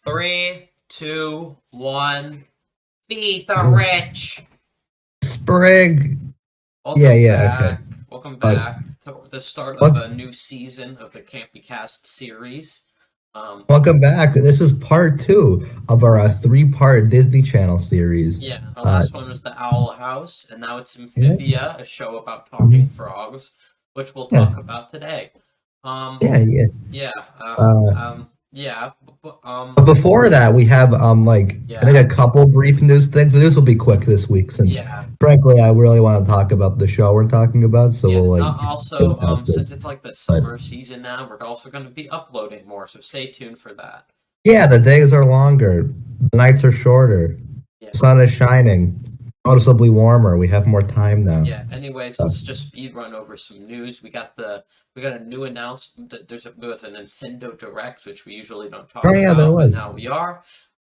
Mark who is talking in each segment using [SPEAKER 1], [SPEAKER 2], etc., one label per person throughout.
[SPEAKER 1] Three, two, one. Feed the rich.
[SPEAKER 2] Sprig.
[SPEAKER 1] Welcome
[SPEAKER 2] Okay.
[SPEAKER 1] back. Welcome back to the start of
[SPEAKER 2] Wel-
[SPEAKER 1] a new season of the Campy Cast series.
[SPEAKER 2] Welcome back. This is part two of our three-part Disney Channel series.
[SPEAKER 1] Yeah, our
[SPEAKER 2] Uh,
[SPEAKER 1] last one was the Owl House, and now it's
[SPEAKER 2] yeah,
[SPEAKER 1] Amphibia, a show about talking
[SPEAKER 2] mhm,
[SPEAKER 1] frogs, which we'll
[SPEAKER 2] yeah,
[SPEAKER 1] talk about today. Um,
[SPEAKER 2] yeah, yeah.
[SPEAKER 1] yeah,
[SPEAKER 2] Uh,
[SPEAKER 1] yeah,
[SPEAKER 2] but before that, we have I think
[SPEAKER 1] yeah,
[SPEAKER 2] a couple brief news things. This will be quick this week since,
[SPEAKER 1] yeah.
[SPEAKER 2] frankly, I really want to talk about the show we're talking about. So
[SPEAKER 1] Yeah.
[SPEAKER 2] we'll
[SPEAKER 1] Also,
[SPEAKER 2] past this.
[SPEAKER 1] since it's like the
[SPEAKER 2] But
[SPEAKER 1] summer season now, we're also going to be uploading more, so stay tuned for that.
[SPEAKER 2] yeah, the days are longer, the nights are shorter,
[SPEAKER 1] Yeah.
[SPEAKER 2] the sun is shining, noticeably warmer. We have more time now.
[SPEAKER 1] Yeah. Anyways, let's just speed run over some news. We got a new announcement. There was a Nintendo Direct, which we usually don't talk
[SPEAKER 2] Oh yeah, there
[SPEAKER 1] about, but
[SPEAKER 2] was.
[SPEAKER 1] now we are.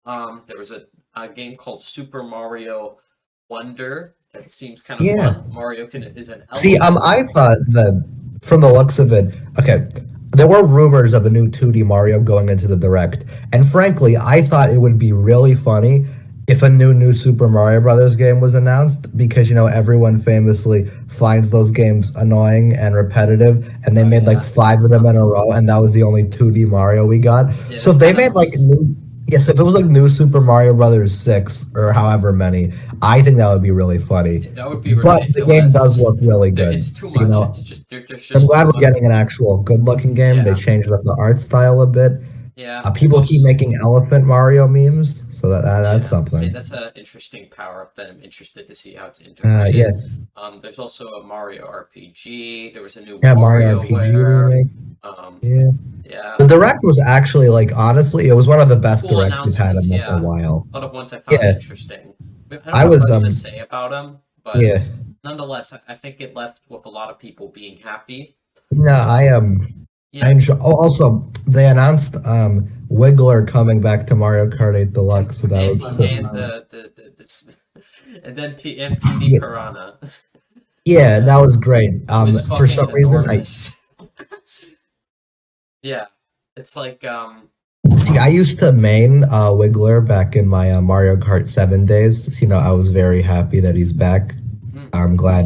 [SPEAKER 1] There was a game called Super Mario Wonder that seems kind of
[SPEAKER 2] Yeah.
[SPEAKER 1] fun. Is an
[SPEAKER 2] See,
[SPEAKER 1] elephant.
[SPEAKER 2] I thought that from the looks of it, okay, there were rumors of a new 2D Mario going into the Direct, and frankly, I thought it would be really funny if a new Super Mario Brothers game was announced because everyone famously finds those games annoying and repetitive, and they
[SPEAKER 1] Oh
[SPEAKER 2] made like
[SPEAKER 1] yeah.
[SPEAKER 2] five of them in a row, and that was the only 2D Mario we got.
[SPEAKER 1] Yeah,
[SPEAKER 2] So
[SPEAKER 1] they
[SPEAKER 2] if they
[SPEAKER 1] kind of
[SPEAKER 2] made like new. Yes, if it was like new Super Mario Brothers 6 or however many, I think that would be really funny.
[SPEAKER 1] that would be
[SPEAKER 2] But the game does
[SPEAKER 1] ridiculous.
[SPEAKER 2] look really good.
[SPEAKER 1] It's too
[SPEAKER 2] You
[SPEAKER 1] much.
[SPEAKER 2] know,
[SPEAKER 1] It's just there's
[SPEAKER 2] I'm
[SPEAKER 1] just too
[SPEAKER 2] glad we're
[SPEAKER 1] much.
[SPEAKER 2] getting an actual good-looking game. They
[SPEAKER 1] Yeah,
[SPEAKER 2] changed up the art style a bit.
[SPEAKER 1] yeah.
[SPEAKER 2] People keep
[SPEAKER 1] Also,
[SPEAKER 2] making Elephant Mario memes, so that's
[SPEAKER 1] yeah. Hey,
[SPEAKER 2] something.
[SPEAKER 1] that's an interesting power up that I'm interested to see how it's integrated.
[SPEAKER 2] Yeah,
[SPEAKER 1] There's also a Mario RPG. There was a new
[SPEAKER 2] yeah, Mario RPG
[SPEAKER 1] WarioWare.
[SPEAKER 2] remake.
[SPEAKER 1] Um,
[SPEAKER 2] Yeah,
[SPEAKER 1] yeah.
[SPEAKER 2] the direct was actually like honestly, it was one of the best
[SPEAKER 1] Cool
[SPEAKER 2] directs we've had in
[SPEAKER 1] announcements.
[SPEAKER 2] like a
[SPEAKER 1] Yeah,
[SPEAKER 2] while.
[SPEAKER 1] a lot of ones I found
[SPEAKER 2] Yeah,
[SPEAKER 1] interesting. I don't
[SPEAKER 2] I
[SPEAKER 1] have
[SPEAKER 2] was
[SPEAKER 1] much to say about them, but
[SPEAKER 2] yeah.
[SPEAKER 1] nonetheless, I think it left with a lot of people being happy.
[SPEAKER 2] No, I
[SPEAKER 1] So
[SPEAKER 2] am. I
[SPEAKER 1] yeah,
[SPEAKER 2] enjoy. Oh, also, they announced Wiggler coming back to Mario Kart 8 Deluxe, so that
[SPEAKER 1] and
[SPEAKER 2] was
[SPEAKER 1] P
[SPEAKER 2] cool.
[SPEAKER 1] and and then PD
[SPEAKER 2] Yeah,
[SPEAKER 1] Piranha.
[SPEAKER 2] yeah,
[SPEAKER 1] Yeah,
[SPEAKER 2] that was great.
[SPEAKER 1] who is
[SPEAKER 2] For
[SPEAKER 1] fucking
[SPEAKER 2] some reason, I
[SPEAKER 1] enormous. Yeah, it's like
[SPEAKER 2] see. I used to main Wiggler back in my Mario Kart 7 days. I was very happy that he's back.
[SPEAKER 1] mm,
[SPEAKER 2] I'm glad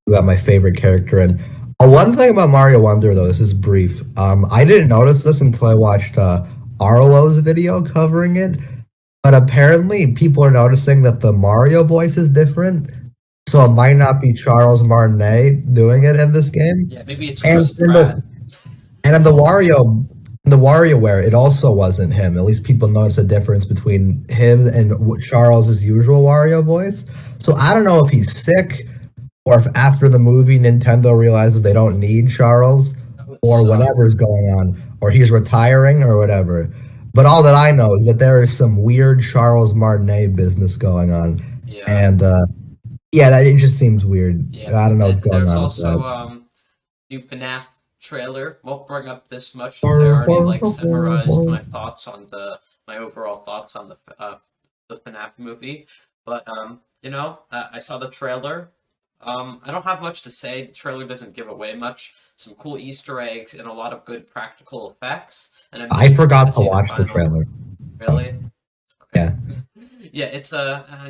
[SPEAKER 2] you got my favorite character. And one thing about Mario Wonder, though, this is brief. I didn't notice this until I watched Arlo's video covering it. But apparently, people are noticing that the Mario voice is different. So it might not be Charles Martinet doing it in this game.
[SPEAKER 1] yeah, maybe it's
[SPEAKER 2] And
[SPEAKER 1] Chris Pratt.
[SPEAKER 2] in the WarioWare, it also wasn't him. At least people notice a difference between him and Charles's usual Wario voice. So I don't know if he's sick or if after the movie Nintendo realizes they don't need Charles
[SPEAKER 1] That would
[SPEAKER 2] or
[SPEAKER 1] suck.
[SPEAKER 2] whatever's going on, or he's retiring or whatever. But all that I know is that there is some weird Charles Martinet business going on,
[SPEAKER 1] Yeah,
[SPEAKER 2] and yeah, that it just seems weird.
[SPEAKER 1] yeah.
[SPEAKER 2] I don't know what's going
[SPEAKER 1] There's
[SPEAKER 2] on with
[SPEAKER 1] also
[SPEAKER 2] that.
[SPEAKER 1] new FNAF trailer. Won't bring up this much since I already like summarized my overall thoughts on the FNAF movie. But I saw the trailer. I don't have much to say. The trailer doesn't give away much. Some cool Easter eggs and a lot of good practical effects. And I'm
[SPEAKER 2] I
[SPEAKER 1] interested
[SPEAKER 2] forgot
[SPEAKER 1] to
[SPEAKER 2] to
[SPEAKER 1] see the
[SPEAKER 2] watch the
[SPEAKER 1] final.
[SPEAKER 2] trailer.
[SPEAKER 1] Really? Okay.
[SPEAKER 2] Yeah.
[SPEAKER 1] Yeah, it's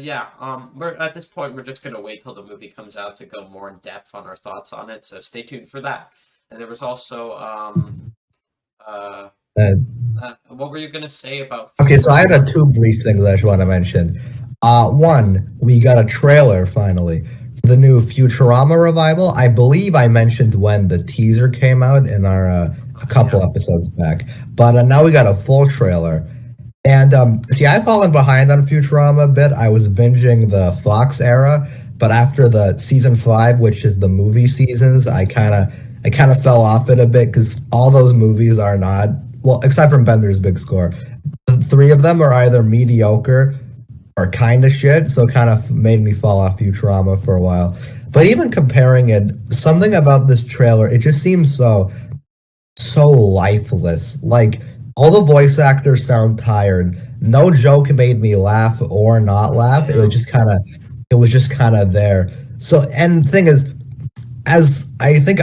[SPEAKER 1] yeah. We're at this point. We're just gonna wait till the movie comes out to go more in depth on our thoughts on it. So stay tuned for that. And there was also uh,
[SPEAKER 2] Uh,
[SPEAKER 1] what were you gonna say about
[SPEAKER 2] okay, so I had
[SPEAKER 1] Futurama?
[SPEAKER 2] two brief things I just want to mention. One, we got a trailer finally for the new Futurama revival. I believe I mentioned when the teaser came out in our a
[SPEAKER 1] Yeah.
[SPEAKER 2] couple episodes back, but now we got a full trailer. And see, I've fallen behind on Futurama a bit. I was binging the Fox era, but after the season 5, which is the movie seasons, I kind of fell off it a bit because all those movies are not well, except from Bender's Big Score. The three of them are either mediocre or kind of shit, so it kind of made me fall off Futurama for a while. But even comparing it, something about this trailer, it just seems so lifeless. Like all the voice actors sound tired. No joke made me laugh or not laugh.
[SPEAKER 1] Yeah.
[SPEAKER 2] It was just kind of there. So and the thing is, as I think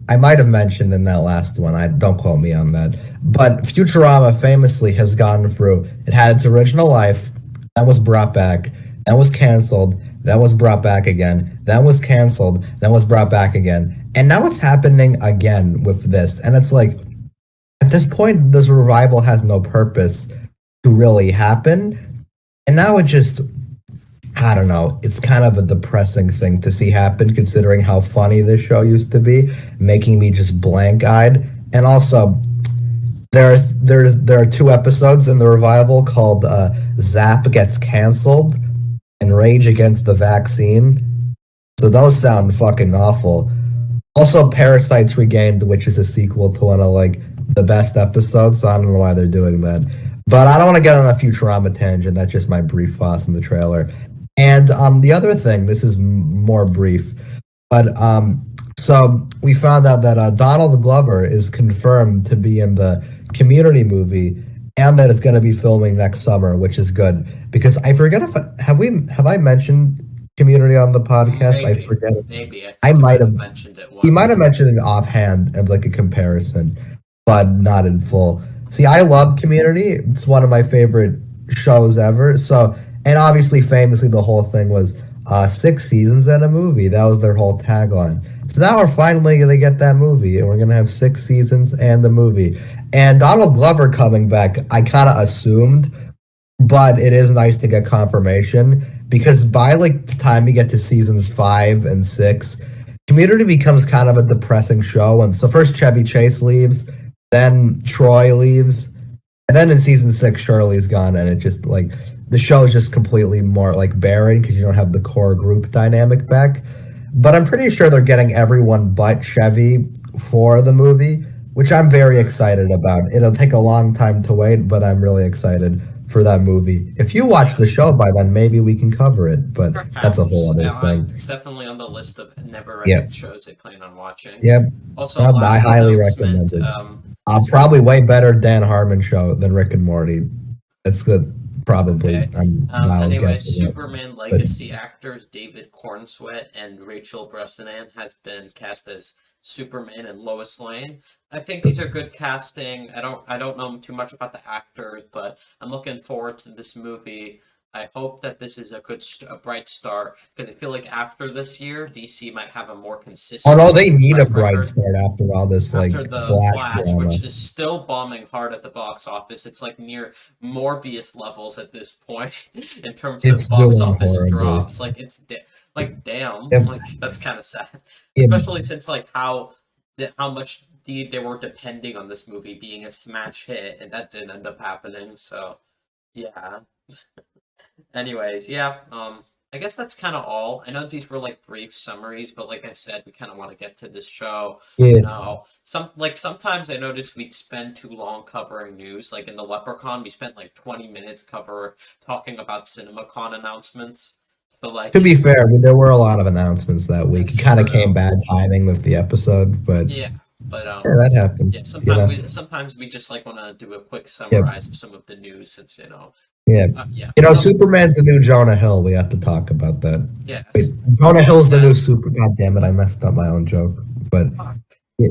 [SPEAKER 2] I might have mentioned in that last one. I don't quote me on that. But Futurama famously has gone through. It had its original life, that was brought back, that was canceled, that was brought back again, that was canceled, that was brought back again, and now it's happening again with this. And it's like, at this point, this revival has no purpose to really happen, and now it just, I don't know. It's kind of a depressing thing to see happen, considering how funny this show used to be, making me just blank-eyed. And also, there are 2 episodes in the revival called Zap Gets Canceled and Rage Against the Vaccine. So those sound fucking awful. Also, Parasites Regained, which is a sequel to one of like the best episodes. So I don't know why they're doing that. But I don't want to get on a Futurama tangent. That's just my brief thoughts on the trailer. And the other thing, this is more brief, but so we found out that Donald Glover is confirmed to be in the Community movie, and that it's going to be filming next summer, which is good because I forget if have I mentioned Community on the podcast?
[SPEAKER 1] Maybe,
[SPEAKER 2] I forget.
[SPEAKER 1] Maybe
[SPEAKER 2] I might have
[SPEAKER 1] mentioned it once.
[SPEAKER 2] He might have mentioned it offhand and like a comparison, but not in full. See, I love Community. It's one of my favorite shows ever. So. And obviously, famously, the whole thing was 6 seasons and a movie. That was their whole tagline. So now we're finally going to get that movie, and we're going to have 6 seasons and a movie. And Donald Glover coming back, I kind of assumed, but it is nice to get confirmation, because by like the time you get to seasons 5 and 6, Community becomes kind of a depressing show. And so first Chevy Chase leaves, then Troy leaves, and then in season 6, Shirley's gone, and it just like... The show is just completely more like barren because you don't have the core group dynamic back. But I'm pretty sure they're getting everyone but Chevy for the movie, which I'm very excited about. It'll take a long time to wait, but I'm really excited for that movie. If you watch the show by then, maybe we can cover it, but that's a whole other thing.
[SPEAKER 1] It's definitely on the list of never-ending shows I plan on watching.
[SPEAKER 2] Yep.
[SPEAKER 1] Also,
[SPEAKER 2] I highly recommend it. Probably way better Dan Harmon show than Rick and Morty. It's good. Probably.
[SPEAKER 1] Okay. Anyway, Superman legacy actors David Cornsweet and Rachel Brosnahan has been cast as Superman and Lois Lane. I think these are good casting. I don't know too much about the actors, but I'm looking forward to this movie. I hope that this is a bright start, because I feel like after this year, DC might have a more consistent.
[SPEAKER 2] Oh no, they need a bright start after all this,
[SPEAKER 1] after
[SPEAKER 2] like
[SPEAKER 1] the Flash, which is still bombing hard at the box office. It's like near Morbius levels at this point in terms of box office drops. Like like damn, like that's kind of sad, especially since like how much they were depending on this movie being a smash hit, and that didn't end up happening. So yeah. Anyways, yeah, I guess that's kind of all. I know these were like brief summaries, but like I said, we kind of want to get to this show.
[SPEAKER 2] Yeah.
[SPEAKER 1] You know, sometimes I noticed we'd spend too long covering news. Like in the Leprechaun, we spent like 20 minutes talking about CinemaCon announcements. So like,
[SPEAKER 2] to be fair, there were a lot of announcements that week. It kind of came bad timing with the episode, but
[SPEAKER 1] yeah. But
[SPEAKER 2] yeah, that happened.
[SPEAKER 1] Yeah, sometimes we just like want to do a quick summarize of some of the news, since
[SPEAKER 2] Yeah. Superman's the new Jonah Hill. We have to talk about that.
[SPEAKER 1] Yeah.
[SPEAKER 2] Wait, Jonah Hill's the new super. God damn it! I messed up my own joke. But yeah.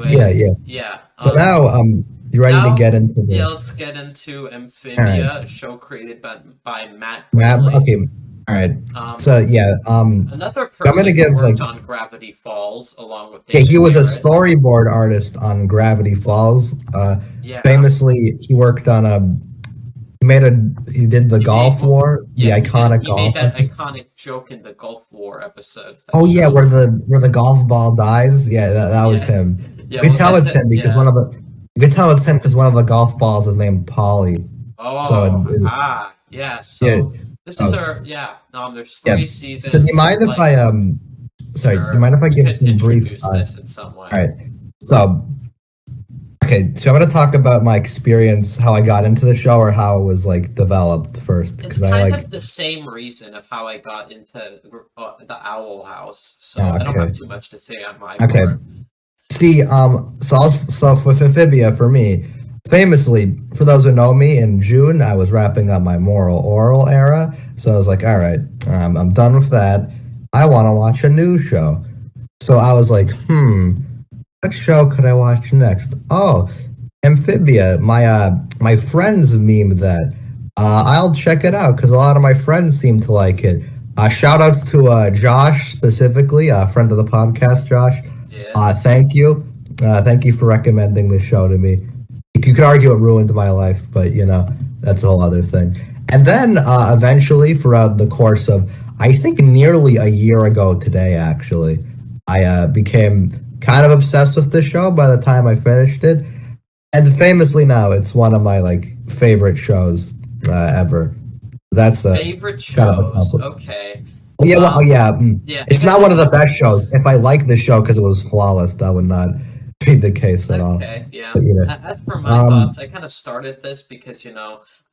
[SPEAKER 1] Anyways, yeah.
[SPEAKER 2] So now, you ready to get into the?
[SPEAKER 1] Yeah, let's get into Amphibia, a show created by Matt.
[SPEAKER 2] Okay. All right. So yeah.
[SPEAKER 1] Another person who worked on Gravity Falls along with.
[SPEAKER 2] He was a storyboard artist on Gravity Falls. Famously, he worked on he did the Gulf War, the iconic Gulf.
[SPEAKER 1] He made that iconic joke in the Gulf War episode.
[SPEAKER 2] Oh yeah, where the golf ball dies. Yeah, that was him. You can tell it's him because one of the golf balls is named Polly.
[SPEAKER 1] Oh, so yeah. So this is there's 3 seasons.
[SPEAKER 2] So do you mind if I sorry? Do you mind if I give some brief?
[SPEAKER 1] This in some way.
[SPEAKER 2] All right. So. Okay, so I'm going to talk about my experience, how I got into the show, or how it was like developed first.
[SPEAKER 1] It's kind of the same reason of how I got into the Owl House, so I don't have too much to say on my part.
[SPEAKER 2] See, so for Amphibia, for me, famously, for those who know me, in June I was wrapping up my moral oral era, so I was like, all right, I'm done with that. I want to watch a new show. So I was like, what show could I watch next? Oh, Amphibia. My friends memed that. I'll check it out because a lot of my friends seem to like it. Shout outs to Josh specifically, a friend of the podcast, Josh.
[SPEAKER 1] Yeah.
[SPEAKER 2] Thank you. Thank you for recommending this show to me. You could argue it ruined my life, but that's a whole other thing. And then eventually, throughout the course of, I think nearly a year ago today, actually, I became kind of obsessed with the show by the time I finished it. And famously now, it's one of my favorite shows ever. That's
[SPEAKER 1] Favorite
[SPEAKER 2] kind of a
[SPEAKER 1] shows.
[SPEAKER 2] compliment.
[SPEAKER 1] Okay.
[SPEAKER 2] Oh, yeah, well, yeah.
[SPEAKER 1] Yeah. I
[SPEAKER 2] It's
[SPEAKER 1] guess
[SPEAKER 2] not one of the best shows. If I liked the show because it was flawless, that would not be the case at all.
[SPEAKER 1] Okay, yeah.
[SPEAKER 2] But
[SPEAKER 1] As for my thoughts, I kind of started this because,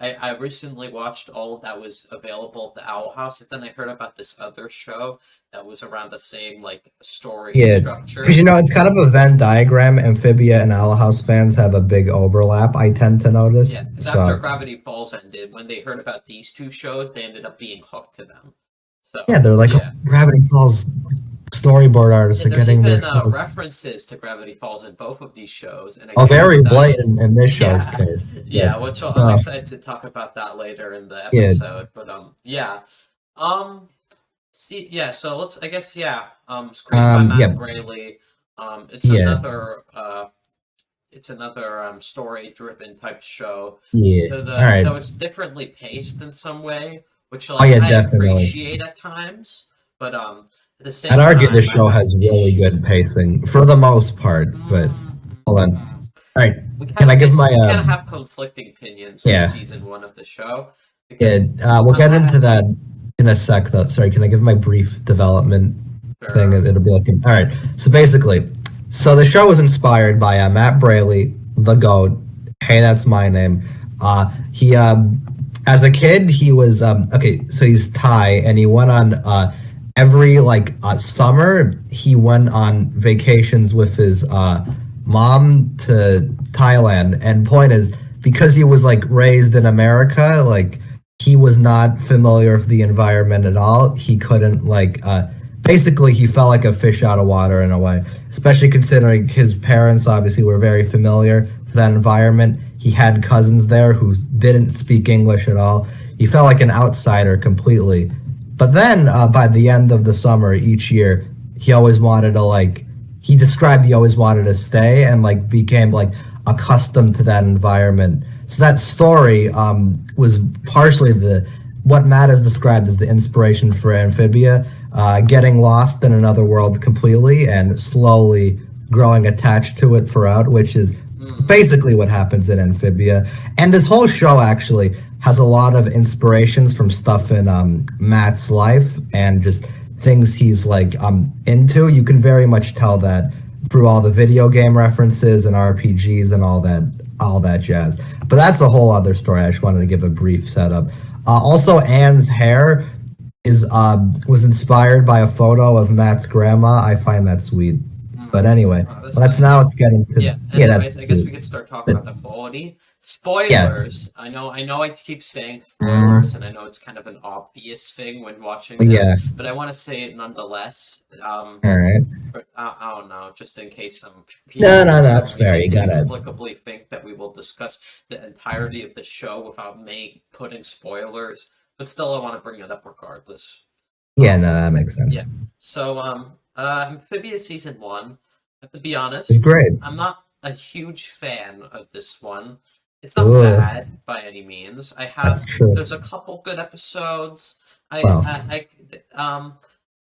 [SPEAKER 1] I recently watched all that was available at the Owl House, and then I heard about this other show that was around the same, story
[SPEAKER 2] yeah,
[SPEAKER 1] structure.
[SPEAKER 2] because it's kind of a Venn diagram. Amphibia and Owl House fans have a big overlap. I tend to notice.
[SPEAKER 1] Yeah, because
[SPEAKER 2] So
[SPEAKER 1] after Gravity Falls ended, when they heard about these two shows, they ended up being hooked to them. So,
[SPEAKER 2] yeah, they're like
[SPEAKER 1] yeah.
[SPEAKER 2] Gravity Falls storyboard artists are
[SPEAKER 1] And there's
[SPEAKER 2] getting
[SPEAKER 1] even
[SPEAKER 2] their shows.
[SPEAKER 1] references to Gravity Falls in both of these shows, and I
[SPEAKER 2] Oh,
[SPEAKER 1] guess
[SPEAKER 2] very
[SPEAKER 1] that,
[SPEAKER 2] blatant in this show's
[SPEAKER 1] yeah,
[SPEAKER 2] case.
[SPEAKER 1] yeah, which I'm
[SPEAKER 2] Uh,
[SPEAKER 1] excited to talk about that later in the
[SPEAKER 2] yeah,
[SPEAKER 1] episode. But yeah, see, yeah. So let's, I guess, yeah. Screened by Matt
[SPEAKER 2] yeah,
[SPEAKER 1] Braley. It's
[SPEAKER 2] yeah,
[SPEAKER 1] another story-driven type show.
[SPEAKER 2] yeah.
[SPEAKER 1] Though
[SPEAKER 2] All right.
[SPEAKER 1] though it's differently paced in some way, which
[SPEAKER 2] Oh, yeah,
[SPEAKER 1] I
[SPEAKER 2] definitely.
[SPEAKER 1] appreciate at times. But at the same
[SPEAKER 2] I'd argue
[SPEAKER 1] time,
[SPEAKER 2] this
[SPEAKER 1] I
[SPEAKER 2] show
[SPEAKER 1] have
[SPEAKER 2] has really
[SPEAKER 1] issues.
[SPEAKER 2] good pacing for the most part, but hold on.
[SPEAKER 1] Mm.
[SPEAKER 2] All right,
[SPEAKER 1] We
[SPEAKER 2] can
[SPEAKER 1] kind
[SPEAKER 2] I
[SPEAKER 1] of
[SPEAKER 2] give my
[SPEAKER 1] we kind of have conflicting opinions with
[SPEAKER 2] yeah,
[SPEAKER 1] season one of the show
[SPEAKER 2] yeah,
[SPEAKER 1] because
[SPEAKER 2] we'll get
[SPEAKER 1] I
[SPEAKER 2] into that in a sec though. Sorry, can I give my brief development thing?
[SPEAKER 1] sure.
[SPEAKER 2] It'll be all right. So basically, the show was inspired by Matt Braley, the GOAT. Hey, that's my name. He as a kid he was okay. So he's Thai, and he went on every summer he went on vacations with his mom to Thailand. And point is, because he was raised in America, he was not familiar with the environment at all. He couldn't basically he felt like a fish out of water in a way, especially considering his parents obviously were very familiar with that environment. He had cousins there who didn't speak English at all. He felt like an outsider completely. But then by the end of the summer each year, he always wanted to he described he always wanted to stay and became accustomed to that environment. So that story was partially what Matt has described as the inspiration for Amphibia, getting lost in another world completely and slowly growing attached to it throughout, which is basically what happens in Amphibia. And this whole show actually has a lot of inspirations from stuff in Matt's life and just things he's into. You can very much tell that through all the video game references and RPGs and all that jazz. But that's a whole other story. I just wanted to give a brief setup. Also, Anne's hair was inspired by a photo of Matt's grandma. I find that sweet. But anyway,
[SPEAKER 1] That's
[SPEAKER 2] now
[SPEAKER 1] nice.
[SPEAKER 2] it's getting to
[SPEAKER 1] Yeah. Anyways, I guess we could start talking about the quality. Spoilers. I know. I keep saying spoilers, and I know it's kind of an obvious thing when watching them,
[SPEAKER 2] Yeah.
[SPEAKER 1] but I want to say it nonetheless.
[SPEAKER 2] All right.
[SPEAKER 1] But I don't know, just in case some
[SPEAKER 2] No,
[SPEAKER 1] people for some
[SPEAKER 2] that's fair. You
[SPEAKER 1] reason
[SPEAKER 2] gotta.
[SPEAKER 1] inexplicably think that we will discuss the entirety of the show without me putting spoilers. But still, I want to bring it up regardless.
[SPEAKER 2] Yeah, no, that makes sense.
[SPEAKER 1] Yeah. So, Amphibia season 1. I have to be
[SPEAKER 2] It's
[SPEAKER 1] honest,
[SPEAKER 2] great.
[SPEAKER 1] I'm not a huge fan of this one. It's not
[SPEAKER 2] Ugh,
[SPEAKER 1] bad by any means.
[SPEAKER 2] that's true.
[SPEAKER 1] There's a couple good episodes.
[SPEAKER 2] Well,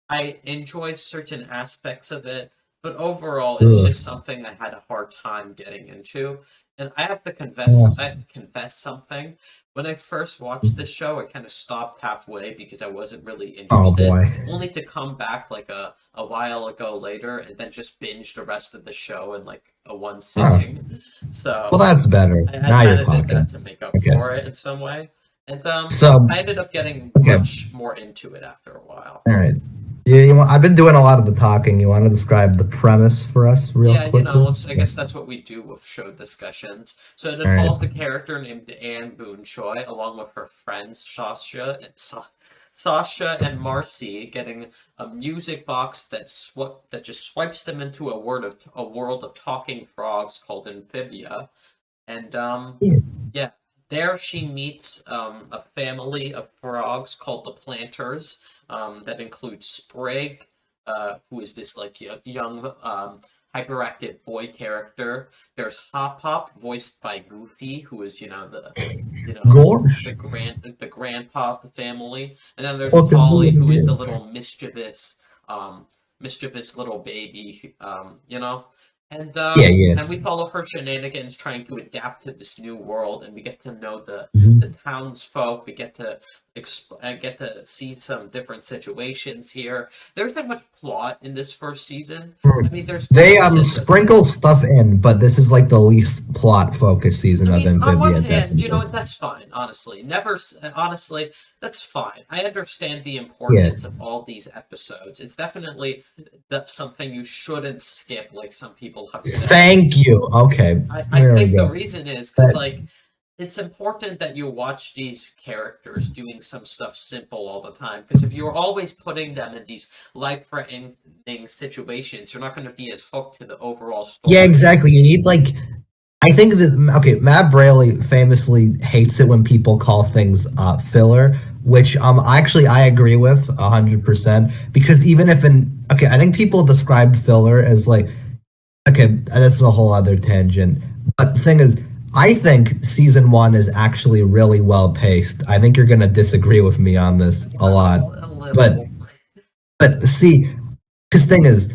[SPEAKER 1] I enjoyed certain aspects of it, but overall, it's
[SPEAKER 2] ugh,
[SPEAKER 1] just something I had a hard time getting into. And I have to
[SPEAKER 2] yeah.
[SPEAKER 1] confess something. When I first watched this show, I kind of stopped halfway because I wasn't really
[SPEAKER 2] Oh
[SPEAKER 1] interested,
[SPEAKER 2] boy.
[SPEAKER 1] only to come back a while ago later and then just binge the rest of the show in a one
[SPEAKER 2] Huh.
[SPEAKER 1] sitting.
[SPEAKER 2] Well,
[SPEAKER 1] So
[SPEAKER 2] that's better.
[SPEAKER 1] I
[SPEAKER 2] Now you're
[SPEAKER 1] kind of did that
[SPEAKER 2] talking.
[SPEAKER 1] to make up
[SPEAKER 2] Okay.
[SPEAKER 1] for it in some way. And
[SPEAKER 2] So,
[SPEAKER 1] I ended up getting
[SPEAKER 2] okay.
[SPEAKER 1] much more into it after a while.
[SPEAKER 2] All right. Yeah, I've been doing a lot of the talking. You want to describe the premise for us real
[SPEAKER 1] Yeah,
[SPEAKER 2] quickly?
[SPEAKER 1] I guess that's what we do with show discussions. So it
[SPEAKER 2] All right.
[SPEAKER 1] involves the character named Anne Boone Choi, along with her friends Sasha and Sasha and Marcy getting a music box that just swipes them into a world of talking frogs called Amphibia, and
[SPEAKER 2] Yeah.
[SPEAKER 1] yeah, there she meets a family of frogs called the Planters, that includes Sprig, who is this like young hyperactive boy character. There's Hop Hop, voiced by Goofy, who is the
[SPEAKER 2] Gosh.
[SPEAKER 1] the grandpa of the family, and then there's
[SPEAKER 2] Fucking do
[SPEAKER 1] Polly,
[SPEAKER 2] it
[SPEAKER 1] who is the
[SPEAKER 2] again.
[SPEAKER 1] little mischievous little baby,
[SPEAKER 2] Yeah, yeah.
[SPEAKER 1] and we follow her shenanigans trying to adapt to this new world, and we get to know the
[SPEAKER 2] Mhm.
[SPEAKER 1] townsfolk. We get to see some different situations here. There's not much plot in this first season. I mean, there's
[SPEAKER 2] They
[SPEAKER 1] criticism.
[SPEAKER 2] sprinkle stuff in, but this is like the least plot focused season
[SPEAKER 1] I
[SPEAKER 2] of
[SPEAKER 1] mean, on one
[SPEAKER 2] Amphibia,
[SPEAKER 1] hand,
[SPEAKER 2] definitely.
[SPEAKER 1] that's fine, honestly. Honestly, that's fine. I understand the
[SPEAKER 2] Yeah.
[SPEAKER 1] importance of all these episodes. It's definitely something you shouldn't skip, like some people have said.
[SPEAKER 2] Thank you. Okay.
[SPEAKER 1] I
[SPEAKER 2] There we
[SPEAKER 1] think the
[SPEAKER 2] go.
[SPEAKER 1] reason is because,
[SPEAKER 2] But
[SPEAKER 1] like, it's important that you watch these characters doing some stuff simple all the time. Because if you're always putting them in these life-threatening situations, you're not going to be as hooked to the overall
[SPEAKER 2] yeah,
[SPEAKER 1] story.
[SPEAKER 2] exactly. You need like I think that okay, Matt Braley famously hates it when people call things filler, which actually I agree with 100% because even if I think people describe filler as like okay, that's a whole other tangent. But the thing is, I think season one is actually really well paced. I think you're gonna disagree with me on this a lot,
[SPEAKER 1] A
[SPEAKER 2] but
[SPEAKER 1] little.
[SPEAKER 2] see, because thing is,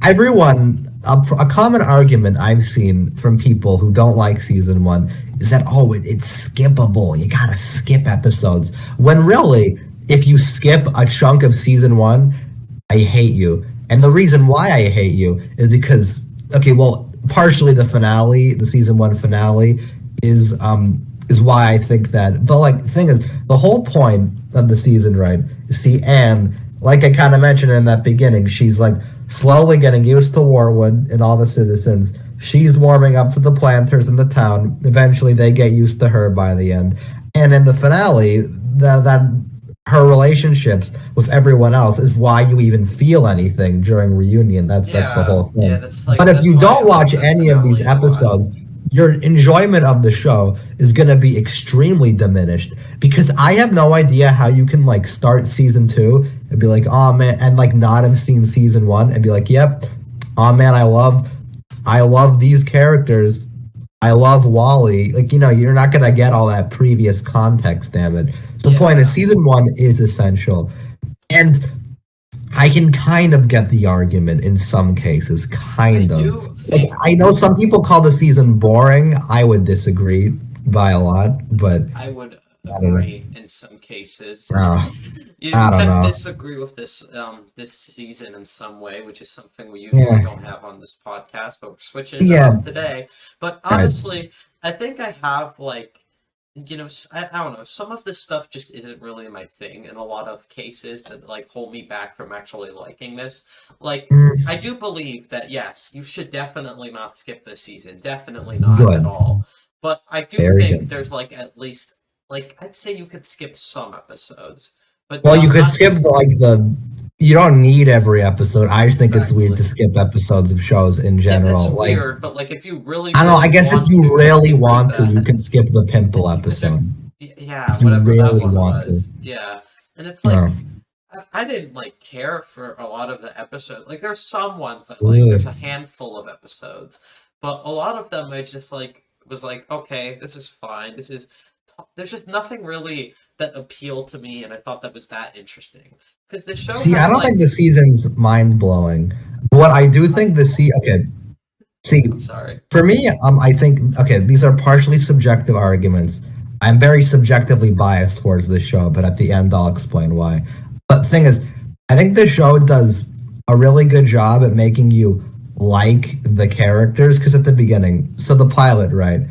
[SPEAKER 2] everyone a common argument I've seen from people who don't like season one is that it's skippable. You gotta skip episodes. When really, if you skip a chunk of season one, I hate you. And the reason why I hate you is because okay, well, partially the finale, the season one finale, is why I think that. But like, the thing is, the whole point of the season, right? See, Anne, like I kind of mentioned in that beginning, she's like slowly getting used to Warwood and all the citizens. She's warming up to the planters in the town. Eventually, they get used to her by the end. And in the finale, that her relationships with everyone else is why you even feel anything during reunion. That's the whole
[SPEAKER 1] Yeah,
[SPEAKER 2] thing. But if
[SPEAKER 1] that's
[SPEAKER 2] you
[SPEAKER 1] why I
[SPEAKER 2] don't
[SPEAKER 1] like
[SPEAKER 2] watch
[SPEAKER 1] the
[SPEAKER 2] any of these
[SPEAKER 1] finale a lot.
[SPEAKER 2] episodes, your enjoyment of the show is going to be extremely diminished because I have no idea how you can like start season two and be like, oh man, and like not have seen season one and be like, yep, oh man, I love these characters. I love Wally. Like, you're not gonna get all that previous context, damn it. So the point is
[SPEAKER 1] Yeah,
[SPEAKER 2] season one is essential. And I can kind of get the argument in some cases,
[SPEAKER 1] I
[SPEAKER 2] kind of.
[SPEAKER 1] do
[SPEAKER 2] Like
[SPEAKER 1] think
[SPEAKER 2] I know some people call the season boring. I would disagree by a lot, but
[SPEAKER 1] I would
[SPEAKER 2] I don't know.
[SPEAKER 1] agree in some cases.
[SPEAKER 2] Uh,
[SPEAKER 1] You
[SPEAKER 2] I don't
[SPEAKER 1] kind of
[SPEAKER 2] know.
[SPEAKER 1] disagree with this season in some way, which is something we usually
[SPEAKER 2] Yeah,
[SPEAKER 1] don't have on this podcast, but we're switching it
[SPEAKER 2] yeah.
[SPEAKER 1] up today. But
[SPEAKER 2] Right.
[SPEAKER 1] honestly, I think I have like I don't know, some of this stuff just isn't really my thing in a lot of cases that like hold me back from actually liking this. Like
[SPEAKER 2] Mm,
[SPEAKER 1] I do believe that yes, you should definitely not skip this season, definitely not at
[SPEAKER 2] good.
[SPEAKER 1] all. But I do
[SPEAKER 2] Very
[SPEAKER 1] think
[SPEAKER 2] good.
[SPEAKER 1] there's like at least like I'd say you could skip some episodes, but
[SPEAKER 2] Well, you could
[SPEAKER 1] not
[SPEAKER 2] skip the. You don't need every episode. I just think it's weird to
[SPEAKER 1] exactly.
[SPEAKER 2] skip episodes of shows in
[SPEAKER 1] Yeah, it's
[SPEAKER 2] general. Like,
[SPEAKER 1] weird, but like if you really,
[SPEAKER 2] I don't know. I
[SPEAKER 1] really
[SPEAKER 2] guess if
[SPEAKER 1] want
[SPEAKER 2] you
[SPEAKER 1] to, you
[SPEAKER 2] really
[SPEAKER 1] can do
[SPEAKER 2] want to, you
[SPEAKER 1] that.
[SPEAKER 2] can skip the pimple
[SPEAKER 1] Because there,
[SPEAKER 2] episode.
[SPEAKER 1] yeah,
[SPEAKER 2] If you
[SPEAKER 1] whatever that
[SPEAKER 2] really
[SPEAKER 1] one
[SPEAKER 2] want to.
[SPEAKER 1] was, yeah, and it's like
[SPEAKER 2] Oh,
[SPEAKER 1] I didn't like care for a lot of the episodes. Like there's some ones that like there's
[SPEAKER 2] ugh.
[SPEAKER 1] a handful of episodes, but a lot of them I just like was like okay, this is fine. There's just nothing really that appealed to me, and I thought that was that interesting because the show
[SPEAKER 2] See, I
[SPEAKER 1] has
[SPEAKER 2] don't think
[SPEAKER 1] like
[SPEAKER 2] the season's mind blowing. What I do
[SPEAKER 1] I,
[SPEAKER 2] think okay. See,
[SPEAKER 1] I'm sorry.
[SPEAKER 2] for me, I think okay, these are partially subjective arguments. I'm very subjectively biased towards this show, but at the end, I'll explain why. But the thing is, I think the show does a really good job at making you like the characters because at the beginning, so the pilot, right?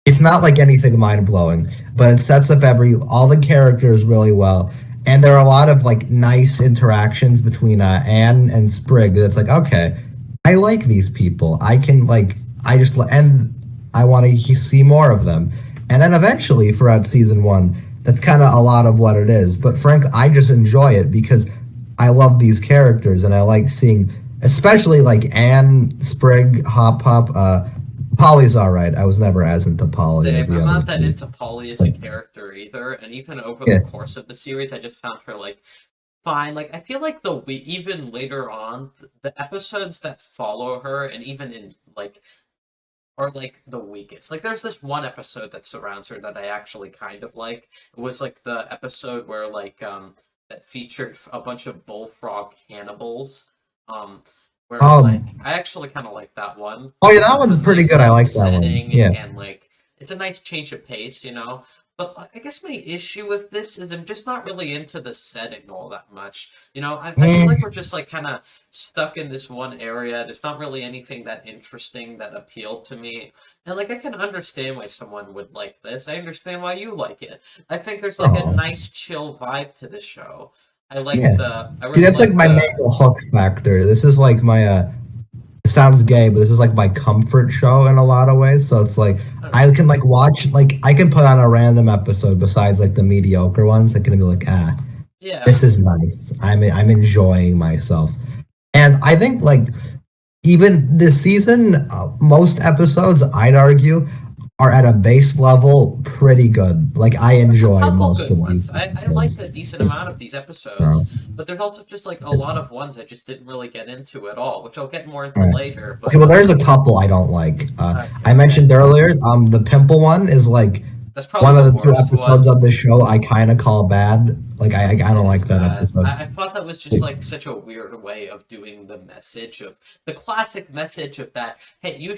[SPEAKER 2] It's not like anything mind blowing, but it sets up all the characters really well. And there are a lot of like nice interactions between Anne and Sprig. That's like okay, I like these people. I can like I just and I want to see more of them. And then eventually throughout season one, That's kind of a lot of what it is. But Frank, I just enjoy it because I love these characters and I like seeing, especially like Anne, Sprig, Hop Pop. Polly's all right. I was never as into Polly as
[SPEAKER 1] Same.
[SPEAKER 2] the
[SPEAKER 1] I'm
[SPEAKER 2] other
[SPEAKER 1] not that
[SPEAKER 2] two.
[SPEAKER 1] into Polly as a
[SPEAKER 2] But
[SPEAKER 1] character either, and even over the
[SPEAKER 2] yeah.
[SPEAKER 1] course of the series, I just found her like fine. Like I feel like even later on, the episodes that follow her, and even in like are like the weakest. Like there's this one episode that surrounds her that I actually kind of like. It was like the episode where that featured a bunch of bullfrog cannibals. Um where like
[SPEAKER 2] Um.
[SPEAKER 1] I actually kind of like that one
[SPEAKER 2] Oh yeah,
[SPEAKER 1] because
[SPEAKER 2] that
[SPEAKER 1] it's a
[SPEAKER 2] one's pretty
[SPEAKER 1] nice
[SPEAKER 2] good. I
[SPEAKER 1] like
[SPEAKER 2] like that one.
[SPEAKER 1] setting
[SPEAKER 2] Yeah.
[SPEAKER 1] and like it's a nice change of pace, you know. But I guess my issue with this is I'm just not really into the setting all that much. You know, I feel like we're
[SPEAKER 2] Eh,
[SPEAKER 1] just like kind of stuck in this one area. There's not really anything that interesting that appealed to me. And like I can understand why someone would like this. I understand why you like it. I think there's like a
[SPEAKER 2] oh
[SPEAKER 1] nice chill vibe to the show.
[SPEAKER 2] yeah.
[SPEAKER 1] I
[SPEAKER 2] See,
[SPEAKER 1] really
[SPEAKER 2] that's like
[SPEAKER 1] like
[SPEAKER 2] my main hook factor. This is like my it sounds gay, but this is like my comfort show in a lot of ways. So it's like
[SPEAKER 1] I don't know.
[SPEAKER 2] I can like watch like I can put on a random episode besides like the mediocre ones. I can be like,
[SPEAKER 1] Yeah.
[SPEAKER 2] this is nice. I'm enjoying myself. And I think like even this season, most episodes I'd argue are at a base level pretty good. Like I
[SPEAKER 1] There's a
[SPEAKER 2] enjoy
[SPEAKER 1] couple
[SPEAKER 2] most
[SPEAKER 1] good
[SPEAKER 2] of these
[SPEAKER 1] ones. I liked
[SPEAKER 2] episodes.
[SPEAKER 1] a decent amount of these
[SPEAKER 2] Uh,
[SPEAKER 1] episodes, but there's also just like a lot of ones I just didn't really get into at all, which I'll get more into
[SPEAKER 2] Right.
[SPEAKER 1] later.
[SPEAKER 2] Okay,
[SPEAKER 1] But
[SPEAKER 2] well, there's a couple I don't like. I
[SPEAKER 1] okay,
[SPEAKER 2] mentioned earlier, the pimple one is like
[SPEAKER 1] that's probably
[SPEAKER 2] one of
[SPEAKER 1] the
[SPEAKER 2] the two
[SPEAKER 1] worst
[SPEAKER 2] episodes
[SPEAKER 1] one.
[SPEAKER 2] of the show I kind of call bad. Like I
[SPEAKER 1] It
[SPEAKER 2] don't
[SPEAKER 1] is
[SPEAKER 2] like that
[SPEAKER 1] bad.
[SPEAKER 2] episode.
[SPEAKER 1] I thought that was just like such a weird way of doing the message of the classic message of that. Hey, you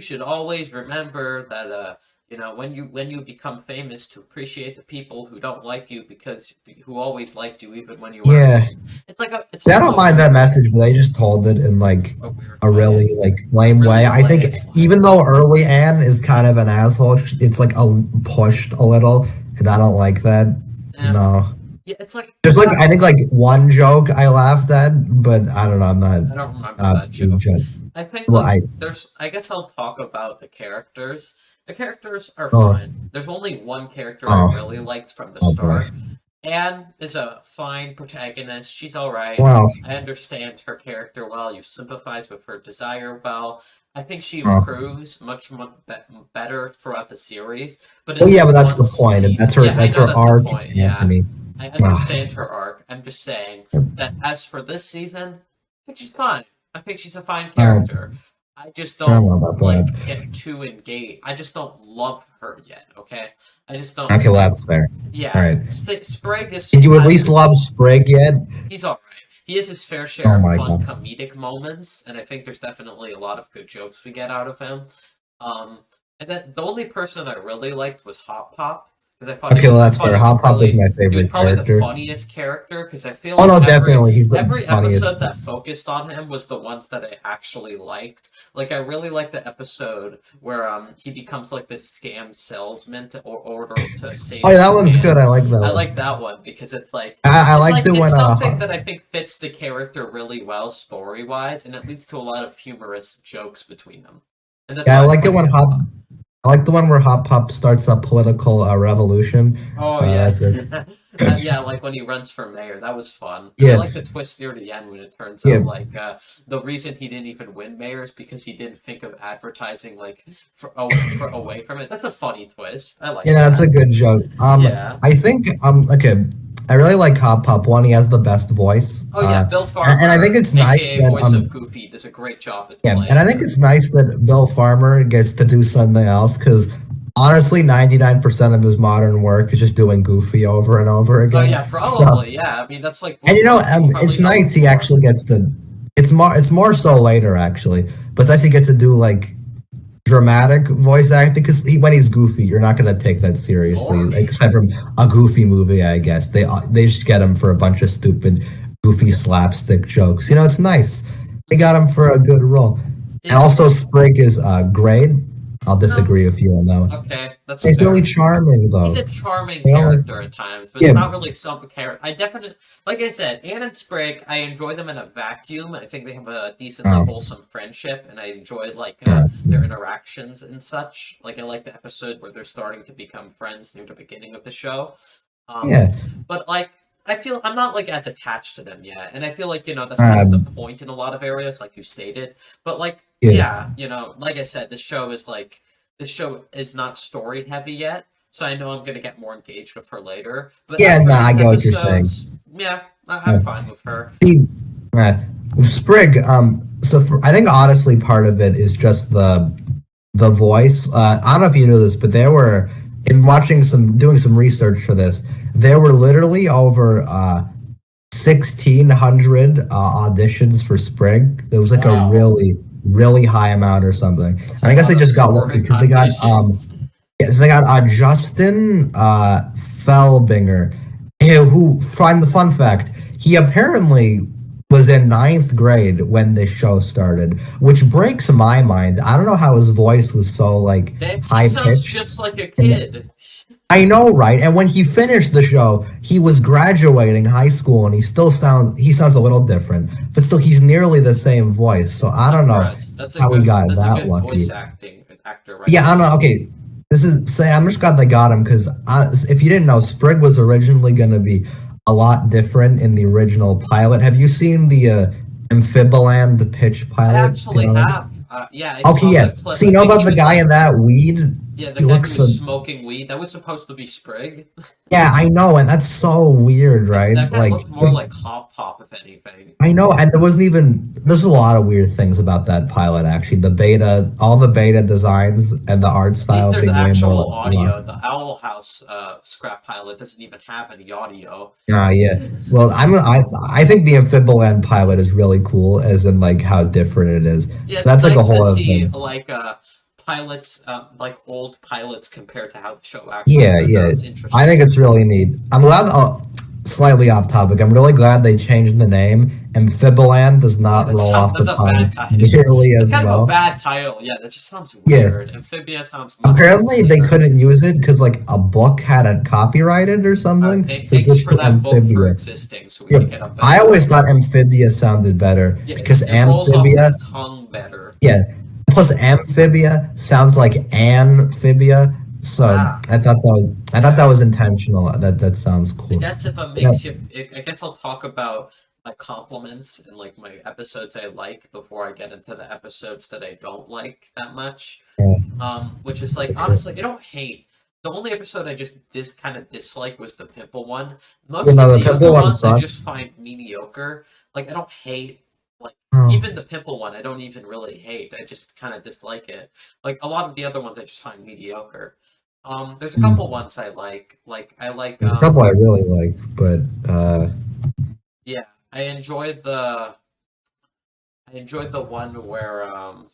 [SPEAKER 1] should always remember that you know when you become famous to appreciate the people who don't like you because who always liked you even when you weren't
[SPEAKER 2] Yeah,
[SPEAKER 1] in. It's like it's
[SPEAKER 2] I
[SPEAKER 1] such
[SPEAKER 2] don't mind that message, but they just told it in like
[SPEAKER 1] a weird
[SPEAKER 2] a
[SPEAKER 1] way,
[SPEAKER 2] really like
[SPEAKER 1] a
[SPEAKER 2] lame
[SPEAKER 1] really
[SPEAKER 2] way. I think
[SPEAKER 1] bland
[SPEAKER 2] even
[SPEAKER 1] way.
[SPEAKER 2] though early Anne is kind of an asshole, it's like pushed a little, and I don't like that.
[SPEAKER 1] Yeah,
[SPEAKER 2] No,
[SPEAKER 1] yeah. It's like
[SPEAKER 2] there's like
[SPEAKER 1] I
[SPEAKER 2] I think like one joke I laughed at, but I don't know. I'm not
[SPEAKER 1] I don't remember
[SPEAKER 2] not
[SPEAKER 1] that
[SPEAKER 2] being
[SPEAKER 1] joke.
[SPEAKER 2] judged.
[SPEAKER 1] I think
[SPEAKER 2] Well,
[SPEAKER 1] like
[SPEAKER 2] I
[SPEAKER 1] I guess I'll talk about the characters. The characters are
[SPEAKER 2] oh
[SPEAKER 1] fine. There's only one character I
[SPEAKER 2] oh
[SPEAKER 1] really liked from the
[SPEAKER 2] oh boy.
[SPEAKER 1] start. Anne is a fine protagonist. She's all right.
[SPEAKER 2] Well,
[SPEAKER 1] I understand her character well. You sympathize with her desire well. I think she
[SPEAKER 2] oh.
[SPEAKER 1] improves much better throughout the series. But
[SPEAKER 2] Well,
[SPEAKER 1] in
[SPEAKER 2] yeah,
[SPEAKER 1] this
[SPEAKER 2] but that's
[SPEAKER 1] one
[SPEAKER 2] the point.
[SPEAKER 1] season, yeah, I
[SPEAKER 2] That's
[SPEAKER 1] know
[SPEAKER 2] her
[SPEAKER 1] that's the
[SPEAKER 2] arc,
[SPEAKER 1] point. Yeah,
[SPEAKER 2] Anthony.
[SPEAKER 1] I
[SPEAKER 2] Ah,
[SPEAKER 1] understand her arc. I'm just saying that as for this season, I think she's fine. I think she's a fine
[SPEAKER 2] I
[SPEAKER 1] character. I just
[SPEAKER 2] don't
[SPEAKER 1] don't
[SPEAKER 2] know about
[SPEAKER 1] like
[SPEAKER 2] that.
[SPEAKER 1] get too engaged. I just don't love her yet. Okay, I just don't.
[SPEAKER 2] Okay, well, that's fair. All
[SPEAKER 1] Yeah,
[SPEAKER 2] right.
[SPEAKER 1] Sprague
[SPEAKER 2] Did
[SPEAKER 1] is
[SPEAKER 2] you at
[SPEAKER 1] has
[SPEAKER 2] least love Sprig yet?
[SPEAKER 1] he's all right. He has his fair share
[SPEAKER 2] Oh
[SPEAKER 1] of
[SPEAKER 2] my
[SPEAKER 1] fun
[SPEAKER 2] god.
[SPEAKER 1] comedic moments, and I think there's definitely a lot of good jokes we get out of him. Um, and then the only person I really liked was Hop Pop because
[SPEAKER 2] Okay, well,
[SPEAKER 1] I
[SPEAKER 2] that's
[SPEAKER 1] thought
[SPEAKER 2] fair.
[SPEAKER 1] he was
[SPEAKER 2] Hop Pop is
[SPEAKER 1] really
[SPEAKER 2] my
[SPEAKER 1] he was
[SPEAKER 2] favorite
[SPEAKER 1] probably the
[SPEAKER 2] character.
[SPEAKER 1] funniest character because I feel
[SPEAKER 2] Oh
[SPEAKER 1] like
[SPEAKER 2] no, definitely, he's the
[SPEAKER 1] every
[SPEAKER 2] funniest.
[SPEAKER 1] episode that focused on him was the ones that I actually liked. Like I really liked the episode where he becomes like this scam salesman to or order to
[SPEAKER 2] Oh
[SPEAKER 1] save
[SPEAKER 2] yeah,
[SPEAKER 1] the
[SPEAKER 2] that one's good.
[SPEAKER 1] scam.
[SPEAKER 2] I like that
[SPEAKER 1] I
[SPEAKER 2] one.
[SPEAKER 1] like that one because it's like
[SPEAKER 2] I liked it
[SPEAKER 1] it's
[SPEAKER 2] when
[SPEAKER 1] something that I think fits the character really well story wise, and it leads to a lot of humorous jokes between them, and that's
[SPEAKER 2] yeah, I
[SPEAKER 1] why I
[SPEAKER 2] like it
[SPEAKER 1] like
[SPEAKER 2] when
[SPEAKER 1] it a
[SPEAKER 2] Hop.
[SPEAKER 1] lot.
[SPEAKER 2] I like the one where Hop Pop starts a political revolution.
[SPEAKER 1] Oh yeah,
[SPEAKER 2] That's it.
[SPEAKER 1] yeah, like when he runs for mayor, that was fun, and I
[SPEAKER 2] Yeah,
[SPEAKER 1] like the twist near the end when it turns
[SPEAKER 2] yeah,
[SPEAKER 1] out like the reason he didn't even win mayor is because he didn't think of advertising like for away from it. That's a funny twist. I like
[SPEAKER 2] yeah. That's a
[SPEAKER 1] that.
[SPEAKER 2] good joke.
[SPEAKER 1] Yeah.
[SPEAKER 2] I think okay. I really like Hop Pop. One, he has the best voice.
[SPEAKER 1] Oh yeah, Bill
[SPEAKER 2] And I think
[SPEAKER 1] Farmer,
[SPEAKER 2] it's nice
[SPEAKER 1] aka
[SPEAKER 2] that
[SPEAKER 1] voice of Goofy, does a great job as
[SPEAKER 2] yeah, and
[SPEAKER 1] playing
[SPEAKER 2] I think
[SPEAKER 1] him.
[SPEAKER 2] it's nice that Bill Farmer gets to do something else because honestly, 99% of his modern work is just doing Goofy over and over
[SPEAKER 1] Oh
[SPEAKER 2] again.
[SPEAKER 1] yeah,
[SPEAKER 2] So,
[SPEAKER 1] probably. Yeah, I mean that's like
[SPEAKER 2] and
[SPEAKER 1] what people
[SPEAKER 2] it's
[SPEAKER 1] probably know him
[SPEAKER 2] nice he
[SPEAKER 1] for.
[SPEAKER 2] actually gets to. It's more so later actually, but it's nice he gets to do like dramatic voice acting because when he's Goofy, you're not gonna take that seriously,
[SPEAKER 1] Gosh.
[SPEAKER 2] except from a Goofy movie, I guess. They just get him for a bunch of stupid, goofy slapstick jokes. It's nice. They got him for a good role. And
[SPEAKER 1] Yeah.
[SPEAKER 2] also, Sprig is great. I'll
[SPEAKER 1] No.
[SPEAKER 2] disagree with you on that one.
[SPEAKER 1] Okay, that's
[SPEAKER 2] He's really
[SPEAKER 1] fair.
[SPEAKER 2] charming,
[SPEAKER 1] He's
[SPEAKER 2] though.
[SPEAKER 1] a charming
[SPEAKER 2] Like,
[SPEAKER 1] character at times, but it's
[SPEAKER 2] yeah,
[SPEAKER 1] not really some character. I definitely, like I said, Anne and Sprig, I enjoy them in a vacuum. I think they have a decently
[SPEAKER 2] oh,
[SPEAKER 1] wholesome friendship, and I enjoy like
[SPEAKER 2] yeah.
[SPEAKER 1] their interactions and such. Like I like the episode where they're starting to become friends near the beginning of the show. Um,
[SPEAKER 2] Yeah.
[SPEAKER 1] but like I feel I'm not like as attached to them yet, and I feel like that's kind of the
[SPEAKER 2] Um.
[SPEAKER 1] point in a lot of areas, like you stated. But like
[SPEAKER 2] Yeah.
[SPEAKER 1] yeah, like I said, this show is not story heavy yet, so I know I'm gonna get more engaged with her later. But
[SPEAKER 2] Yeah.
[SPEAKER 1] as for
[SPEAKER 2] No, I
[SPEAKER 1] these
[SPEAKER 2] get what you're saying.
[SPEAKER 1] episodes, yeah, I'm
[SPEAKER 2] Uh,
[SPEAKER 1] fine with her.
[SPEAKER 2] See, uh, Sprig. I think honestly, part of it is just the voice. I don't know if you knew this, but there were in doing some research for this. There were literally over 1,600 auditions for Sprig. It was like a
[SPEAKER 1] Wow,
[SPEAKER 2] really high amount or something.
[SPEAKER 1] that's
[SPEAKER 2] And
[SPEAKER 1] a
[SPEAKER 2] I guess
[SPEAKER 1] lot
[SPEAKER 2] they
[SPEAKER 1] of
[SPEAKER 2] just got lucky
[SPEAKER 1] Sprig
[SPEAKER 2] because they got
[SPEAKER 1] auditions.
[SPEAKER 2] yeah, so they got Justin Felbinger, who find the fun fact he apparently was in ninth grade when this show started, which breaks my mind. I don't know how his voice was so like
[SPEAKER 1] He
[SPEAKER 2] high
[SPEAKER 1] sounds
[SPEAKER 2] pitched.
[SPEAKER 1] just like a kid.
[SPEAKER 2] I know, right? And when he finished the show, he was graduating high school, and he sounds a little different, but still he's nearly the same voice. So I don't know
[SPEAKER 1] Impressed.
[SPEAKER 2] how he got
[SPEAKER 1] That's a
[SPEAKER 2] that
[SPEAKER 1] good
[SPEAKER 2] lucky.
[SPEAKER 1] voice acting actor right
[SPEAKER 2] Yeah, I don't
[SPEAKER 1] there.
[SPEAKER 2] know. Okay, I'm just glad they got him because if you didn't know, Sprig was originally going to be a lot different in the original pilot. Have you seen the Amphibiland, the pitch
[SPEAKER 1] I
[SPEAKER 2] pilot?
[SPEAKER 1] actually have. Yeah, I
[SPEAKER 2] Okay,
[SPEAKER 1] saw
[SPEAKER 2] yeah.
[SPEAKER 1] the clip.
[SPEAKER 2] So you
[SPEAKER 1] I
[SPEAKER 2] know
[SPEAKER 1] think
[SPEAKER 2] about
[SPEAKER 1] he
[SPEAKER 2] the
[SPEAKER 1] was
[SPEAKER 2] guy in
[SPEAKER 1] like,
[SPEAKER 2] that weed?
[SPEAKER 1] yeah, the
[SPEAKER 2] He
[SPEAKER 1] guy who
[SPEAKER 2] looks
[SPEAKER 1] was
[SPEAKER 2] so.
[SPEAKER 1] smoking weed. That was supposed to be Sprig.
[SPEAKER 2] Yeah, I know, and that's so weird, right?
[SPEAKER 1] That guy
[SPEAKER 2] Like,
[SPEAKER 1] looked more like Hop Pop, if anything.
[SPEAKER 2] I know, and there wasn't even. There's a lot of weird things about that pilot. Actually, all the beta designs and the art
[SPEAKER 1] At least
[SPEAKER 2] style
[SPEAKER 1] there's
[SPEAKER 2] being way more
[SPEAKER 1] actual
[SPEAKER 2] like.
[SPEAKER 1] audio. The Owl House scrap pilot doesn't even have any audio.
[SPEAKER 2] Yeah. Well, I think the Amphibian pilot is really cool, as in like how different it is.
[SPEAKER 1] Yeah, it's
[SPEAKER 2] That's like a
[SPEAKER 1] nice to
[SPEAKER 2] whole other
[SPEAKER 1] see
[SPEAKER 2] thing.
[SPEAKER 1] like pilots, like old pilots compared to how the show actually
[SPEAKER 2] Yeah,
[SPEAKER 1] went.
[SPEAKER 2] yeah.
[SPEAKER 1] It's
[SPEAKER 2] I think
[SPEAKER 1] interesting.
[SPEAKER 2] it's really neat. I'm glad. Slightly off topic. I'm really glad they changed the name. Amphibian does
[SPEAKER 1] Yeah,
[SPEAKER 2] not roll off
[SPEAKER 1] that's
[SPEAKER 2] the
[SPEAKER 1] a
[SPEAKER 2] tongue
[SPEAKER 1] bad title.
[SPEAKER 2] nearly
[SPEAKER 1] That's
[SPEAKER 2] as
[SPEAKER 1] kind of a
[SPEAKER 2] well.
[SPEAKER 1] bad title. Yeah, that just sounds
[SPEAKER 2] Yeah.
[SPEAKER 1] weird. Amphibia sounds much
[SPEAKER 2] Apparently, they
[SPEAKER 1] cleaner.
[SPEAKER 2] couldn't use it because like a book had it copyrighted or something. So
[SPEAKER 1] Thanks
[SPEAKER 2] switched
[SPEAKER 1] for
[SPEAKER 2] to
[SPEAKER 1] that book for
[SPEAKER 2] Amphibia.
[SPEAKER 1] existing, so we
[SPEAKER 2] Yeah.
[SPEAKER 1] could get a
[SPEAKER 2] I
[SPEAKER 1] better
[SPEAKER 2] always
[SPEAKER 1] title.
[SPEAKER 2] thought Amphibia sounded better
[SPEAKER 1] Yeah,
[SPEAKER 2] because
[SPEAKER 1] it rolls off the
[SPEAKER 2] Amphibia.
[SPEAKER 1] tongue better.
[SPEAKER 2] Yeah. Plus, Amphibia sounds like Amphibia. So
[SPEAKER 1] Ah,
[SPEAKER 2] I thought that
[SPEAKER 1] yeah.
[SPEAKER 2] was intentional. That sounds
[SPEAKER 1] I
[SPEAKER 2] cool.
[SPEAKER 1] guess if it
[SPEAKER 2] Yeah.
[SPEAKER 1] makes you, I guess I'll talk about my compliments and like my episodes I like before I get into the episodes that I don't like that much.
[SPEAKER 2] Yeah,
[SPEAKER 1] Which is like
[SPEAKER 2] for sure.
[SPEAKER 1] honestly, I don't hate. The only episode I just kind of dislike was the pimple one.
[SPEAKER 2] You
[SPEAKER 1] Most of
[SPEAKER 2] know, the
[SPEAKER 1] the
[SPEAKER 2] pimple
[SPEAKER 1] other
[SPEAKER 2] one
[SPEAKER 1] ones I
[SPEAKER 2] sucks.
[SPEAKER 1] just find mediocre. Like I don't hate like
[SPEAKER 2] Oh,
[SPEAKER 1] even the pimple one I don't even really hate. I just kind of dislike it. Like a lot of the other ones I just find mediocre. There's a couple
[SPEAKER 2] mm.
[SPEAKER 1] ones I like. Like I like
[SPEAKER 2] There's a couple I really like, but
[SPEAKER 1] yeah, I enjoyed the one where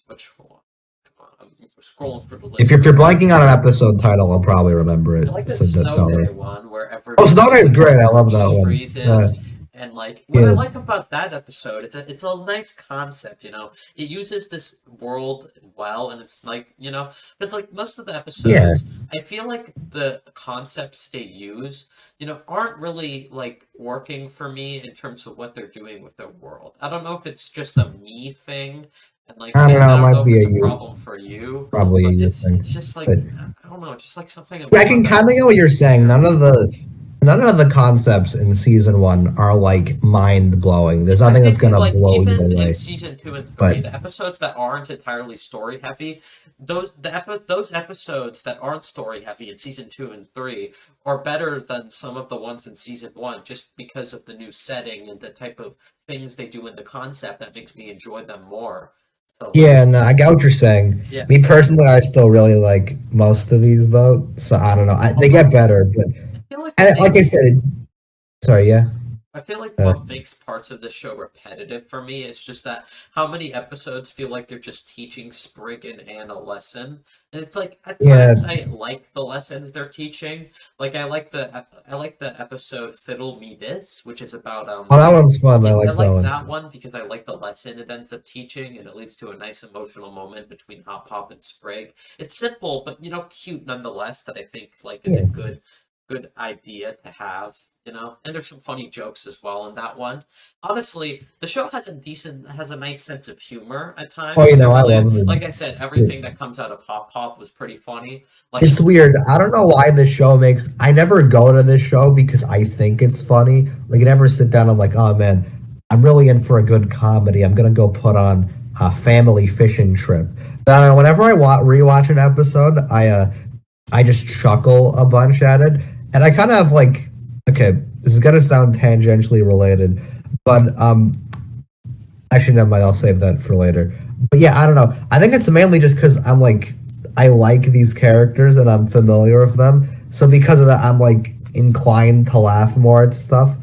[SPEAKER 1] which one? Come on, I'm scrolling through the
[SPEAKER 2] if
[SPEAKER 1] list
[SPEAKER 2] you're
[SPEAKER 1] right now.
[SPEAKER 2] blanking on an episode title, I'll probably remember
[SPEAKER 1] I
[SPEAKER 2] it.
[SPEAKER 1] like the
[SPEAKER 2] So don't
[SPEAKER 1] snow day
[SPEAKER 2] worry.
[SPEAKER 1] one where
[SPEAKER 2] Oh, Snow
[SPEAKER 1] everybody
[SPEAKER 2] Day is great. I love that one.
[SPEAKER 1] freezes. And like what I
[SPEAKER 2] Yeah,
[SPEAKER 1] like about that episode, it's a nice concept, It uses this world well, and it's like, because like most of the
[SPEAKER 2] yeah.
[SPEAKER 1] episodes, I feel like the concepts they use, aren't really like working for me in terms of what they're doing with their world. I don't know if it's just a me thing, and like
[SPEAKER 2] I don't know.
[SPEAKER 1] I
[SPEAKER 2] It
[SPEAKER 1] don't
[SPEAKER 2] might
[SPEAKER 1] know if
[SPEAKER 2] be
[SPEAKER 1] it's
[SPEAKER 2] a
[SPEAKER 1] a
[SPEAKER 2] you,
[SPEAKER 1] problem for you,
[SPEAKER 2] probably a
[SPEAKER 1] but
[SPEAKER 2] you
[SPEAKER 1] it's
[SPEAKER 2] thing.
[SPEAKER 1] just like
[SPEAKER 2] But
[SPEAKER 1] I don't know, just like something
[SPEAKER 2] yeah, I
[SPEAKER 1] about
[SPEAKER 2] can
[SPEAKER 1] that.
[SPEAKER 2] kind of get what you're saying.
[SPEAKER 1] Yeah.
[SPEAKER 2] None of the concepts in season one are like mind blowing. There's
[SPEAKER 1] I
[SPEAKER 2] nothing that's
[SPEAKER 1] think
[SPEAKER 2] gonna
[SPEAKER 1] like
[SPEAKER 2] blow you
[SPEAKER 1] even in
[SPEAKER 2] away.
[SPEAKER 1] season 2 and 3,
[SPEAKER 2] But
[SPEAKER 1] the episodes that aren't entirely story heavy, those episodes that aren't story heavy in season 2 and 3 are better than some of the ones in season 1, just because of the new setting and the type of things they do in the concept that makes me enjoy them more. So
[SPEAKER 2] yeah,
[SPEAKER 1] like
[SPEAKER 2] no, I get what you're saying.
[SPEAKER 1] yeah,
[SPEAKER 2] Me personally, I still really like most of these though. So I don't know. They get
[SPEAKER 1] although
[SPEAKER 2] better, but
[SPEAKER 1] I feel like what
[SPEAKER 2] like I
[SPEAKER 1] makes
[SPEAKER 2] said, sorry, yeah.
[SPEAKER 1] I feel like
[SPEAKER 2] Uh,
[SPEAKER 1] what makes parts of the show repetitive for me is just that how many episodes feel like they're just teaching Sprig and Anne a lesson, and it's like at
[SPEAKER 2] yeah.
[SPEAKER 1] times I like the lessons they're teaching. Like I like the episode "Fiddle Me This," which is about
[SPEAKER 2] Oh, that one's fun. I
[SPEAKER 1] I
[SPEAKER 2] like that
[SPEAKER 1] like
[SPEAKER 2] one.
[SPEAKER 1] that one because I like the lesson it ends up teaching, and it leads to a nice emotional moment between Hop Hop and Sprig. It's simple, but cute nonetheless. That I think like is a
[SPEAKER 2] Yeah.
[SPEAKER 1] good good idea to have, and there's some funny jokes as well in that one. Honestly, the show has a nice sense of humor at times.
[SPEAKER 2] Oh, I love it.
[SPEAKER 1] Like I said, everything that comes out of Pop Pop was pretty funny. Like,
[SPEAKER 2] it's weird. I don't know why this show makes. I never go to this show because I think it's funny. Like, I never sit down. I'm like, oh man, I'm really in for a good comedy. I'm gonna go put on a family fishing trip. But whenever I rewatch an episode, I just chuckle a bunch at it, and I kind of like. Okay, this is gonna sound tangentially related, but actually, never mind. I'll save that for later. But yeah, I don't know. I think it's mainly just because I'm like, I like these characters and I'm familiar with them. So because of that, I'm like inclined to laugh more at stuff.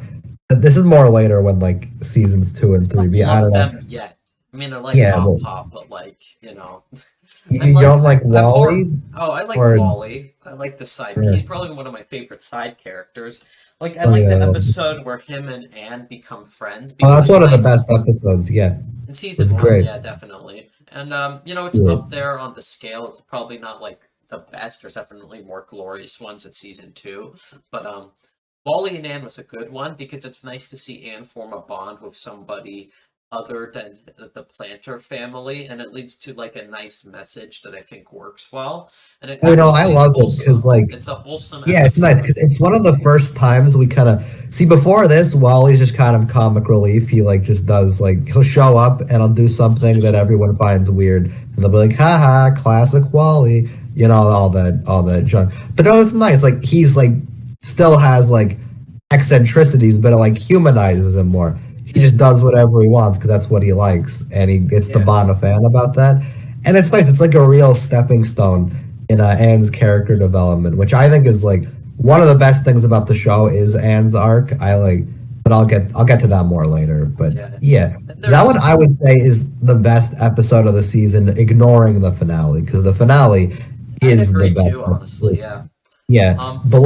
[SPEAKER 2] But this is more later when like seasons 2 and 3.
[SPEAKER 1] I
[SPEAKER 2] don't
[SPEAKER 1] love
[SPEAKER 2] know.
[SPEAKER 1] them yet. I mean, I like Pop Pop, but like,
[SPEAKER 2] You don't like Wally?
[SPEAKER 1] I like Wally. I like the side. Yeah. He's probably one of my favorite side characters. Like, I like the episode where him and Anne become friends.
[SPEAKER 2] Oh, that's one of the best episodes, yeah.
[SPEAKER 1] In season 1, yeah, definitely. And, it's up there on the scale. It's probably not, like, the best. There's definitely more glorious ones in season 2. But, Wally and Anne was a good one because it's nice to see Anne form a bond with somebody other than the Planter family, and it leads to like a nice message that I think works well. And
[SPEAKER 2] I love it because like
[SPEAKER 1] it's a wholesome.
[SPEAKER 2] Yeah, it's nice because it's one of the first times we kind of see. Before this, Wally's just kind of comic relief. He like just does like he'll show up and I'll do something that everyone finds weird, and they'll be like, "Haha, classic Wally," all that junk. But no, it's nice. Like he's like still has like eccentricities, but it like humanizes him more. He just does whatever he wants because that's what he likes, and he gets to bond a fan about that. And it's nice. It's like a real stepping stone in Anne's character development, which I think is like one of the best things about the show is Anne's arc. But I'll get to that more later. But yeah, that one I would say is the best episode of the season, ignoring the finale because the finale is the best.
[SPEAKER 1] Too, honestly, yeah.
[SPEAKER 2] Yeah, but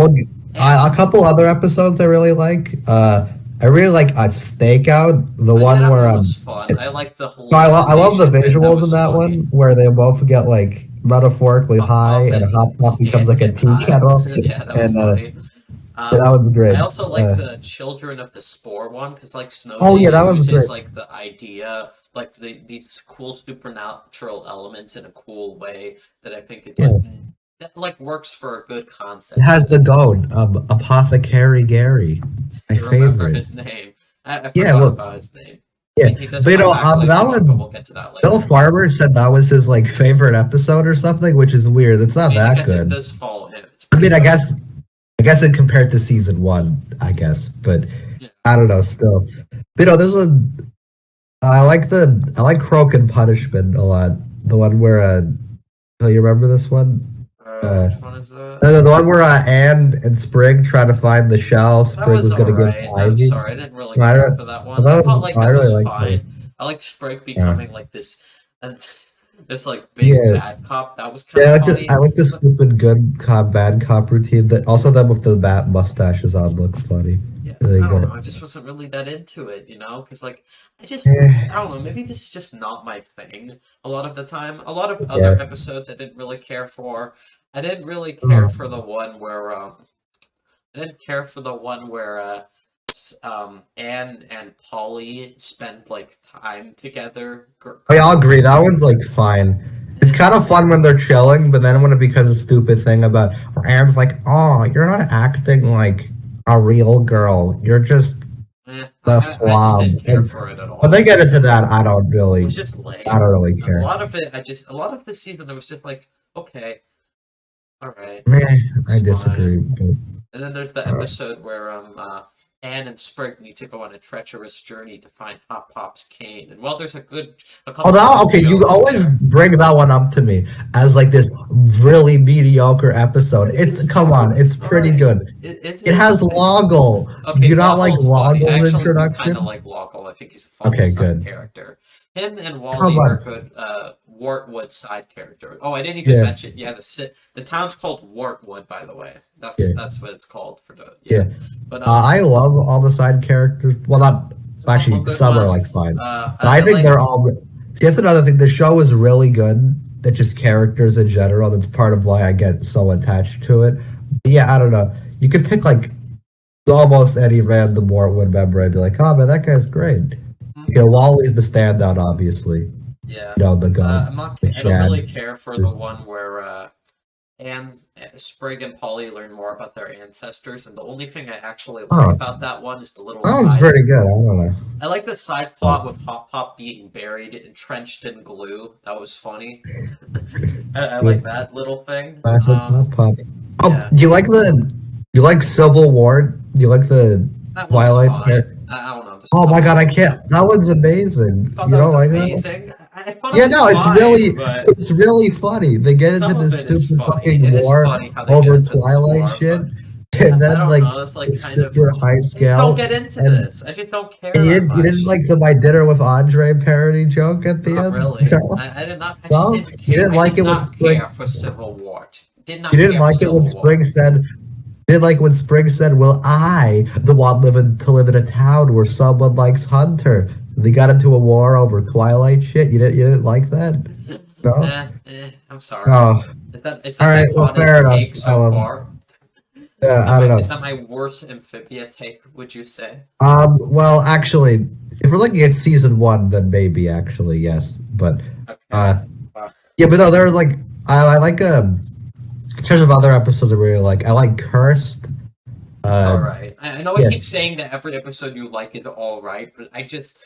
[SPEAKER 2] a couple other episodes I really like. I really like a Stakeout, the one where
[SPEAKER 1] was fun. I like the whole.
[SPEAKER 2] I love the visuals in that one where they both get like metaphorically high and a hot pot becomes like a tea kettle.
[SPEAKER 1] Yeah, that was funny.
[SPEAKER 2] That was great.
[SPEAKER 1] I also like the Children of the Spore one because like Snow.
[SPEAKER 2] Oh yeah, that was
[SPEAKER 1] uses
[SPEAKER 2] great.
[SPEAKER 1] Like the idea, like these cool supernatural elements in a cool way that I think is that like works for a good concept.
[SPEAKER 2] It has the goat, Apothecary Gary. My favorite.
[SPEAKER 1] His name. I forgot about his name.
[SPEAKER 2] Yeah, but that one.
[SPEAKER 1] We'll get to that later.
[SPEAKER 2] Bill Farmer said that was his like favorite episode or something, which is weird. It's not that good.
[SPEAKER 1] It does follow him.
[SPEAKER 2] I guess it compared to season 1, I guess, but I don't know. Still, but this one. I like Croak and Punishment a lot. The one where you remember this one?
[SPEAKER 1] Which one is that?
[SPEAKER 2] The one where Anne and Sprig try to find the shell. Sprig was going to give Ivy.
[SPEAKER 1] I'm sorry, I didn't really care for that one. I felt like that was fine. I liked Sprig becoming like this like big bad cop. That was kind of funny.
[SPEAKER 2] I like the stupid good cop, bad cop routine. That also them with the bat mustaches on looks funny.
[SPEAKER 1] Yeah, I don't know. I just wasn't really that into it, because like I don't know. Maybe this is just not my thing. A lot of the time, a lot of other episodes I didn't really care for. I didn't really care for the one where Anne and Polly spend like time together.
[SPEAKER 2] I'll agree. That one's like fine. It's kind of fun when they're chilling, but then when it becomes a stupid thing about where Anne's like, "Oh, you're not acting like a real girl. You're just the slob."
[SPEAKER 1] I just didn't care for it at all.
[SPEAKER 2] When they get into that, I don't really.
[SPEAKER 1] It was just lame.
[SPEAKER 2] I don't really care.
[SPEAKER 1] A lot of the season, it was just like, okay, all right.
[SPEAKER 2] I disagree. But,
[SPEAKER 1] and then there's the episode where Anne and Sprig need to go on a treacherous journey to find Hop Pop's cane. And while there's a couple.
[SPEAKER 2] You always bring that one up to me as like this really mediocre episode. It's pretty good. It has Loggle.
[SPEAKER 1] Okay,
[SPEAKER 2] do you not like Loggle's introduction?
[SPEAKER 1] I kind of like Loggle. I think he's a fun side character. Him and Wally are good Wartwood side character. Oh, I didn't even mention. Yeah, the town's called Wartwood, by the way. That's what it's called for the But
[SPEAKER 2] I love all the side characters. Well, not actually. Some are like fine, but I think they're all. See, that's another thing. The show is really good. That just characters in general. That's part of why I get so attached to it. But yeah, I don't know. you could pick like almost any random Mortwood member and be like, oh man, that guy's great. You know, Wally's the standout, obviously.
[SPEAKER 1] Yeah.
[SPEAKER 2] You know, the god.
[SPEAKER 1] I'm not. I don't really care for the one where Sprig and Polly learn more about their ancestors, and the only thing I actually like about that one is the little
[SPEAKER 2] that was
[SPEAKER 1] side.
[SPEAKER 2] pretty good. I don't know.
[SPEAKER 1] I like the side plot with Hop Pop being buried, entrenched in glue. That was funny. I like that little thing.
[SPEAKER 2] Classic Hop Pop. Oh,
[SPEAKER 1] yeah.
[SPEAKER 2] do you like Civil War? Do you like the
[SPEAKER 1] That
[SPEAKER 2] Twilight?
[SPEAKER 1] I don't know.
[SPEAKER 2] Oh my god, I can't. That one's amazing. You don't like
[SPEAKER 1] amazing?
[SPEAKER 2] that?
[SPEAKER 1] I thought
[SPEAKER 2] Yeah,
[SPEAKER 1] it was
[SPEAKER 2] no,
[SPEAKER 1] fine,
[SPEAKER 2] it's really funny. They get into this stupid fucking war over Twilight shit, and then like
[SPEAKER 1] it's like kind of
[SPEAKER 2] super high scale.
[SPEAKER 1] Don't get into this. I just don't care.
[SPEAKER 2] You didn't like the My Dinner with Andre parody joke at the
[SPEAKER 1] not
[SPEAKER 2] end?
[SPEAKER 1] Really?
[SPEAKER 2] No?
[SPEAKER 1] I did not. I
[SPEAKER 2] No?
[SPEAKER 1] didn't care.
[SPEAKER 2] You didn't like
[SPEAKER 1] I did
[SPEAKER 2] it when
[SPEAKER 1] not
[SPEAKER 2] Spring
[SPEAKER 1] care for Civil War. Did not.
[SPEAKER 2] You didn't
[SPEAKER 1] care
[SPEAKER 2] like
[SPEAKER 1] for
[SPEAKER 2] it when
[SPEAKER 1] Civil
[SPEAKER 2] Spring
[SPEAKER 1] War.
[SPEAKER 2] said. You didn't like when Spring said, "Well, I, the one to live in a town where someone likes Hunter." They got into a war over Twilight shit. You didn't like that? No.
[SPEAKER 1] I'm sorry.
[SPEAKER 2] Oh.
[SPEAKER 1] Is that
[SPEAKER 2] All right, well, fair
[SPEAKER 1] take
[SPEAKER 2] enough.
[SPEAKER 1] so far?
[SPEAKER 2] I don't know.
[SPEAKER 1] Is that my worst Amphibia take? Would you say?
[SPEAKER 2] Well, actually, if we're looking at season 1, then maybe actually yes. But
[SPEAKER 1] okay.
[SPEAKER 2] yeah, but no, there's like I like in terms of other episodes I really like. I like Cursed.
[SPEAKER 1] It's alright. I know I keep saying that every episode you like is alright, but I just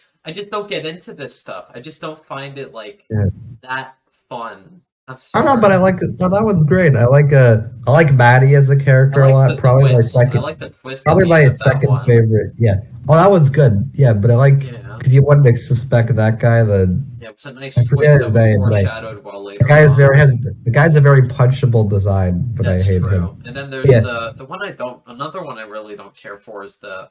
[SPEAKER 1] don't get into this stuff. I just don't find it like that fun.
[SPEAKER 2] I don't know, but I like it. No, that one's great. I like Maddie as a character a lot. Probably my second.
[SPEAKER 1] I like the twist.
[SPEAKER 2] Probably my second favorite. Yeah. Oh, that one's good. Yeah, but I like because you wouldn't suspect that guy.
[SPEAKER 1] Yeah, it's a nice twist that was foreshadowed while later.
[SPEAKER 2] The guy's a very punchable design, but
[SPEAKER 1] That's
[SPEAKER 2] I hate
[SPEAKER 1] true.
[SPEAKER 2] him.
[SPEAKER 1] And then there's the one another one I really don't care for is the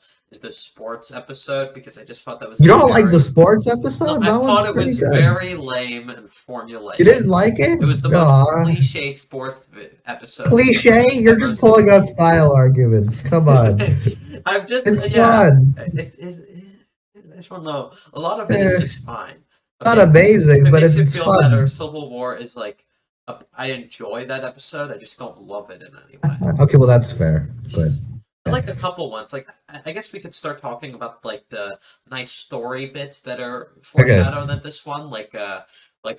[SPEAKER 1] sports episode because I just thought that was.
[SPEAKER 2] You don't like the sports episode?
[SPEAKER 1] I thought it was very lame and formulaic.
[SPEAKER 2] You didn't like it?
[SPEAKER 1] It was the most cliche sports episode.
[SPEAKER 2] Cliche? You're just pulling out style arguments. Come on. It's fun.
[SPEAKER 1] I don't know. A lot of it is just fine.
[SPEAKER 2] Not amazing, but it's
[SPEAKER 1] feel
[SPEAKER 2] fun.
[SPEAKER 1] Better. Civil War is like I enjoy that episode. I just don't love it in any way.
[SPEAKER 2] Okay, well that's fair. But
[SPEAKER 1] I like a couple ones. Like I guess we could start talking about like the nice story bits that are foreshadowed in this one, like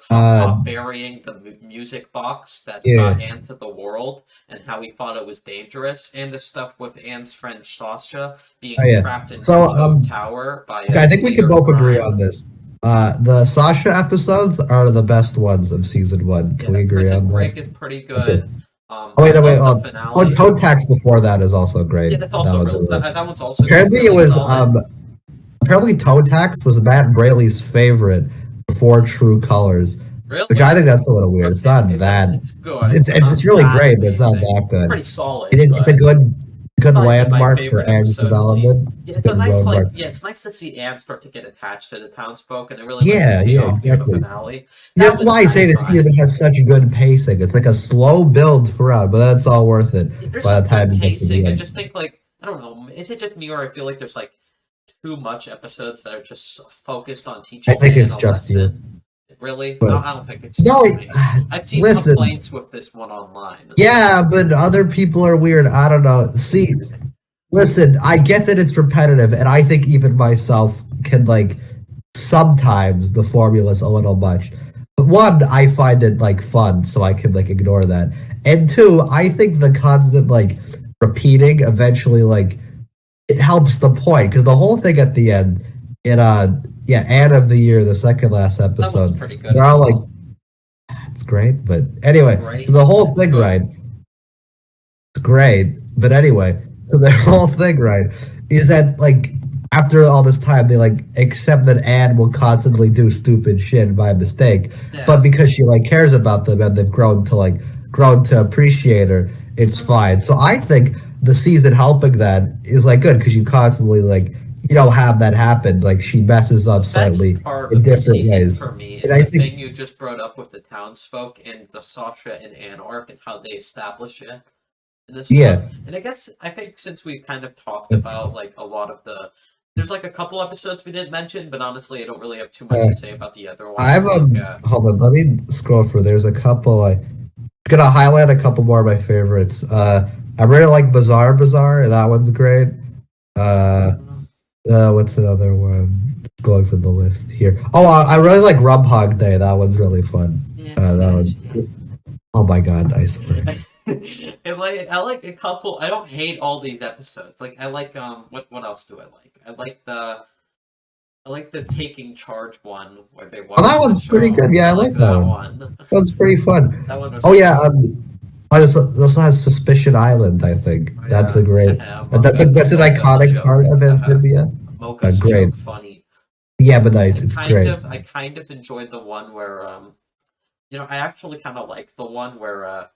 [SPEAKER 1] Hop burying the music box that got Anne to the world and how he thought it was dangerous, and the stuff with Anne's friend Sasha being trapped in the tower by.
[SPEAKER 2] I think we can both agree on this. The Sasha episodes are the best ones of season 1. Can we agree on that?
[SPEAKER 1] Break is pretty good.
[SPEAKER 2] Wait. Toe Tax before that is also great.
[SPEAKER 1] Yeah, that's also that one's also.
[SPEAKER 2] Apparently, it was apparently Toe Tax was Matt Braley's favorite before True Colors.
[SPEAKER 1] Really?
[SPEAKER 2] Which I think that's a little weird. It's not that.
[SPEAKER 1] It's good.
[SPEAKER 2] It's really great, but it's not that good.
[SPEAKER 1] It's pretty solid.
[SPEAKER 2] It's a good landmark for Anne's development.
[SPEAKER 1] It's a nice it's nice to see Anne start to get attached to the townsfolk, and it really
[SPEAKER 2] exactly.
[SPEAKER 1] The finale.
[SPEAKER 2] That's why I say this season has such good pacing. It's like a slow build throughout, but that's all worth it by the time you get to the end.
[SPEAKER 1] I just think I don't know. Is it just me or I feel like there's too much episodes that are just focused on teaching Anne a lesson? Really? But, no, I don't think it's me. I've seen complaints with this one online.
[SPEAKER 2] Yeah, but other people are weird. I don't know. See, listen, I get that it's repetitive, and I think even myself can, sometimes the formula's a little much. But one, I find it, fun, so I can, ignore that. And two, I think the constant, repeating eventually, it helps the point, because the whole thing at the end, Anne of the Year, the second last episode.
[SPEAKER 1] Pretty good.
[SPEAKER 2] They're all it's great, but anyway, so the whole thing, right? It's great, but anyway, so the whole thing, right, is that after all this time, they accept that Anne will constantly do stupid shit by mistake, but because she cares about them and they've grown to appreciate her, it's fine. So I think the season helping that is good because you constantly have that happen. She messes up slightly in different ways.
[SPEAKER 1] For me is the thing you just brought up with the townsfolk and the Sasha and Anne arc and how they establish it in this one. And I think since we kind of talked about a lot of there's a couple episodes we didn't mention, but honestly I don't really have too much to say about the other ones.
[SPEAKER 2] I have hold on, let me scroll through. There's a couple I'm gonna highlight a couple more of my favorites. I really like Bazaar. That one's great. Uh, what's another one? Going for the list here. Oh, I really like Grubhog Day. That one's really fun.
[SPEAKER 1] Yeah,
[SPEAKER 2] That one. Oh my god, I swear.
[SPEAKER 1] I like a couple. I don't hate all these episodes. Like I like what else do I like? I like the taking charge one where they watch.
[SPEAKER 2] Oh, that one's pretty good. Yeah, I like that one. That one's pretty fun.
[SPEAKER 1] That one was
[SPEAKER 2] yeah. This also has Suspicion Island. I think that's a great. That's an iconic part of Amphibia.
[SPEAKER 1] Mocha's
[SPEAKER 2] great.
[SPEAKER 1] joke funny.
[SPEAKER 2] Yeah, but it's great.
[SPEAKER 1] I kind of enjoyed the one where I actually kind of like the one where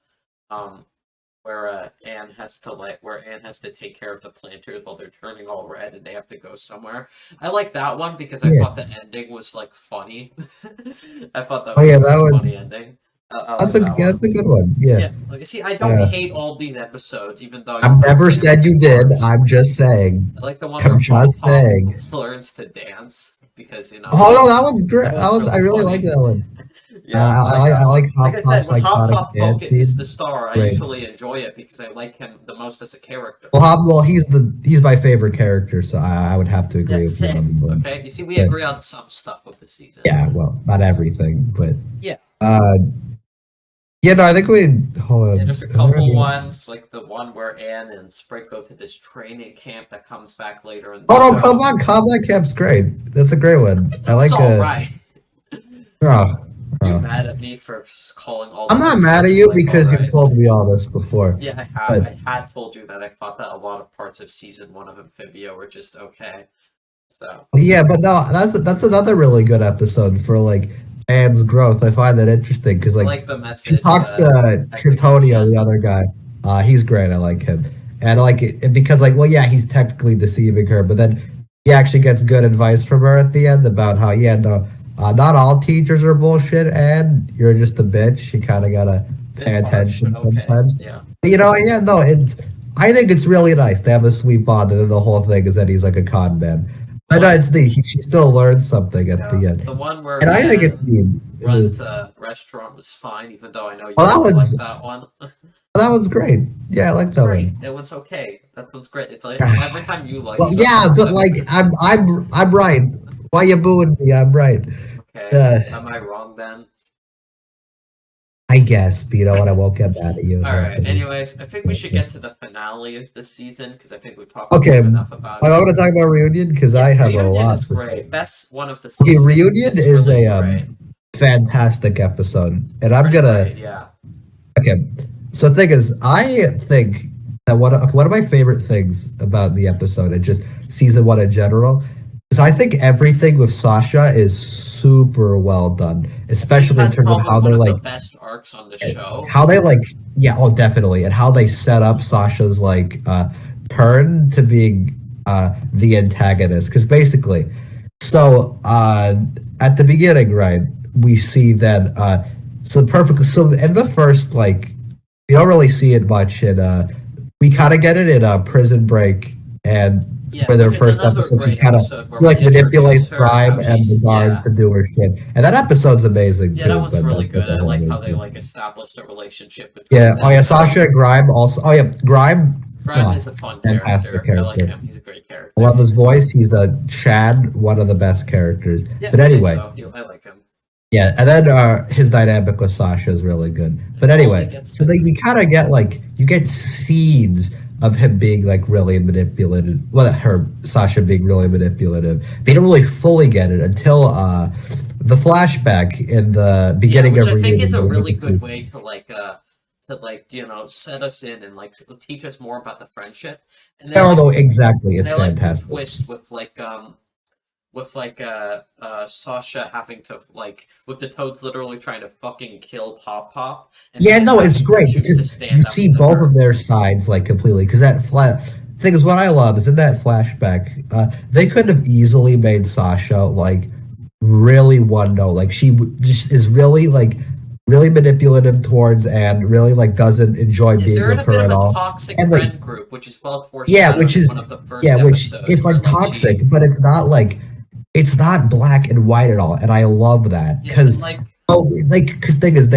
[SPEAKER 1] Anne has to take care of the planters while they're turning all red and they have to go somewhere. I like that one because I thought the ending was like funny. I thought that was a funny ending.
[SPEAKER 2] That's a good one. Yeah.
[SPEAKER 1] Like, see, I don't hate all these episodes, even though
[SPEAKER 2] I've never said you did. I'm just saying.
[SPEAKER 1] I like the one where Pop learns to dance because
[SPEAKER 2] Oh no, that one's great. I really like that one. Yeah, I like Hop
[SPEAKER 1] Like I said, when Hop
[SPEAKER 2] Pop
[SPEAKER 1] is the star, I usually enjoy it because I like him the most as a character.
[SPEAKER 2] Well, he's my favorite character, so I would have to agree with you.
[SPEAKER 1] Okay, you see, we agree on some stuff with the season.
[SPEAKER 2] Yeah, well, not everything, but
[SPEAKER 1] yeah.
[SPEAKER 2] Yeah, no, I think hold on.
[SPEAKER 1] Yeah, there's a couple ones, like the one where Anne and Sprite go to this training camp that comes back later in the
[SPEAKER 2] show. Come on, Combat Camp's great. That's a great one. I like it.
[SPEAKER 1] Right. You mad at me for calling all
[SPEAKER 2] I'm not mad at you because you told me all this before.
[SPEAKER 1] Yeah, I had told you that I thought that a lot of parts of season 1 of Amphibia were just okay. So
[SPEAKER 2] yeah, but no, that's another really good episode for like Anne's growth. I find that interesting because like
[SPEAKER 1] the message.
[SPEAKER 2] She talks to Tritonio, the other guy. He's great. I like him, and I like it because like he's technically deceiving her, but then he actually gets good advice from her at the end about how not all teachers are bullshit, and you're just a bitch. You kind of gotta pay attention sometimes.
[SPEAKER 1] Yeah.
[SPEAKER 2] But, I think it's really nice to have a sweet bond, and then the whole thing is that he's like a con man. But no, she still learns something at the end.
[SPEAKER 1] The one where
[SPEAKER 2] I think it's neat.
[SPEAKER 1] Runs a restaurant was fine, even though I know you don't like that one.
[SPEAKER 2] That one's great. Yeah, I like that one.
[SPEAKER 1] That one's okay. That one's great. It's like every time you like.
[SPEAKER 2] Well, yeah, but like I'm right. Why you booing me? I'm right.
[SPEAKER 1] Okay. Am I wrong then?
[SPEAKER 2] I guess, but you know what? I won't get mad at you.
[SPEAKER 1] Alright, anyways, I think we should get to the finale of this season, because I think we've talked enough about it.
[SPEAKER 2] I want to talk about Reunion, because I have a lot.
[SPEAKER 1] Reunion is great. Best one of the season.
[SPEAKER 2] Okay, Reunion is really a fantastic episode, and I'm gonna...
[SPEAKER 1] Yeah.
[SPEAKER 2] Okay, so the thing is, I think that one of my favorite things about the episode, and just season 1 in general, is I think everything with Sasha is super well done, especially in terms of how they're like
[SPEAKER 1] the best arcs on the show.
[SPEAKER 2] How they definitely, and how they set up Sasha's turn to being the antagonist. Because basically, so at the beginning, right, we see that so in the first you don't really see it much in we kind of get it in Prison Break and. For their first episode, she kind of manipulates Prime and the guard to do her shit, and that episode's amazing.
[SPEAKER 1] Yeah, that one's really good. I like how they established a relationship between them.
[SPEAKER 2] Sasha and Grime also. Grime
[SPEAKER 1] is a fun character. I like him. He's a great character.
[SPEAKER 2] I love his voice. He's the Chad, one of the best characters.
[SPEAKER 1] Yeah,
[SPEAKER 2] but anyway,
[SPEAKER 1] I like him.
[SPEAKER 2] Yeah, and then his dynamic with Sasha is really good. But anyway, so you kind of get you get seeds of him being really manipulative. Well, Sasha being really manipulative. But you don't really fully get it until the flashback in the beginning of Reunion.
[SPEAKER 1] I think is a really good way to set us in and teach us more about the friendship. And
[SPEAKER 2] then, exactly, it's fantastic.
[SPEAKER 1] Twist with Sasha having to with the Toads literally trying to fucking kill Pop.
[SPEAKER 2] It's great because you see both of their sides completely. Because that thing is what I love is in that flashback, they could have easily made Sasha really one note. She just is really really manipulative towards and really doesn't enjoy being with her at all.
[SPEAKER 1] Toxic friend group, which is well
[SPEAKER 2] which is one of the first episodes. It's toxic, but it's not it's not black and white at all, and I love that because because thing is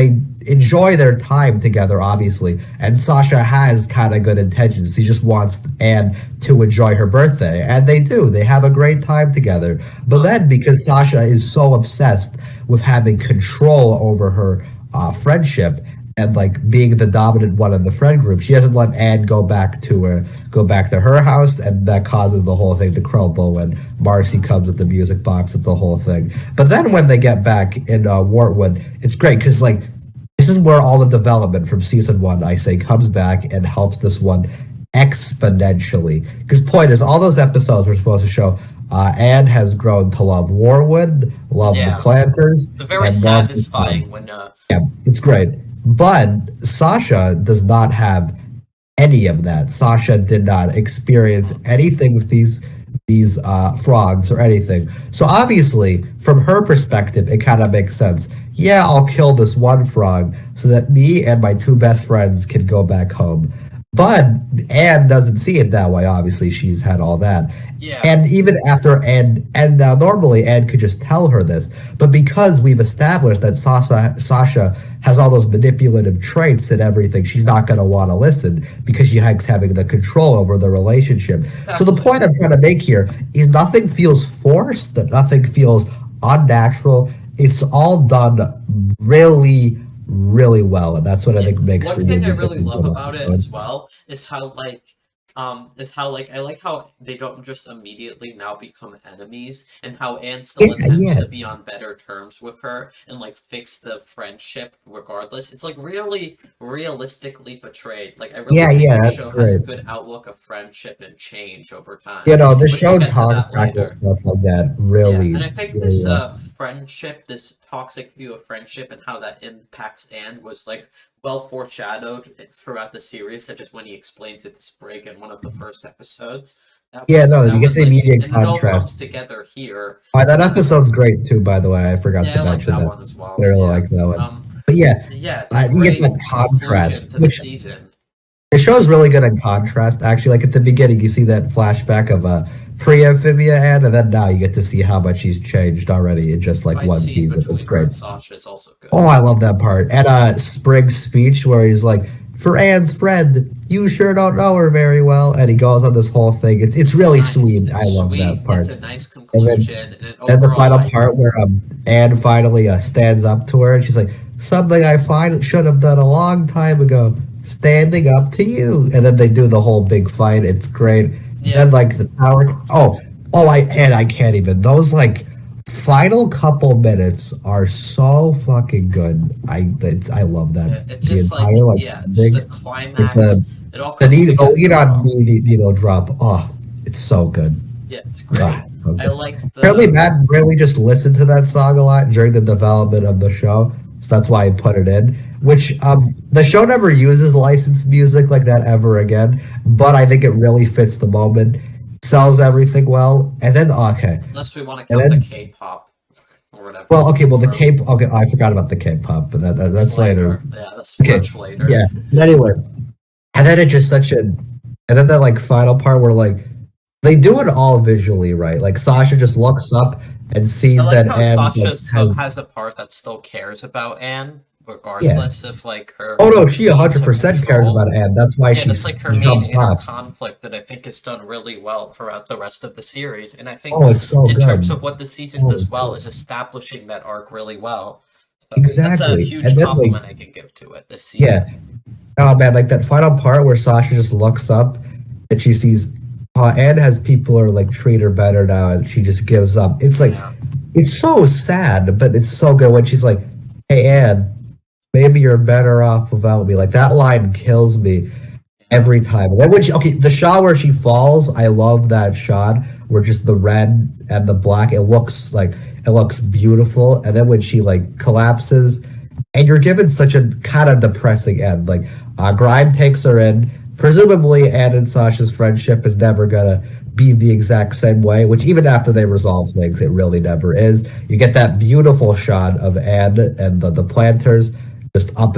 [SPEAKER 2] enjoy their time together, obviously. And Sasha has kind of good intentions. She just wants Anne to enjoy her birthday. And they do. They have a great time together. But then, because Sasha is so obsessed with having control over her friendship and like being the dominant one in the friend group, she doesn't let Anne go back to her house, and that causes the whole thing to crumble when Marcy comes with the music box. It's the whole thing. But then when they get back in Wartwood, it's great because like this is where all the development from season 1, I say, comes back and helps this one exponentially. Because point is, all those episodes were supposed to show Anne has grown to love Warwood, love the Planters.
[SPEAKER 1] They're very satisfying when
[SPEAKER 2] yeah, it's great. But Sasha does not have any of that. Sasha did not experience anything with these frogs or anything. So obviously, from her perspective, it kind of makes sense. Yeah, I'll kill this one frog so that me and my 2 best friends can go back home. But Anne doesn't see it that way. Obviously, she's had all that.
[SPEAKER 1] Yeah.
[SPEAKER 2] And even after Anne, and now normally Anne could just tell her this, but because we've established that Sasha has all those manipulative traits and everything, she's not going to want to listen because she likes having the control over the relationship. Exactly. So the point I'm trying to make here is nothing feels forced, that nothing feels unnatural. It's all done really, really well, and that's what I think makes.
[SPEAKER 1] One thing I really love about it as well is how I like how they don't just immediately now become enemies, and how Anne still attempts to be on better terms with her and like fix the friendship regardless. It's like really realistically portrayed. Like I really think the show has a good outlook of friendship and change over time.
[SPEAKER 2] You know, the show talks about stuff like that really.
[SPEAKER 1] Yeah, and I think this friendship, this toxic view of friendship and how that impacts Anne was like well foreshadowed throughout the series, such as when he explains it to Sprig in one of the first episodes.
[SPEAKER 2] You get the immediate contrast.
[SPEAKER 1] It all comes together here.
[SPEAKER 2] That episode's great too, by the way. I forgot to mention that
[SPEAKER 1] one as well.
[SPEAKER 2] I really like that one. But yeah,
[SPEAKER 1] it's
[SPEAKER 2] you get that contrast.
[SPEAKER 1] To the season.
[SPEAKER 2] The show's really good in contrast. Actually, like at the beginning, you see that flashback of pre-Amphibia Anne, and then now you get to see how much he's changed already in just like one season. It's great.
[SPEAKER 1] Sasha is also good.
[SPEAKER 2] Oh, I love that part. And Sprig's speech where he's like, "For Anne's friend, you sure don't know her very well," and he goes on this whole thing. It's really nice. Sweet. I love that part.
[SPEAKER 1] It's a nice conclusion.
[SPEAKER 2] And the final part where Anne finally stands up to her, and she's like, "Something I should have done a long time ago, standing up to you." And then they do the whole big fight. It's great. Yeah. And like the tower. I can't even. Those like final couple minutes are so fucking good. I love that.
[SPEAKER 1] Yeah, it's just just the climax. It all comes together.
[SPEAKER 2] The lead on needle drop. Oh, it's so good.
[SPEAKER 1] Yeah, it's great. I like the.
[SPEAKER 2] Apparently, Matt really just listened to that song a lot during the development of the show, so that's why I put it in. Which the show never uses licensed music like that ever again, but I think it really fits the moment, sells everything well, and then
[SPEAKER 1] unless we want to count the K-pop or whatever.
[SPEAKER 2] Well, the K-pop. Okay, I forgot about the K-pop, but that's later.
[SPEAKER 1] Yeah, that's much later.
[SPEAKER 2] Yeah. Anyway, and then it just and then that like final part where like they do it all visually right. Like Sasha just looks up and sees that Anne
[SPEAKER 1] has a part that still cares about Anne. Regardless of like her.
[SPEAKER 2] Oh no, she 100% cares about Anne. That's why she's
[SPEAKER 1] like her main inner conflict that I think is done really well throughout the rest of the series. And I think terms of what the season does well is establishing that arc really well. So
[SPEAKER 2] exactly.
[SPEAKER 1] That's a huge compliment I can give to it this season.
[SPEAKER 2] Yeah. Oh man, like that final part where Sasha just looks up and she sees Anne has people who are like treat her better now, and she just gives up. It's like it's so sad, but it's so good when she's like, "Hey Anne, maybe you're better off without me." Like that line kills me every time. And then when the shot where she falls, I love that shot where just the red and the black, it looks beautiful. And then when she like collapses, and you're given such a kind of depressing end. Like Grime takes her in. Presumably Anne and Sasha's friendship is never gonna be the exact same way, which even after they resolve things, it really never is. You get that beautiful shot of Anne and the planters just up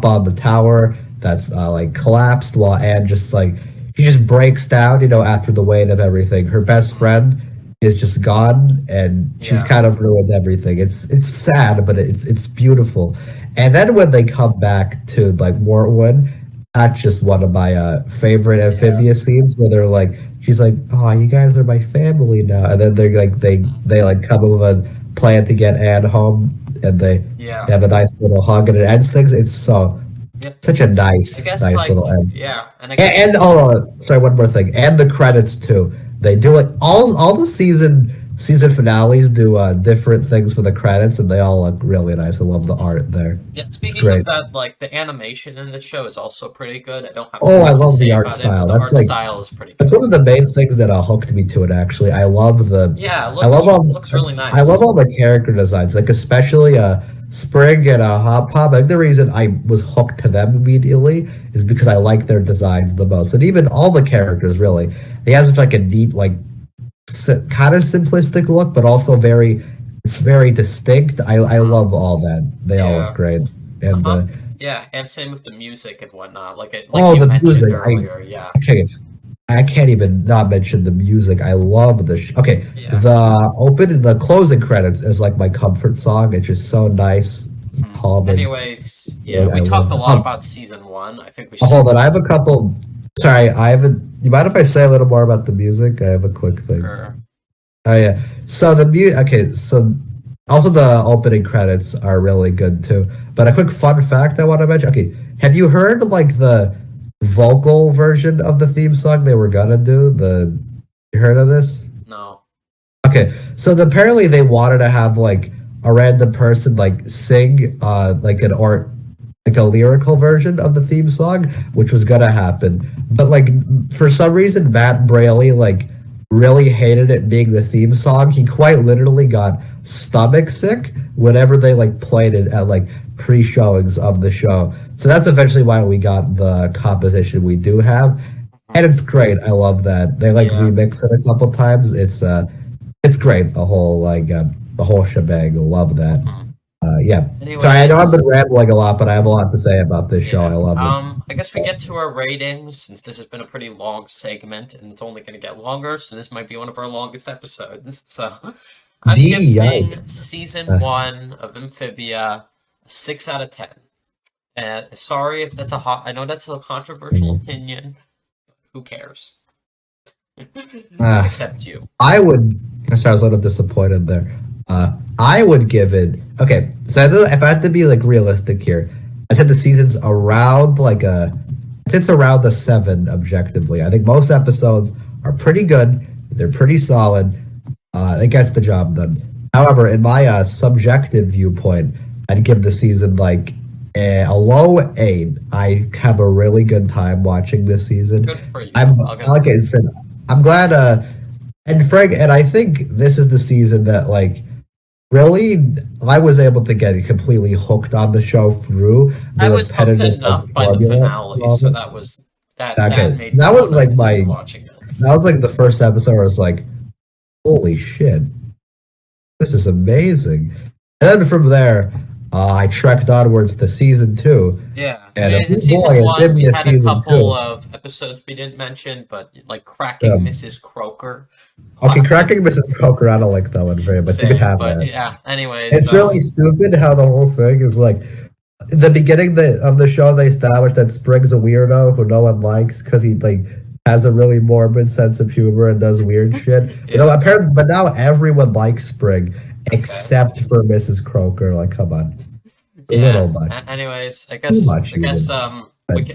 [SPEAKER 2] on the tower that's like collapsed, while Anne just like she just breaks down, after the weight of everything. Her best friend is just gone, and she's kind of ruined everything. It's sad, but it's beautiful. And then when they come back to like Mortwood, that's just one of my favorite Amphibia scenes where they're like, she's like, "Oh, you guys are my family now," and then they're like, they like come up with a plan to get Anne home, and they
[SPEAKER 1] Yeah.
[SPEAKER 2] have a nice little hug, and it ends things. It's
[SPEAKER 1] Yeah.
[SPEAKER 2] such a
[SPEAKER 1] I
[SPEAKER 2] nice,
[SPEAKER 1] guess
[SPEAKER 2] nice
[SPEAKER 1] like
[SPEAKER 2] little end.
[SPEAKER 1] yeah, and I guess
[SPEAKER 2] And sorry, one more thing, and the credits too. They do it all the season finales do different things for the credits, and they all look really nice. I love the art there.
[SPEAKER 1] yeah.
[SPEAKER 2] It's
[SPEAKER 1] Speaking of
[SPEAKER 2] great.
[SPEAKER 1] that, like the animation in the show is also pretty good. I don't have
[SPEAKER 2] Oh, I
[SPEAKER 1] much to
[SPEAKER 2] love the
[SPEAKER 1] say
[SPEAKER 2] art
[SPEAKER 1] about it, but
[SPEAKER 2] style.
[SPEAKER 1] the art style is pretty
[SPEAKER 2] That's
[SPEAKER 1] good.
[SPEAKER 2] one of the main things that hooked me to it. Actually,
[SPEAKER 1] Yeah, it
[SPEAKER 2] I love
[SPEAKER 1] looks really
[SPEAKER 2] I love
[SPEAKER 1] nice.
[SPEAKER 2] all the character designs, like especially Spring and Hot Pop. Like the reason I was hooked to them immediately is because I like their designs the most, and even all the characters really. They have such like a neat, like kind of simplistic look, but also very distinct. I
[SPEAKER 1] Uh,
[SPEAKER 2] love all that. They all look
[SPEAKER 1] yeah.
[SPEAKER 2] great, and
[SPEAKER 1] Uh-huh. Yeah, and same with the music and whatnot. Like
[SPEAKER 2] oh,
[SPEAKER 1] you
[SPEAKER 2] the
[SPEAKER 1] mentioned
[SPEAKER 2] music.
[SPEAKER 1] earlier. Yeah.
[SPEAKER 2] Okay, I can't even not mention the music. I love okay,
[SPEAKER 1] Yeah.
[SPEAKER 2] the closing credits is like my comfort song. It's just so nice, calming.
[SPEAKER 1] Anyways, yeah,
[SPEAKER 2] Good. I
[SPEAKER 1] we talked
[SPEAKER 2] love
[SPEAKER 1] a
[SPEAKER 2] it.
[SPEAKER 1] lot about season one. I think we should.
[SPEAKER 2] Hold on. I have a couple. Sorry, I haven't. You mind if I say a little more about the music? I have a quick thing.
[SPEAKER 1] Sure.
[SPEAKER 2] Oh yeah. So the Okay. So also the opening credits are really good too. But a quick fun fact I want to mention. Okay, have you heard like the vocal version of the theme song they were gonna do? You heard of this?
[SPEAKER 1] No.
[SPEAKER 2] Okay, so apparently they wanted to have like a random person like sing like an art like a lyrical version of the theme song, which was gonna happen. But like for some reason Matt Braley like really hated it being the theme song. He quite literally got stomach sick whenever they like played it at like pre-showings of the show. So that's eventually why we got the composition we do have. And it's great. I love that. They like
[SPEAKER 1] Yeah.
[SPEAKER 2] remix it a couple times. It's great. The whole shebang. Love that. Yeah. Sorry, I know I've
[SPEAKER 1] Anyways,
[SPEAKER 2] been rambling a lot, but I have a lot to say about this show.
[SPEAKER 1] yeah.
[SPEAKER 2] I love it.
[SPEAKER 1] I guess we get to our ratings since this has been a pretty long segment and it's only going to get longer, so this might be one of our longest episodes. So, I'm giving
[SPEAKER 2] Yikes.
[SPEAKER 1] season one of Amphibia a 6 out of 10. And sorry if that's I know that's a controversial
[SPEAKER 2] Mm.
[SPEAKER 1] opinion. Who cares?
[SPEAKER 2] Uh,
[SPEAKER 1] Except you.
[SPEAKER 2] I would. Sorry, I was a little disappointed there. I would give it. Okay, so if I had to be like realistic here, I said the season's around like it's around the 7 objectively. I think most episodes are pretty good. They're pretty solid. It gets the job done. However, in my subjective viewpoint, I'd give the season like a low 8. I have a really good time watching this season.
[SPEAKER 1] Good for you.
[SPEAKER 2] Like I said, I'm glad. And Frank, and I think this is the season that like really I was able to get completely hooked on the show through the
[SPEAKER 1] I was hooked
[SPEAKER 2] repetitive
[SPEAKER 1] enough
[SPEAKER 2] like,
[SPEAKER 1] by the
[SPEAKER 2] formula.
[SPEAKER 1] finale, so that was that
[SPEAKER 2] Okay,
[SPEAKER 1] made me
[SPEAKER 2] that was
[SPEAKER 1] want to
[SPEAKER 2] like
[SPEAKER 1] continue watching it.
[SPEAKER 2] that was like the first episode. Where I was like, holy shit, this is amazing. And then from there, I trekked onwards to season 2.
[SPEAKER 1] Yeah,
[SPEAKER 2] And
[SPEAKER 1] in
[SPEAKER 2] oh
[SPEAKER 1] season
[SPEAKER 2] boy, it
[SPEAKER 1] one
[SPEAKER 2] did
[SPEAKER 1] we
[SPEAKER 2] me a
[SPEAKER 1] had a
[SPEAKER 2] season
[SPEAKER 1] couple
[SPEAKER 2] 2.
[SPEAKER 1] of episodes we didn't mention, but like cracking Mrs. Croker,
[SPEAKER 2] Okay,
[SPEAKER 1] classic.
[SPEAKER 2] cracking Mrs. Croker, I don't like that one very much. You can
[SPEAKER 1] Same,
[SPEAKER 2] have
[SPEAKER 1] but
[SPEAKER 2] that.
[SPEAKER 1] yeah. Anyways,
[SPEAKER 2] It's really stupid how the whole thing is like the beginning of the show. They established that Spring's a weirdo who no one likes because he like has a really morbid sense of humor and does weird shit.
[SPEAKER 1] yeah.
[SPEAKER 2] No, apparently, but now everyone likes Spring
[SPEAKER 1] Okay.
[SPEAKER 2] except for Mrs. Croker. Like, come on, a
[SPEAKER 1] Yeah.
[SPEAKER 2] little much.
[SPEAKER 1] Anyways, I
[SPEAKER 2] Too
[SPEAKER 1] guess
[SPEAKER 2] much.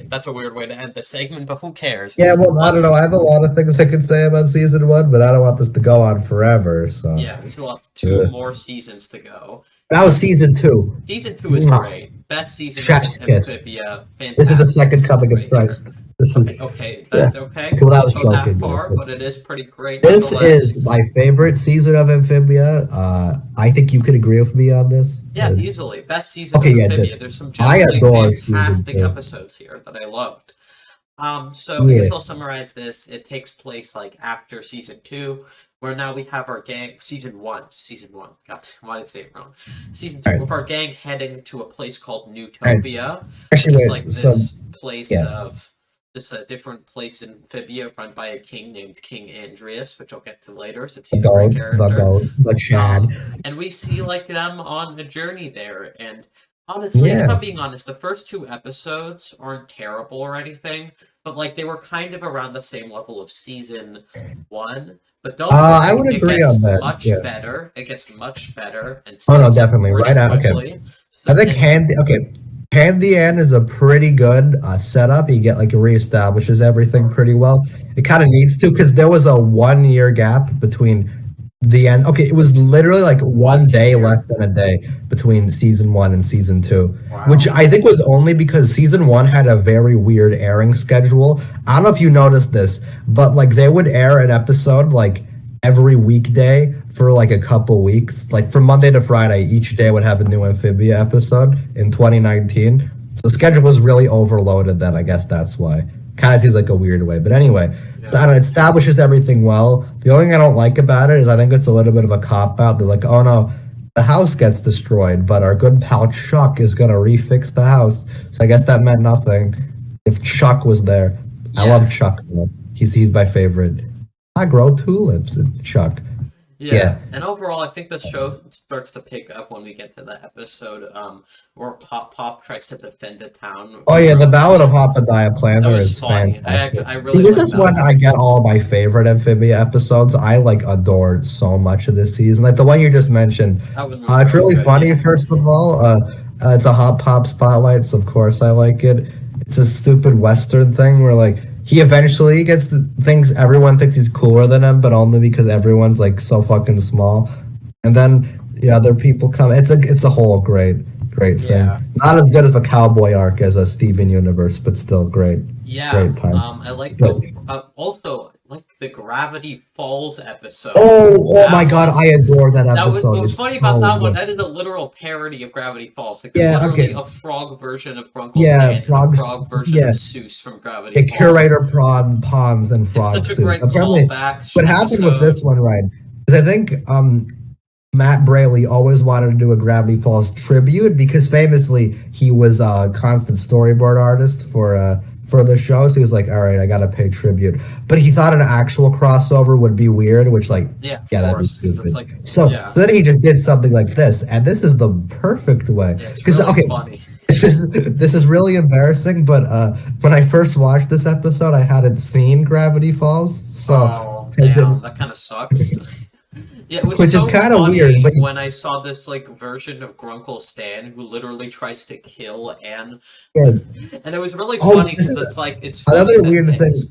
[SPEAKER 1] that's a weird way to end the segment, but who cares?
[SPEAKER 2] Yeah, well, I don't
[SPEAKER 1] Let's
[SPEAKER 2] know. I have a lot of things I could say about season 1, but I don't want this to go on forever. So
[SPEAKER 1] yeah, we still have 2 more seasons to go.
[SPEAKER 2] that was season 2.
[SPEAKER 1] Season 2 is
[SPEAKER 2] Mwah.
[SPEAKER 1] great. Best season
[SPEAKER 2] Chef's
[SPEAKER 1] of
[SPEAKER 2] kiss.
[SPEAKER 1] Amphibia. Fantastic.
[SPEAKER 2] This is the second
[SPEAKER 1] season
[SPEAKER 2] coming
[SPEAKER 1] right
[SPEAKER 2] of Christ.
[SPEAKER 1] here.
[SPEAKER 2] This is
[SPEAKER 1] Okay.
[SPEAKER 2] yeah.
[SPEAKER 1] Okay.
[SPEAKER 2] Well, I was
[SPEAKER 1] Don't go that
[SPEAKER 2] joking.
[SPEAKER 1] far, but it is pretty great.
[SPEAKER 2] This
[SPEAKER 1] nonetheless.
[SPEAKER 2] is my favorite season of Amphibia. I think you could agree with me on this.
[SPEAKER 1] Yeah, easily. Best season
[SPEAKER 2] Okay,
[SPEAKER 1] of
[SPEAKER 2] yeah,
[SPEAKER 1] Amphibia. There's some
[SPEAKER 2] I
[SPEAKER 1] genuinely
[SPEAKER 2] adore season
[SPEAKER 1] fantastic
[SPEAKER 2] 2.
[SPEAKER 1] episodes here that I loved. So I
[SPEAKER 2] Yeah.
[SPEAKER 1] guess I'll summarize this. It takes place like after season 2, where now we have our gang. Season one. God, why did I say it wrong? Season 2
[SPEAKER 2] Alright.
[SPEAKER 1] with our gang heading to a place called Newtopia,
[SPEAKER 2] Actually,
[SPEAKER 1] just
[SPEAKER 2] wait,
[SPEAKER 1] like
[SPEAKER 2] so
[SPEAKER 1] this place
[SPEAKER 2] yeah.
[SPEAKER 1] of this different place in Amphibia run by a king named King Andreas, which I'll get to later since he's a great character.
[SPEAKER 2] the Chad.
[SPEAKER 1] And we see like them on a journey there, and Honestly, if
[SPEAKER 2] Yeah.
[SPEAKER 1] I'm being honest, the first two episodes aren't terrible or anything, but like they were kind of around the same level of season one. But don't
[SPEAKER 2] I
[SPEAKER 1] worry,
[SPEAKER 2] would
[SPEAKER 1] it
[SPEAKER 2] agree on
[SPEAKER 1] gets
[SPEAKER 2] that.
[SPEAKER 1] much
[SPEAKER 2] Yeah.
[SPEAKER 1] better. It gets much better and
[SPEAKER 2] Oh no,
[SPEAKER 1] starts
[SPEAKER 2] definitely.
[SPEAKER 1] pretty
[SPEAKER 2] Right out. Okay.
[SPEAKER 1] quickly.
[SPEAKER 2] I
[SPEAKER 1] So,
[SPEAKER 2] think
[SPEAKER 1] and
[SPEAKER 2] Handy Ann is a pretty good setup. You get like reestablishes everything pretty well. It kind of needs to because there was a 1 year gap between the end. Okay, it was literally like one day
[SPEAKER 1] year.
[SPEAKER 2] less than a day between season one and season two, which
[SPEAKER 1] Wow.
[SPEAKER 2] I think was only because season one had a very weird airing schedule. I don't know if you noticed this, but like they would air an episode like every weekday for like a couple weeks. Like from Monday to Friday, each day would have a new Amphibia episode in 2019. So the schedule was really overloaded then. I guess that's why. Kind of seems like a weird way. But anyway, so I don't know, it establishes everything well. The only thing I don't like about it is I think it's a little bit of a cop out. They're like, oh no, the house gets destroyed, but our good pal Chuck is going to refix the house. So I guess that meant nothing if Chuck was there. I
[SPEAKER 1] Yeah.
[SPEAKER 2] love Chuck, though. He's my favorite. I grow tulips, Chuck. Yeah.
[SPEAKER 1] And overall, I think the show starts to pick up when we get to the episode where Pop tries to defend a town.
[SPEAKER 2] Oh yeah, the Ballad of Hoppediah Planner
[SPEAKER 1] That was
[SPEAKER 2] is
[SPEAKER 1] funny.
[SPEAKER 2] fantastic.
[SPEAKER 1] I really
[SPEAKER 2] This
[SPEAKER 1] like
[SPEAKER 2] is
[SPEAKER 1] that
[SPEAKER 2] when
[SPEAKER 1] one.
[SPEAKER 2] I get all my favorite Amphibia episodes. I like adored so much of this season. Like the one you just mentioned.
[SPEAKER 1] That one was
[SPEAKER 2] It's
[SPEAKER 1] very
[SPEAKER 2] really
[SPEAKER 1] good,
[SPEAKER 2] funny.
[SPEAKER 1] yeah.
[SPEAKER 2] First of all, it's a Hot Pop spotlight, so of course I like it. It's a stupid Western thing where like he eventually gets things. Everyone thinks he's cooler than him, but only because everyone's like so fucking small. And then the other people come. It's a whole great thing.
[SPEAKER 1] Yeah.
[SPEAKER 2] Not as good as a cowboy arc as a Steven Universe, but still great.
[SPEAKER 1] Yeah.
[SPEAKER 2] Great time.
[SPEAKER 1] I like the also like the Gravity Falls episode.
[SPEAKER 2] Oh
[SPEAKER 1] That
[SPEAKER 2] my god,
[SPEAKER 1] was-
[SPEAKER 2] I adore that
[SPEAKER 1] That was
[SPEAKER 2] episode.
[SPEAKER 1] what was
[SPEAKER 2] It's
[SPEAKER 1] funny about
[SPEAKER 2] so
[SPEAKER 1] that one.
[SPEAKER 2] good.
[SPEAKER 1] That is a literal parody of Gravity Falls. Like, there's
[SPEAKER 2] Yeah,
[SPEAKER 1] literally
[SPEAKER 2] okay.
[SPEAKER 1] a frog version of Grunkle
[SPEAKER 2] Yeah,
[SPEAKER 1] Stan and
[SPEAKER 2] frogs-
[SPEAKER 1] a frog version
[SPEAKER 2] yeah.
[SPEAKER 1] of Seuss from Gravity
[SPEAKER 2] The
[SPEAKER 1] Falls.
[SPEAKER 2] curator ponds and
[SPEAKER 1] It's
[SPEAKER 2] frogs.
[SPEAKER 1] such a
[SPEAKER 2] suits.
[SPEAKER 1] great
[SPEAKER 2] Apparently,
[SPEAKER 1] callback.
[SPEAKER 2] what happened with this one, right? Because I think Matt Braley always wanted to do a Gravity Falls tribute because famously he was a constant storyboard artist for the show. So he was like, all right, I gotta pay tribute. But he thought an actual crossover would be weird, which like
[SPEAKER 1] Yeah, of
[SPEAKER 2] that'd be
[SPEAKER 1] course, 'cause
[SPEAKER 2] stupid.
[SPEAKER 1] it's like
[SPEAKER 2] So
[SPEAKER 1] yeah,
[SPEAKER 2] then he just did something like this, and this is the perfect way.
[SPEAKER 1] yeah, it's
[SPEAKER 2] Because
[SPEAKER 1] really funny.
[SPEAKER 2] this is really embarrassing, but when I first watched this episode, I hadn't seen Gravity Falls, so
[SPEAKER 1] Oh,
[SPEAKER 2] I
[SPEAKER 1] damn,
[SPEAKER 2] didn't-
[SPEAKER 1] that kind of sucks. Yeah, it was
[SPEAKER 2] Which is
[SPEAKER 1] so
[SPEAKER 2] kinda
[SPEAKER 1] funny
[SPEAKER 2] weird, but-
[SPEAKER 1] when I saw this like version of Grunkle Stan who literally tries to kill Anne,
[SPEAKER 2] yeah.
[SPEAKER 1] and it was really
[SPEAKER 2] Oh,
[SPEAKER 1] funny
[SPEAKER 2] this
[SPEAKER 1] because
[SPEAKER 2] is
[SPEAKER 1] it's like it's
[SPEAKER 2] another
[SPEAKER 1] funny that
[SPEAKER 2] weird thing.
[SPEAKER 1] things-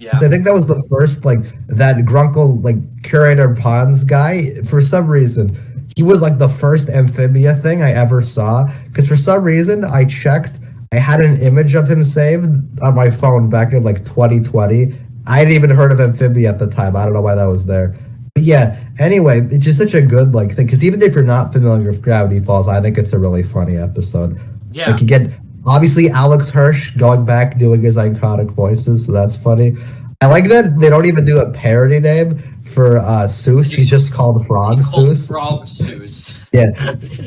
[SPEAKER 1] Yeah,
[SPEAKER 2] So I think that was the first like that Grunkle like curator Ponds guy. For some reason, he was like the first Amphibia thing I ever saw. Because for some reason, I checked. I had an image of him saved on my phone back in like 2020. I hadn't even heard of Amphibia at the time. I don't know why that was there. But yeah. Anyway, it's just such a good like thing. Because even if you're not familiar with Gravity Falls, I think it's a really funny episode.
[SPEAKER 1] yeah.
[SPEAKER 2] Like you get obviously Alex Hirsch going back doing his iconic voices, so that's funny. I like that they don't even do a parody name for Seuss. He's just called Frog
[SPEAKER 1] He's called
[SPEAKER 2] Seuss.
[SPEAKER 1] Frog Seuss.
[SPEAKER 2] Yeah.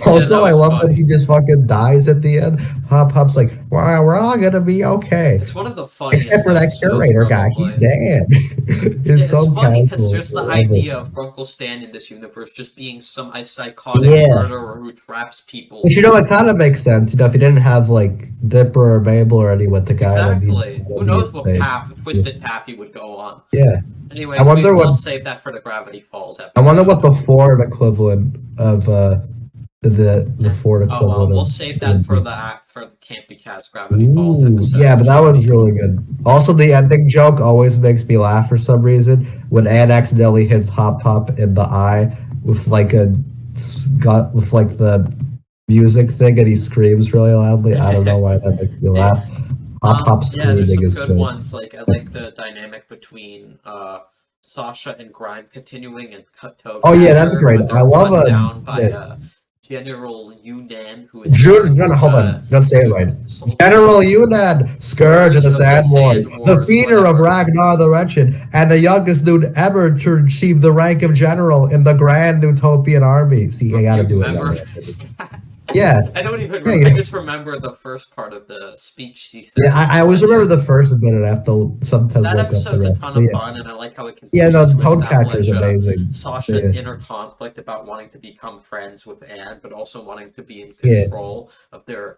[SPEAKER 2] Also,
[SPEAKER 1] that
[SPEAKER 2] I
[SPEAKER 1] was
[SPEAKER 2] love
[SPEAKER 1] funny.
[SPEAKER 2] that he just fucking dies at the end. Hop's like, well, we're all gonna be okay.
[SPEAKER 1] It's one of the funniest.
[SPEAKER 2] Except for that
[SPEAKER 1] episodes,
[SPEAKER 2] curator guy,
[SPEAKER 1] probably.
[SPEAKER 2] he's dead.
[SPEAKER 1] Yeah, it's
[SPEAKER 2] so
[SPEAKER 1] funny because
[SPEAKER 2] casual.
[SPEAKER 1] just the
[SPEAKER 2] I love it.
[SPEAKER 1] idea of Grunkle Stan in this universe just being some psychotic
[SPEAKER 2] Yeah.
[SPEAKER 1] murderer who traps people.
[SPEAKER 2] But you know, it kind of makes sense. You know, if he didn't have like Dipper or Mabel or anyone to guide him.
[SPEAKER 1] Exactly. Who knows what twisted path he would go on.
[SPEAKER 2] Yeah.
[SPEAKER 1] Anyways,
[SPEAKER 2] I wonder
[SPEAKER 1] we'll
[SPEAKER 2] what-
[SPEAKER 1] save that for the Gravity Falls episode.
[SPEAKER 2] I wonder what the Ford equivalent of the Ford
[SPEAKER 1] Oh,
[SPEAKER 2] equivalent.
[SPEAKER 1] well, we'll
[SPEAKER 2] of-
[SPEAKER 1] save that for the Campy Cast Gravity Falls
[SPEAKER 2] Ooh,
[SPEAKER 1] episode.
[SPEAKER 2] yeah, but
[SPEAKER 1] which
[SPEAKER 2] that
[SPEAKER 1] will
[SPEAKER 2] one's
[SPEAKER 1] be-
[SPEAKER 2] really good. Also, the ending joke always makes me laugh for some reason when Anne accidentally hits Hop Pop in the eye with like with like the music thing, and he screams really loudly. I don't know why that makes me laugh. Hop Pop
[SPEAKER 1] Yeah,
[SPEAKER 2] screaming
[SPEAKER 1] there's some
[SPEAKER 2] is
[SPEAKER 1] good
[SPEAKER 2] good.
[SPEAKER 1] ones. Like I like the dynamic between Sasha and Grime continuing and Toad.
[SPEAKER 2] Oh, yeah, that's
[SPEAKER 1] Hatcher,
[SPEAKER 2] great.
[SPEAKER 1] when they're
[SPEAKER 2] I love
[SPEAKER 1] run
[SPEAKER 2] a-
[SPEAKER 1] down by
[SPEAKER 2] yeah.
[SPEAKER 1] General Yunan, who is
[SPEAKER 2] June, no, hold on, don't say it right. General Unad, Scourge of the Sand Wars, the feeder of Ragnar the Wretched, and the youngest dude ever to achieve the rank of general in the Grand Utopian Army. See, I gotta do it.
[SPEAKER 1] Remember
[SPEAKER 2] that way.
[SPEAKER 1] that?
[SPEAKER 2] Yeah,
[SPEAKER 1] I don't even.
[SPEAKER 2] yeah,
[SPEAKER 1] I just remember the first part of the speech she
[SPEAKER 2] yeah.
[SPEAKER 1] says.
[SPEAKER 2] I always remember the first bit, and I have to sometimes
[SPEAKER 1] That
[SPEAKER 2] look up the
[SPEAKER 1] episode's a
[SPEAKER 2] rest.
[SPEAKER 1] ton
[SPEAKER 2] But
[SPEAKER 1] of
[SPEAKER 2] yeah,
[SPEAKER 1] fun, and I like how it
[SPEAKER 2] yeah.
[SPEAKER 1] continues
[SPEAKER 2] No, the
[SPEAKER 1] to
[SPEAKER 2] Toadcatcher is
[SPEAKER 1] establish
[SPEAKER 2] amazing.
[SPEAKER 1] Sasha's
[SPEAKER 2] Yeah,
[SPEAKER 1] inner conflict about wanting to become friends with Anne, but also wanting to be in
[SPEAKER 2] yeah.
[SPEAKER 1] control of their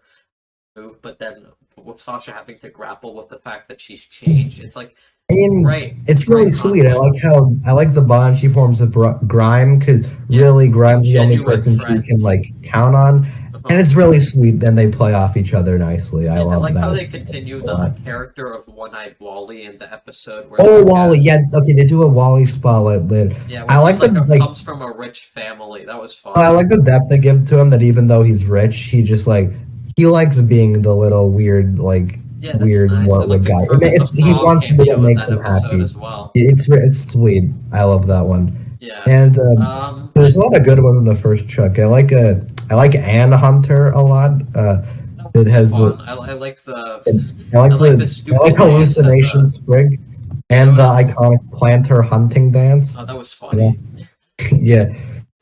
[SPEAKER 1] move. But then with Sasha having to grapple with the fact that she's changed, it's like
[SPEAKER 2] I
[SPEAKER 1] it's
[SPEAKER 2] mean,
[SPEAKER 1] great. It's
[SPEAKER 2] it's really
[SPEAKER 1] great
[SPEAKER 2] sweet. I
[SPEAKER 1] conflict.
[SPEAKER 2] like how I like the bond she forms with Grime because
[SPEAKER 1] Yeah,
[SPEAKER 2] really
[SPEAKER 1] like
[SPEAKER 2] Grime's the only
[SPEAKER 1] genuine
[SPEAKER 2] person she can
[SPEAKER 1] friends.
[SPEAKER 2] like count on, and
[SPEAKER 1] Uh-huh.
[SPEAKER 2] it's really sweet. And they play off each other nicely. I
[SPEAKER 1] Yeah, I
[SPEAKER 2] love
[SPEAKER 1] like how
[SPEAKER 2] that
[SPEAKER 1] they continue
[SPEAKER 2] a lot.
[SPEAKER 1] the character of One-Eyed Wally in the episode where
[SPEAKER 2] Oh,
[SPEAKER 1] like
[SPEAKER 2] Wally, yeah, okay, they do a Wally spotlight later.
[SPEAKER 1] yeah, where
[SPEAKER 2] I like
[SPEAKER 1] he's
[SPEAKER 2] the
[SPEAKER 1] like
[SPEAKER 2] like.
[SPEAKER 1] comes from a rich family. That was
[SPEAKER 2] I
[SPEAKER 1] funny.
[SPEAKER 2] like the depth they give to him. That even though he's rich, he just like he likes being the little weird
[SPEAKER 1] Yeah, that's
[SPEAKER 2] weird
[SPEAKER 1] nice. I like the
[SPEAKER 2] guy.
[SPEAKER 1] Kermit the
[SPEAKER 2] He
[SPEAKER 1] Frog
[SPEAKER 2] wants to do what
[SPEAKER 1] cameo in
[SPEAKER 2] makes
[SPEAKER 1] that
[SPEAKER 2] him
[SPEAKER 1] episode
[SPEAKER 2] happy.
[SPEAKER 1] as well.
[SPEAKER 2] It's sweet. I love that one.
[SPEAKER 1] Yeah.
[SPEAKER 2] And there's a
[SPEAKER 1] And
[SPEAKER 2] lot of good ones in the first chunk. I like Ann Hunter a lot.
[SPEAKER 1] that
[SPEAKER 2] It
[SPEAKER 1] was
[SPEAKER 2] has the
[SPEAKER 1] fun. I like the
[SPEAKER 2] I
[SPEAKER 1] I
[SPEAKER 2] like
[SPEAKER 1] like the
[SPEAKER 2] I like
[SPEAKER 1] stupid dance that
[SPEAKER 2] hallucination
[SPEAKER 1] the
[SPEAKER 2] sprig
[SPEAKER 1] yeah that
[SPEAKER 2] and the
[SPEAKER 1] was
[SPEAKER 2] iconic planter hunting dance.
[SPEAKER 1] that was
[SPEAKER 2] Yeah,
[SPEAKER 1] funny.
[SPEAKER 2] yeah.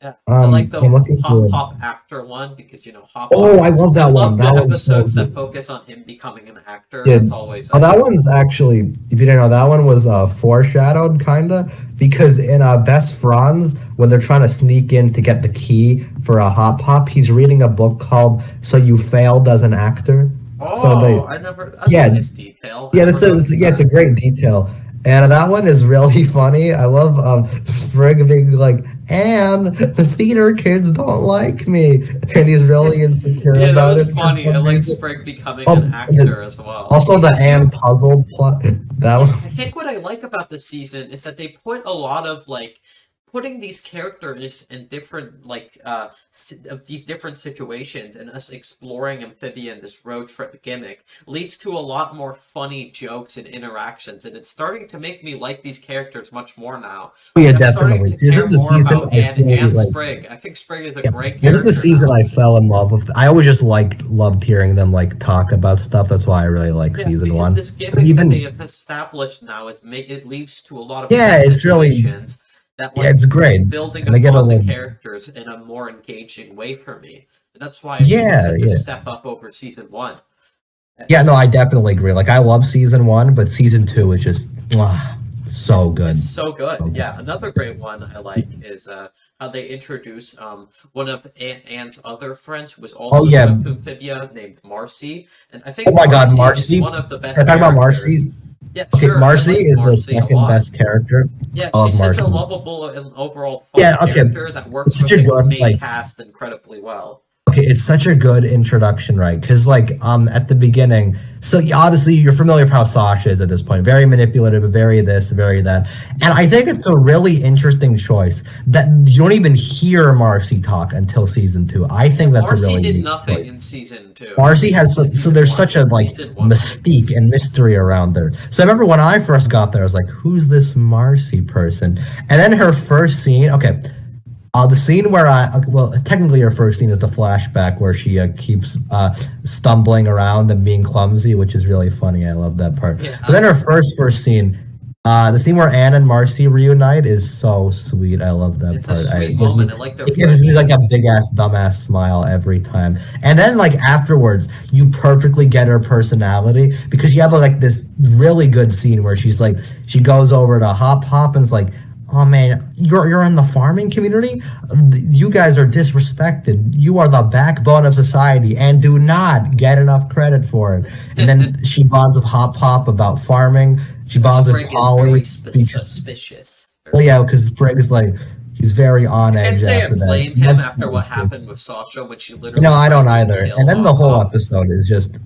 [SPEAKER 1] Yeah, I like the
[SPEAKER 2] I'm looking
[SPEAKER 1] Hop
[SPEAKER 2] for.
[SPEAKER 1] Hop actor one because Hop
[SPEAKER 2] Oh,
[SPEAKER 1] Hop.
[SPEAKER 2] I love
[SPEAKER 1] I
[SPEAKER 2] that one.
[SPEAKER 1] love
[SPEAKER 2] That
[SPEAKER 1] the
[SPEAKER 2] one's so
[SPEAKER 1] episodes that
[SPEAKER 2] good.
[SPEAKER 1] focus on him becoming an actor.
[SPEAKER 2] Yeah.
[SPEAKER 1] That's always
[SPEAKER 2] Oh,
[SPEAKER 1] I
[SPEAKER 2] that
[SPEAKER 1] think.
[SPEAKER 2] one's actually, if you didn't know, that one was foreshadowed, kinda, because in Best Franz, when they're trying to sneak in to get the key for a hop hop, he's reading a book called "So You Failed as an Actor." So
[SPEAKER 1] Oh, I never. That's a
[SPEAKER 2] yeah,
[SPEAKER 1] nice detail. I
[SPEAKER 2] yeah,
[SPEAKER 1] never noticed
[SPEAKER 2] it's a
[SPEAKER 1] that.
[SPEAKER 2] great detail, and that one is really funny. I love Sprig being like, "And the theater kids don't like me," and he's really insecure
[SPEAKER 1] Yeah, that
[SPEAKER 2] about it
[SPEAKER 1] was
[SPEAKER 2] for
[SPEAKER 1] funny. I
[SPEAKER 2] some
[SPEAKER 1] like
[SPEAKER 2] reason.
[SPEAKER 1] Sprig becoming an
[SPEAKER 2] Oh,
[SPEAKER 1] actor as well.
[SPEAKER 2] also
[SPEAKER 1] See,
[SPEAKER 2] the
[SPEAKER 1] the
[SPEAKER 2] Anne
[SPEAKER 1] thing
[SPEAKER 2] puzzle plot. That
[SPEAKER 1] Yeah,
[SPEAKER 2] one.
[SPEAKER 1] I think what I like about this season is that they put a lot of putting these characters in different of these different situations and us exploring Amphibia and this road trip gimmick leads to a lot more funny jokes and interactions, and it's starting to make me like these characters much more now.
[SPEAKER 2] Oh, yeah,
[SPEAKER 1] Like I'm starting
[SPEAKER 2] definitely.
[SPEAKER 1] to
[SPEAKER 2] See, this
[SPEAKER 1] care
[SPEAKER 2] is the
[SPEAKER 1] more
[SPEAKER 2] season
[SPEAKER 1] about
[SPEAKER 2] I
[SPEAKER 1] Anne
[SPEAKER 2] fully
[SPEAKER 1] and
[SPEAKER 2] like.
[SPEAKER 1] Sprig. I think Sprig is a
[SPEAKER 2] Yeah,
[SPEAKER 1] great
[SPEAKER 2] this is the
[SPEAKER 1] character
[SPEAKER 2] season
[SPEAKER 1] now.
[SPEAKER 2] I fell in love with. I always just loved hearing them like talk about stuff. That's why I really like
[SPEAKER 1] Yeah,
[SPEAKER 2] season
[SPEAKER 1] because
[SPEAKER 2] one.
[SPEAKER 1] this
[SPEAKER 2] But
[SPEAKER 1] gimmick that they
[SPEAKER 2] even
[SPEAKER 1] have established now it leads to a lot of
[SPEAKER 2] yeah,
[SPEAKER 1] good
[SPEAKER 2] it's really
[SPEAKER 1] situations that
[SPEAKER 2] yeah, it's great.
[SPEAKER 1] is building
[SPEAKER 2] And they get a
[SPEAKER 1] upon the
[SPEAKER 2] little
[SPEAKER 1] characters in a more engaging way for me. And that's why I think it's
[SPEAKER 2] yeah,
[SPEAKER 1] such a
[SPEAKER 2] yeah.
[SPEAKER 1] step up over season one.
[SPEAKER 2] Yeah, no, I definitely agree. Like I love season one, but season two is just
[SPEAKER 1] Yeah,
[SPEAKER 2] so good.
[SPEAKER 1] it's so good.
[SPEAKER 2] So
[SPEAKER 1] Yeah,
[SPEAKER 2] good.
[SPEAKER 1] another great one I like is how they introduce one of Anne's other friends who was
[SPEAKER 2] Oh
[SPEAKER 1] also
[SPEAKER 2] yeah.
[SPEAKER 1] swept to Amphibia named Marcy. And I
[SPEAKER 2] Oh
[SPEAKER 1] think
[SPEAKER 2] my God,
[SPEAKER 1] Marcy is
[SPEAKER 2] Marcy.
[SPEAKER 1] one of the
[SPEAKER 2] Can I
[SPEAKER 1] best
[SPEAKER 2] talk about
[SPEAKER 1] characters.
[SPEAKER 2] Marcy?
[SPEAKER 1] Yeah,
[SPEAKER 2] Okay,
[SPEAKER 1] sure. I
[SPEAKER 2] Marcy
[SPEAKER 1] like
[SPEAKER 2] is the
[SPEAKER 1] Marcy a
[SPEAKER 2] second
[SPEAKER 1] lot.
[SPEAKER 2] best character.
[SPEAKER 1] Yeah,
[SPEAKER 2] I love
[SPEAKER 1] she's such a
[SPEAKER 2] Marcy.
[SPEAKER 1] lovable and overall fun
[SPEAKER 2] Yeah, okay.
[SPEAKER 1] character that works
[SPEAKER 2] It's such
[SPEAKER 1] with
[SPEAKER 2] a
[SPEAKER 1] the
[SPEAKER 2] good
[SPEAKER 1] main
[SPEAKER 2] like
[SPEAKER 1] cast incredibly well.
[SPEAKER 2] okay, it's such a good introduction, right? Because like at the beginning, so obviously you're familiar with how Sasha is at this point, very manipulative, very this, very that, and
[SPEAKER 1] Yeah.
[SPEAKER 2] I think it's a really interesting choice that you don't even hear Marcy talk until season two. I
[SPEAKER 1] Yeah,
[SPEAKER 2] think that's a
[SPEAKER 1] Marcy
[SPEAKER 2] really
[SPEAKER 1] did
[SPEAKER 2] neat
[SPEAKER 1] nothing
[SPEAKER 2] choice.
[SPEAKER 1] in season two.
[SPEAKER 2] Marcy has
[SPEAKER 1] If you
[SPEAKER 2] so
[SPEAKER 1] even
[SPEAKER 2] there's
[SPEAKER 1] want
[SPEAKER 2] such a like
[SPEAKER 1] season one only.
[SPEAKER 2] mystique and mystery around her. So I remember when I first got there, I was like, "Who's this Marcy person?" And then her first scene, okay, the scene where well, technically her first scene is the flashback where she keeps stumbling around and being clumsy, which is really funny. I love that part.
[SPEAKER 1] Yeah.
[SPEAKER 2] But then her first scene, the scene where Anne and Marcy reunite is so sweet. I love that
[SPEAKER 1] It's a
[SPEAKER 2] part.
[SPEAKER 1] sweet
[SPEAKER 2] It gives me,
[SPEAKER 1] moment. I like their
[SPEAKER 2] it gives me like
[SPEAKER 1] friendship.
[SPEAKER 2] a big ass dumbass smile every time. And then like afterwards, you perfectly get her personality because you have like this really good scene where she goes over to Hop Hop and's like, oh man, you're in the farming community. You guys are disrespected. You are the backbone of society, and do not get enough credit for it. And then she bonds with Hop Hop about farming. She bonds with
[SPEAKER 1] Sprig is
[SPEAKER 2] Polly
[SPEAKER 1] very
[SPEAKER 2] because,
[SPEAKER 1] suspicious.
[SPEAKER 2] well, yeah, because Sprig is like he's very on
[SPEAKER 1] I can't
[SPEAKER 2] edge
[SPEAKER 1] say I
[SPEAKER 2] after that.
[SPEAKER 1] blame him
[SPEAKER 2] That's
[SPEAKER 1] after
[SPEAKER 2] funny
[SPEAKER 1] what
[SPEAKER 2] too.
[SPEAKER 1] happened with Sasha when she
[SPEAKER 2] No,
[SPEAKER 1] literally
[SPEAKER 2] I
[SPEAKER 1] tried
[SPEAKER 2] don't
[SPEAKER 1] to
[SPEAKER 2] either.
[SPEAKER 1] kill
[SPEAKER 2] And then the
[SPEAKER 1] Hop
[SPEAKER 2] whole
[SPEAKER 1] Hop.
[SPEAKER 2] episode is just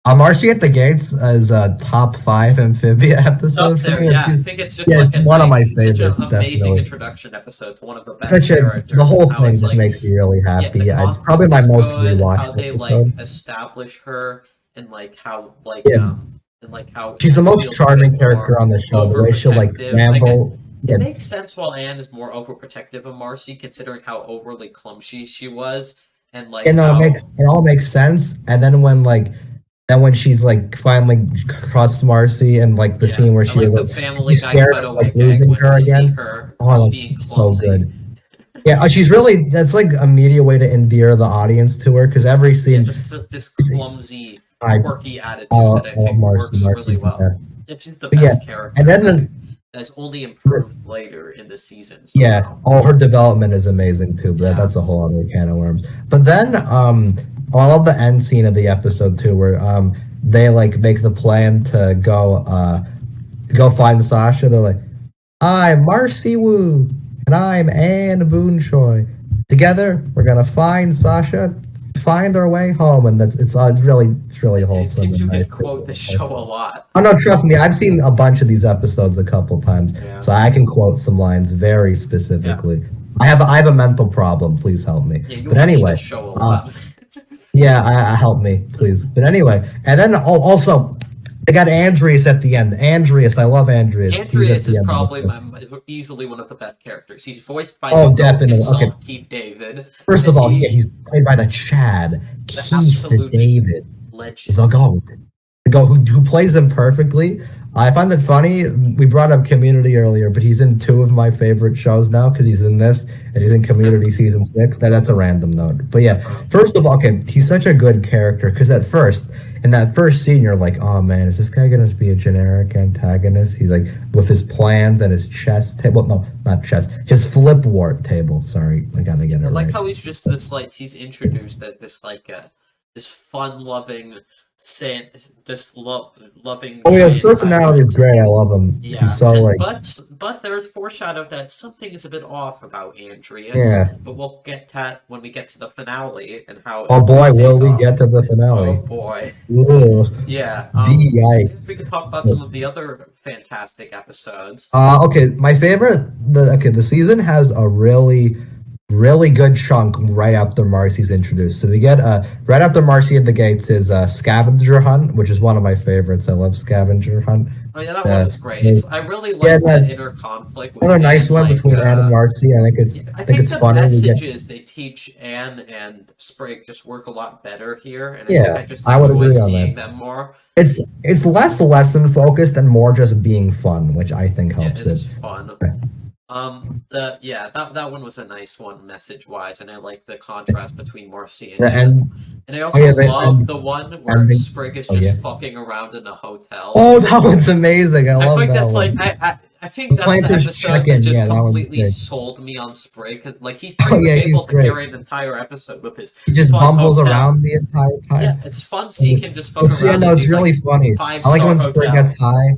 [SPEAKER 2] Marcy at the Gates is a top 5 Amphibia
[SPEAKER 1] It's up
[SPEAKER 2] episode for
[SPEAKER 1] there,
[SPEAKER 2] me.
[SPEAKER 1] yeah. I think it's just
[SPEAKER 2] Yeah,
[SPEAKER 1] like
[SPEAKER 2] it's
[SPEAKER 1] a
[SPEAKER 2] one of
[SPEAKER 1] nice,
[SPEAKER 2] my
[SPEAKER 1] such an
[SPEAKER 2] favorites,
[SPEAKER 1] amazing
[SPEAKER 2] definitely.
[SPEAKER 1] introduction episode to one of the best
[SPEAKER 2] Such a the
[SPEAKER 1] characters, and
[SPEAKER 2] whole
[SPEAKER 1] how
[SPEAKER 2] thing
[SPEAKER 1] it's
[SPEAKER 2] just
[SPEAKER 1] like,
[SPEAKER 2] makes me really
[SPEAKER 1] yeah, the
[SPEAKER 2] happy. It's probably
[SPEAKER 1] conflict
[SPEAKER 2] my
[SPEAKER 1] is
[SPEAKER 2] most
[SPEAKER 1] good, and how
[SPEAKER 2] rewatched
[SPEAKER 1] they
[SPEAKER 2] episode.
[SPEAKER 1] establish her, and
[SPEAKER 2] Yeah,
[SPEAKER 1] how
[SPEAKER 2] she's the
[SPEAKER 1] Anne
[SPEAKER 2] most
[SPEAKER 1] feels a bit
[SPEAKER 2] charming
[SPEAKER 1] more
[SPEAKER 2] character on the show. The way she'll like
[SPEAKER 1] overprotective. I get
[SPEAKER 2] ramble.
[SPEAKER 1] it
[SPEAKER 2] Yeah,
[SPEAKER 1] makes sense while Anne is more overprotective of Marcy, considering how overly clumsy she was, and like
[SPEAKER 2] and
[SPEAKER 1] how
[SPEAKER 2] it all makes sense. And then when she's like finally trusts Marcy and like the
[SPEAKER 1] yeah,
[SPEAKER 2] scene where
[SPEAKER 1] I like the
[SPEAKER 2] she's
[SPEAKER 1] Family Guy
[SPEAKER 2] scared of like
[SPEAKER 1] cutaway gag
[SPEAKER 2] losing
[SPEAKER 1] when
[SPEAKER 2] her
[SPEAKER 1] we see
[SPEAKER 2] again.
[SPEAKER 1] her
[SPEAKER 2] Oh,
[SPEAKER 1] being
[SPEAKER 2] that's so
[SPEAKER 1] clumsy.
[SPEAKER 2] good. Yeah, she's really, that's like a media way to endear the audience to her, because every
[SPEAKER 1] Yeah,
[SPEAKER 2] scene,
[SPEAKER 1] just this clumsy,
[SPEAKER 2] I,
[SPEAKER 1] quirky attitude that I think works really
[SPEAKER 2] Marcy's the
[SPEAKER 1] well.
[SPEAKER 2] best.
[SPEAKER 1] Yeah, she's the
[SPEAKER 2] But yeah,
[SPEAKER 1] best
[SPEAKER 2] and
[SPEAKER 1] character,
[SPEAKER 2] then,
[SPEAKER 1] and that's only improved later in the season.
[SPEAKER 2] yeah, all her development is amazing too, but
[SPEAKER 1] Yeah.
[SPEAKER 2] that's a whole other can of worms. But then, I love the end scene of the episode too, where they like make the plan to go find Sasha. They're like, I'm Marcy Wu, and I'm Anne Boonshoy. Together, we're gonna find Sasha, find our way home, and it's really
[SPEAKER 1] It
[SPEAKER 2] wholesome.
[SPEAKER 1] seems you
[SPEAKER 2] and
[SPEAKER 1] can
[SPEAKER 2] nice.
[SPEAKER 1] quote this show a lot.
[SPEAKER 2] Oh no, trust me, I've seen a bunch of these episodes a couple times,
[SPEAKER 1] Yeah.
[SPEAKER 2] so I can quote some lines very specifically. I have a mental problem. Please help me.
[SPEAKER 1] Yeah, you
[SPEAKER 2] But
[SPEAKER 1] watch
[SPEAKER 2] anyway,
[SPEAKER 1] this show a lot.
[SPEAKER 2] yeah, I help me, please. But anyway, and then also they got Andreas at the end. Andreas, I love Andreas.
[SPEAKER 1] Andreas is
[SPEAKER 2] He's at the end of
[SPEAKER 1] probably
[SPEAKER 2] the
[SPEAKER 1] easily one of the best characters. He's voiced by
[SPEAKER 2] Oh,
[SPEAKER 1] the goat
[SPEAKER 2] definitely.
[SPEAKER 1] himself,
[SPEAKER 2] Okay.
[SPEAKER 1] Keith David.
[SPEAKER 2] First of all, he's played by the Chad,
[SPEAKER 1] The
[SPEAKER 2] Keith
[SPEAKER 1] absolute
[SPEAKER 2] David,
[SPEAKER 1] legend.
[SPEAKER 2] the GOAT. The GOAT who plays him perfectly. I find it funny. We brought up Community earlier, but he's in two of my favorite shows now because he's in this and he's in Community season 6. That's a random note. But yeah, first of all, okay, he's such a good character because in that first scene, you're like, oh man, is this guy going to be a generic antagonist? He's like, with his plans and his chess table. No, not chess. His flip wart table. Sorry, I got to get it
[SPEAKER 1] I like
[SPEAKER 2] right.
[SPEAKER 1] how he's just this, like, he's introduced as this, like, this fun-loving, loving.
[SPEAKER 2] Oh yeah, his
[SPEAKER 1] giant
[SPEAKER 2] personality is great. I love him.
[SPEAKER 1] Yeah,
[SPEAKER 2] He's so like,
[SPEAKER 1] but there's foreshadowed that something is a bit off about Andreas.
[SPEAKER 2] Yeah.
[SPEAKER 1] But we'll get to that when we get to the finale and how.
[SPEAKER 2] oh boy,
[SPEAKER 1] it
[SPEAKER 2] will
[SPEAKER 1] pays
[SPEAKER 2] we
[SPEAKER 1] off.
[SPEAKER 2] get to the
[SPEAKER 1] Oh
[SPEAKER 2] finale?
[SPEAKER 1] boy.
[SPEAKER 2] Ugh.
[SPEAKER 1] Yeah.
[SPEAKER 2] Yikes.
[SPEAKER 1] If we could talk about some of the other fantastic episodes.
[SPEAKER 2] Okay, my favorite. The season has a really good chunk right after Marcy's introduced. So we get right after Marcy at the gates is Scavenger Hunt, which is one of my favorites. I love Scavenger Hunt.
[SPEAKER 1] Oh yeah, that one was great. I really like the inner conflict. With
[SPEAKER 2] Another nice
[SPEAKER 1] Anne,
[SPEAKER 2] one
[SPEAKER 1] like,
[SPEAKER 2] between Anne and Marcy. I think
[SPEAKER 1] I think
[SPEAKER 2] it's
[SPEAKER 1] the
[SPEAKER 2] funny.
[SPEAKER 1] messages they teach Anne and Sprig just work a lot better here, and
[SPEAKER 2] Yeah,
[SPEAKER 1] I just
[SPEAKER 2] I would
[SPEAKER 1] enjoy
[SPEAKER 2] agree on
[SPEAKER 1] seeing
[SPEAKER 2] that.
[SPEAKER 1] them more.
[SPEAKER 2] It's less lesson focused and more just being fun, which I think helps
[SPEAKER 1] Yeah, it is fun. That one was a nice one message wise, and I like the contrast between Marcy and Anne. And I also love the one where Sprig is just fucking around in a hotel.
[SPEAKER 2] Oh, that one's amazing. I love
[SPEAKER 1] think
[SPEAKER 2] that
[SPEAKER 1] that's
[SPEAKER 2] one.
[SPEAKER 1] like I think that's the
[SPEAKER 2] Planters
[SPEAKER 1] episode
[SPEAKER 2] check-in,
[SPEAKER 1] that just
[SPEAKER 2] yeah, that one's
[SPEAKER 1] completely
[SPEAKER 2] big.
[SPEAKER 1] sold me on Sprig, because like he's pretty much
[SPEAKER 2] he's
[SPEAKER 1] able to
[SPEAKER 2] great.
[SPEAKER 1] carry an entire episode with his
[SPEAKER 2] He just
[SPEAKER 1] fun
[SPEAKER 2] bumbles
[SPEAKER 1] hotel.
[SPEAKER 2] around the entire time.
[SPEAKER 1] Yeah, it's fun seeing him just fuck
[SPEAKER 2] It's,
[SPEAKER 1] around.
[SPEAKER 2] yeah, no,
[SPEAKER 1] in
[SPEAKER 2] it's
[SPEAKER 1] these,
[SPEAKER 2] really
[SPEAKER 1] like,
[SPEAKER 2] funny. I like when
[SPEAKER 1] five-star
[SPEAKER 2] Spring
[SPEAKER 1] hotel.
[SPEAKER 2] gets high.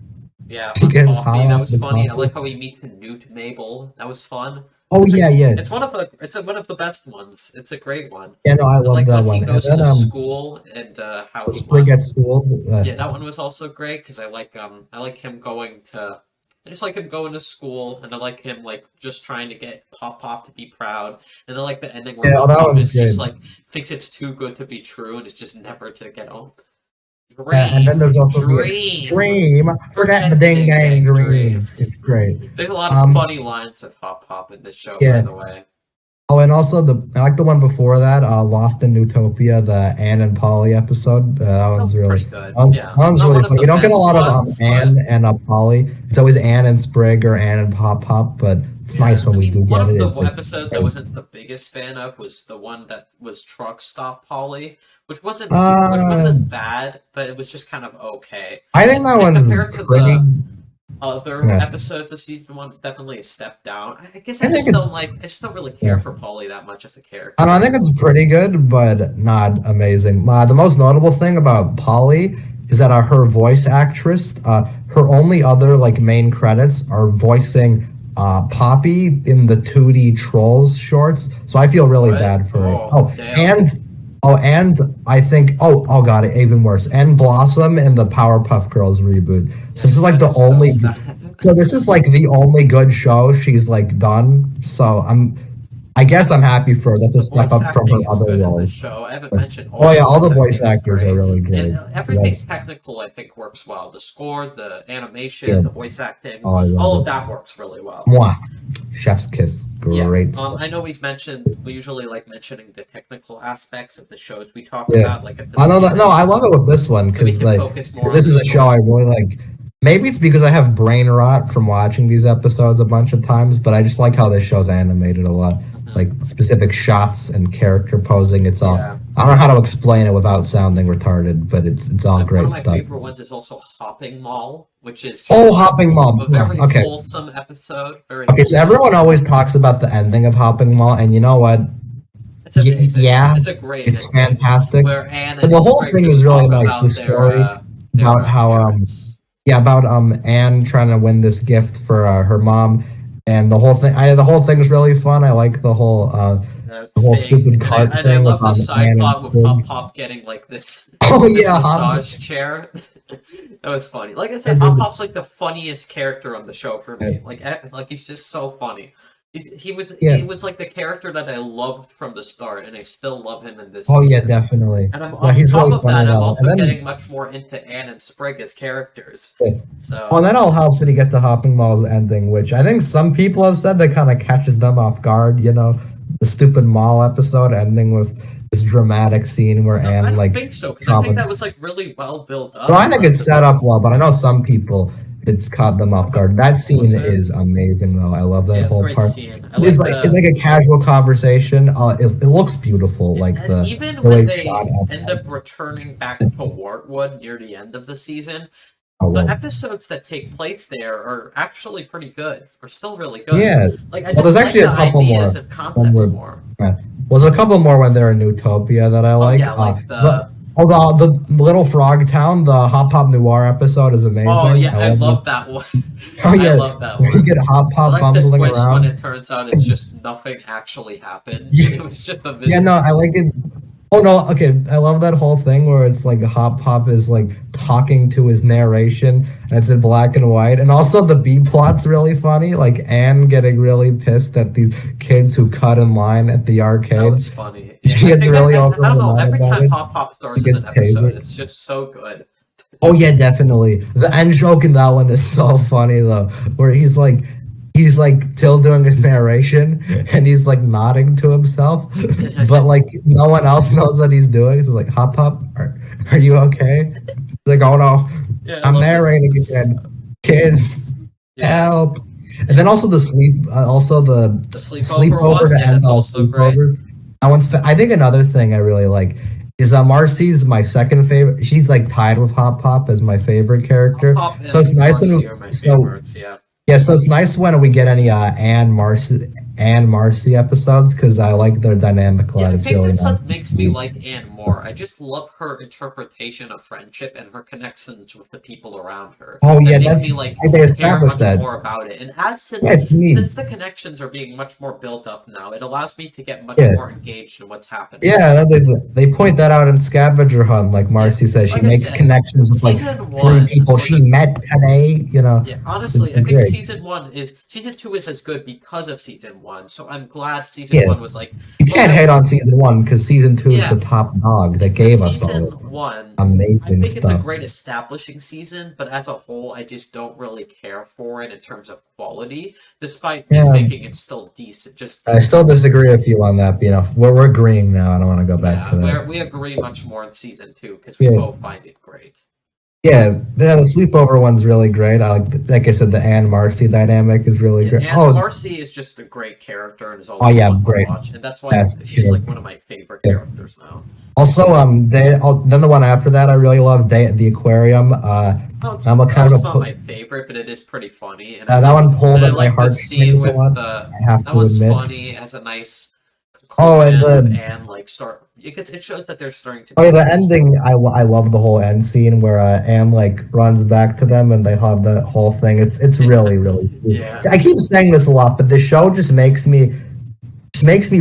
[SPEAKER 1] Yeah,
[SPEAKER 2] He gets
[SPEAKER 1] coffee,
[SPEAKER 2] high
[SPEAKER 1] that
[SPEAKER 2] off
[SPEAKER 1] was
[SPEAKER 2] the
[SPEAKER 1] funny. I
[SPEAKER 2] coffee.
[SPEAKER 1] like how he meets Newt Mabel. That was fun.
[SPEAKER 2] Oh yeah.
[SPEAKER 1] It's one of the best ones. It's a great one.
[SPEAKER 2] Yeah, no, I love
[SPEAKER 1] like
[SPEAKER 2] that
[SPEAKER 1] how
[SPEAKER 2] one.
[SPEAKER 1] he goes
[SPEAKER 2] And
[SPEAKER 1] to
[SPEAKER 2] then
[SPEAKER 1] school and how he
[SPEAKER 2] Spring gets schooled.
[SPEAKER 1] Yeah, that one was also great because I like him going to. I just like him going to school, and I like him like just trying to get Pop to be proud, and I like the ending where Pop is just like thinks it's too good to be true, and it's just never to get home.
[SPEAKER 2] And then there's also Dream. Forget the ding dang dream. It's great.
[SPEAKER 1] There's a lot of funny lines of Pop in this show, by the way.
[SPEAKER 2] Oh, and also I like the one before that, Lost in Newtopia, the Anne and Polly episode. That one's really
[SPEAKER 1] good.
[SPEAKER 2] That one's really fun. You don't get a lot of Anne and Polly. It's always Anne and Sprig or Anne and Pop, but it's nice when we do get it.
[SPEAKER 1] One of the episodes I wasn't the biggest fan of was the one that was Truck Stop Polly, which wasn't bad, but it was just kind of okay.
[SPEAKER 2] I think that one's
[SPEAKER 1] compared to
[SPEAKER 2] pretty.
[SPEAKER 1] The other episodes of season 1, it's definitely a step down. I guess I just don't really care for Polly that much as a character.
[SPEAKER 2] I think it's pretty good, but not amazing. The most notable thing about Polly is that her voice actress, her only other like main credits are voicing Poppy in the 2D Trolls shorts. So I feel really bad for her. And I think oh god, even worse. And Blossom in the Powerpuff Girls reboot. So this is like the only. So this is like the only good show she's like done. So I guess I'm happy for her. That's a step up from her other roles.
[SPEAKER 1] Show. I haven't mentioned
[SPEAKER 2] all the voice actors are really great.
[SPEAKER 1] And everything technical, I think, works well. The score, the animation, the voice acting, all of that works really well.
[SPEAKER 2] Mwah. Chef's kiss. Great.
[SPEAKER 1] Yeah. I know we usually like mentioning the technical aspects of the shows we talk about. Like at the
[SPEAKER 2] I love it with this one because like this is a show I really like. Maybe it's because I have brain rot from watching these episodes a bunch of times, but I just like how this show's animated a lot. like specific shots and character posing. It's all
[SPEAKER 1] Yeah.
[SPEAKER 2] I don't know how to explain it without sounding retarded, but it's all
[SPEAKER 1] And
[SPEAKER 2] great
[SPEAKER 1] one of my
[SPEAKER 2] stuff.
[SPEAKER 1] favorite ones is also Hopping Mall, which is just
[SPEAKER 2] Oh, Hopping Mall.
[SPEAKER 1] a very
[SPEAKER 2] Okay.
[SPEAKER 1] wholesome episode. Very
[SPEAKER 2] Okay, so
[SPEAKER 1] wholesome.
[SPEAKER 2] everyone always talks about the ending of Hopping Mall, and you know what?
[SPEAKER 1] It's amazing.
[SPEAKER 2] Yeah,
[SPEAKER 1] It's a great
[SPEAKER 2] it's
[SPEAKER 1] ending.
[SPEAKER 2] fantastic.
[SPEAKER 1] Where Anne
[SPEAKER 2] But
[SPEAKER 1] and
[SPEAKER 2] the whole
[SPEAKER 1] Sprig
[SPEAKER 2] thing
[SPEAKER 1] just
[SPEAKER 2] is really
[SPEAKER 1] talk
[SPEAKER 2] nice.
[SPEAKER 1] about
[SPEAKER 2] The
[SPEAKER 1] their,
[SPEAKER 2] story about how
[SPEAKER 1] parents.
[SPEAKER 2] about Anne trying to win this gift for her mom, and the whole thing. The whole thing is really fun. I like the whole
[SPEAKER 1] Thing.
[SPEAKER 2] stupid cart
[SPEAKER 1] And I
[SPEAKER 2] thing
[SPEAKER 1] love the
[SPEAKER 2] with
[SPEAKER 1] side
[SPEAKER 2] Anne
[SPEAKER 1] plot
[SPEAKER 2] and
[SPEAKER 1] with Hop
[SPEAKER 2] Sprig.
[SPEAKER 1] Pop getting like this
[SPEAKER 2] Oh
[SPEAKER 1] this
[SPEAKER 2] yeah,
[SPEAKER 1] massage chair. That was funny. Like I said,
[SPEAKER 2] And
[SPEAKER 1] Hop
[SPEAKER 2] then-
[SPEAKER 1] Pop's like the funniest character on the show for me. Like he's just so funny. He was like the character that I loved from the start, and I still love him in this
[SPEAKER 2] Oh yeah,
[SPEAKER 1] season.
[SPEAKER 2] definitely.
[SPEAKER 1] And I'm
[SPEAKER 2] Yeah,
[SPEAKER 1] on
[SPEAKER 2] he's
[SPEAKER 1] top
[SPEAKER 2] really
[SPEAKER 1] of
[SPEAKER 2] funny
[SPEAKER 1] that, I'm
[SPEAKER 2] though.
[SPEAKER 1] also
[SPEAKER 2] And then,
[SPEAKER 1] getting much more into Anne and Sprig as characters.
[SPEAKER 2] Yeah.
[SPEAKER 1] So
[SPEAKER 2] oh, and that all helps when you get to Hopping Mall's ending, which I think some people have said that kind of catches them off guard. You know, the stupid mall episode ending with this dramatic scene where
[SPEAKER 1] no, I
[SPEAKER 2] Anne
[SPEAKER 1] don't
[SPEAKER 2] like.
[SPEAKER 1] think so, because I think that was like really well built up.
[SPEAKER 2] Well, I think it's set up well, but I know some people it's caught them off guard. That scene
[SPEAKER 1] Okay.
[SPEAKER 2] is amazing, though. I love that
[SPEAKER 1] Yeah, it's a
[SPEAKER 2] whole
[SPEAKER 1] great
[SPEAKER 2] part.
[SPEAKER 1] scene. I like
[SPEAKER 2] It's like a casual conversation. It looks beautiful, like
[SPEAKER 1] and
[SPEAKER 2] the
[SPEAKER 1] even
[SPEAKER 2] the
[SPEAKER 1] when
[SPEAKER 2] way
[SPEAKER 1] they
[SPEAKER 2] shot
[SPEAKER 1] end up returning back to Wartwood near the end of the season,
[SPEAKER 2] Oh,
[SPEAKER 1] the
[SPEAKER 2] well.
[SPEAKER 1] episodes that take place there are actually pretty good. Are still really good.
[SPEAKER 2] Yeah.
[SPEAKER 1] Like I
[SPEAKER 2] Well,
[SPEAKER 1] just
[SPEAKER 2] there's
[SPEAKER 1] like
[SPEAKER 2] actually
[SPEAKER 1] the
[SPEAKER 2] a couple
[SPEAKER 1] ideas
[SPEAKER 2] more
[SPEAKER 1] and concepts
[SPEAKER 2] we're-
[SPEAKER 1] more.
[SPEAKER 2] Yeah. Well, there's a couple more when they're in Utopia that I like.
[SPEAKER 1] yeah, like
[SPEAKER 2] the Little Frog Town, the Hop Pop Noir episode is amazing.
[SPEAKER 1] Oh yeah, I love that one.
[SPEAKER 2] Oh yeah,
[SPEAKER 1] I love that
[SPEAKER 2] you
[SPEAKER 1] one.
[SPEAKER 2] get Hop
[SPEAKER 1] I
[SPEAKER 2] Pop
[SPEAKER 1] like the
[SPEAKER 2] bumbling
[SPEAKER 1] twist
[SPEAKER 2] around.
[SPEAKER 1] when it turns out it's just nothing actually happened.
[SPEAKER 2] Yeah.
[SPEAKER 1] It was just a
[SPEAKER 2] Yeah,
[SPEAKER 1] vision.
[SPEAKER 2] no, I like it. Oh no, okay. I love that whole thing where it's like Hop Pop is like talking to his narration and it's in black and white. And also the B plot's really funny. Like Anne getting really pissed at these kids who cut in line at the arcade.
[SPEAKER 1] That was funny.
[SPEAKER 2] She
[SPEAKER 1] I
[SPEAKER 2] gets
[SPEAKER 1] think
[SPEAKER 2] really
[SPEAKER 1] I
[SPEAKER 2] over
[SPEAKER 1] don't
[SPEAKER 2] the
[SPEAKER 1] know.
[SPEAKER 2] line
[SPEAKER 1] Every
[SPEAKER 2] about
[SPEAKER 1] time
[SPEAKER 2] it.
[SPEAKER 1] Pop Pop stars
[SPEAKER 2] He
[SPEAKER 1] in an
[SPEAKER 2] gets
[SPEAKER 1] episode,
[SPEAKER 2] tasered.
[SPEAKER 1] it's just so good.
[SPEAKER 2] Oh yeah, definitely. The end joke in that one is so funny though, where he's like still doing his narration and he's like nodding to himself, but like no one else knows what he's doing. So like, Hop Hop, are you okay? He's like, oh no,
[SPEAKER 1] Yeah, I
[SPEAKER 2] I'm
[SPEAKER 1] love
[SPEAKER 2] narrating
[SPEAKER 1] this.
[SPEAKER 2] again. Kids,
[SPEAKER 1] Yeah.
[SPEAKER 2] help! And then also the
[SPEAKER 1] sleepover one,
[SPEAKER 2] to
[SPEAKER 1] yeah,
[SPEAKER 2] end
[SPEAKER 1] that's
[SPEAKER 2] all
[SPEAKER 1] also great.
[SPEAKER 2] sleepovers. That one's. I think another thing I really like is Marcy's my second favorite. She's like tied with Hop Pop as my favorite character.
[SPEAKER 1] Pop
[SPEAKER 2] So it's
[SPEAKER 1] and
[SPEAKER 2] nice
[SPEAKER 1] Marcy
[SPEAKER 2] when
[SPEAKER 1] are my
[SPEAKER 2] so
[SPEAKER 1] favorites. Yeah.
[SPEAKER 2] yeah, so it's nice when we get any Anne Marcy episodes because I like their dynamic a
[SPEAKER 1] Yeah,
[SPEAKER 2] lot.
[SPEAKER 1] I
[SPEAKER 2] It's
[SPEAKER 1] think
[SPEAKER 2] really
[SPEAKER 1] that's
[SPEAKER 2] nice.
[SPEAKER 1] what makes me like Anne more. I just love her interpretation of friendship and her connections with the people around her.
[SPEAKER 2] Oh, yeah,
[SPEAKER 1] That make
[SPEAKER 2] that's-
[SPEAKER 1] me like
[SPEAKER 2] they
[SPEAKER 1] care
[SPEAKER 2] established
[SPEAKER 1] much
[SPEAKER 2] that.
[SPEAKER 1] more about it. And as
[SPEAKER 2] Yeah, it's neat.
[SPEAKER 1] since the connections are being much more built up now, it allows me to get much
[SPEAKER 2] Yeah.
[SPEAKER 1] more engaged in what's happening.
[SPEAKER 2] Yeah, they point that out in Scavenger Hunt, like Marcy says.
[SPEAKER 1] Like
[SPEAKER 2] She
[SPEAKER 1] I
[SPEAKER 2] makes
[SPEAKER 1] said,
[SPEAKER 2] connections with like
[SPEAKER 1] season
[SPEAKER 2] three
[SPEAKER 1] one
[SPEAKER 2] people
[SPEAKER 1] was
[SPEAKER 2] she
[SPEAKER 1] a-
[SPEAKER 2] met today. You know.
[SPEAKER 1] Yeah, honestly,
[SPEAKER 2] It's
[SPEAKER 1] I think
[SPEAKER 2] great.
[SPEAKER 1] season two is as good because of season one. So I'm glad season
[SPEAKER 2] Yeah.
[SPEAKER 1] one was like
[SPEAKER 2] You can't hate on season one because season two
[SPEAKER 1] Yeah.
[SPEAKER 2] is the top dog that gave us
[SPEAKER 1] season
[SPEAKER 2] all
[SPEAKER 1] one.
[SPEAKER 2] amazing
[SPEAKER 1] I think it's a
[SPEAKER 2] stuff.
[SPEAKER 1] great establishing season, but as a whole, I just don't really care for it in terms of quality, despite me
[SPEAKER 2] Yeah.
[SPEAKER 1] thinking it's still decent. Just
[SPEAKER 2] I still disagree with you on that. But, you know, we're agreeing now. I don't want to go back to that.
[SPEAKER 1] we agree much more in season two because we
[SPEAKER 2] Yeah.
[SPEAKER 1] both find it great.
[SPEAKER 2] Yeah, the sleepover one's really great. I like I said, the Anne Marcy dynamic is really
[SPEAKER 1] Yeah,
[SPEAKER 2] great.
[SPEAKER 1] and
[SPEAKER 2] Oh,
[SPEAKER 1] Marcy is just a great character and is always
[SPEAKER 2] yeah,
[SPEAKER 1] fun
[SPEAKER 2] great.
[SPEAKER 1] to watch, and that's why
[SPEAKER 2] Yes,
[SPEAKER 1] she's
[SPEAKER 2] yeah.
[SPEAKER 1] like one of my favorite
[SPEAKER 2] Yeah.
[SPEAKER 1] characters now.
[SPEAKER 2] also, then the one after that I really love, the aquarium.
[SPEAKER 1] Oh, it's,
[SPEAKER 2] I'm a kind
[SPEAKER 1] it's
[SPEAKER 2] of
[SPEAKER 1] not my favorite, but it is pretty funny. And
[SPEAKER 2] that one pulled
[SPEAKER 1] and I
[SPEAKER 2] at my
[SPEAKER 1] like the
[SPEAKER 2] heart
[SPEAKER 1] scene with
[SPEAKER 2] a lot.
[SPEAKER 1] the.
[SPEAKER 2] I have
[SPEAKER 1] That
[SPEAKER 2] to
[SPEAKER 1] one's
[SPEAKER 2] admit.
[SPEAKER 1] funny as a nice
[SPEAKER 2] Oh, and
[SPEAKER 1] conclusion
[SPEAKER 2] the-
[SPEAKER 1] and like start. It shows that they're starting to.
[SPEAKER 2] Oh yeah, the ending. I love the whole end scene where Anne like runs back to them and they have that whole thing. It's really really sweet.
[SPEAKER 1] Yeah.
[SPEAKER 2] I keep saying this a lot, but the show just makes me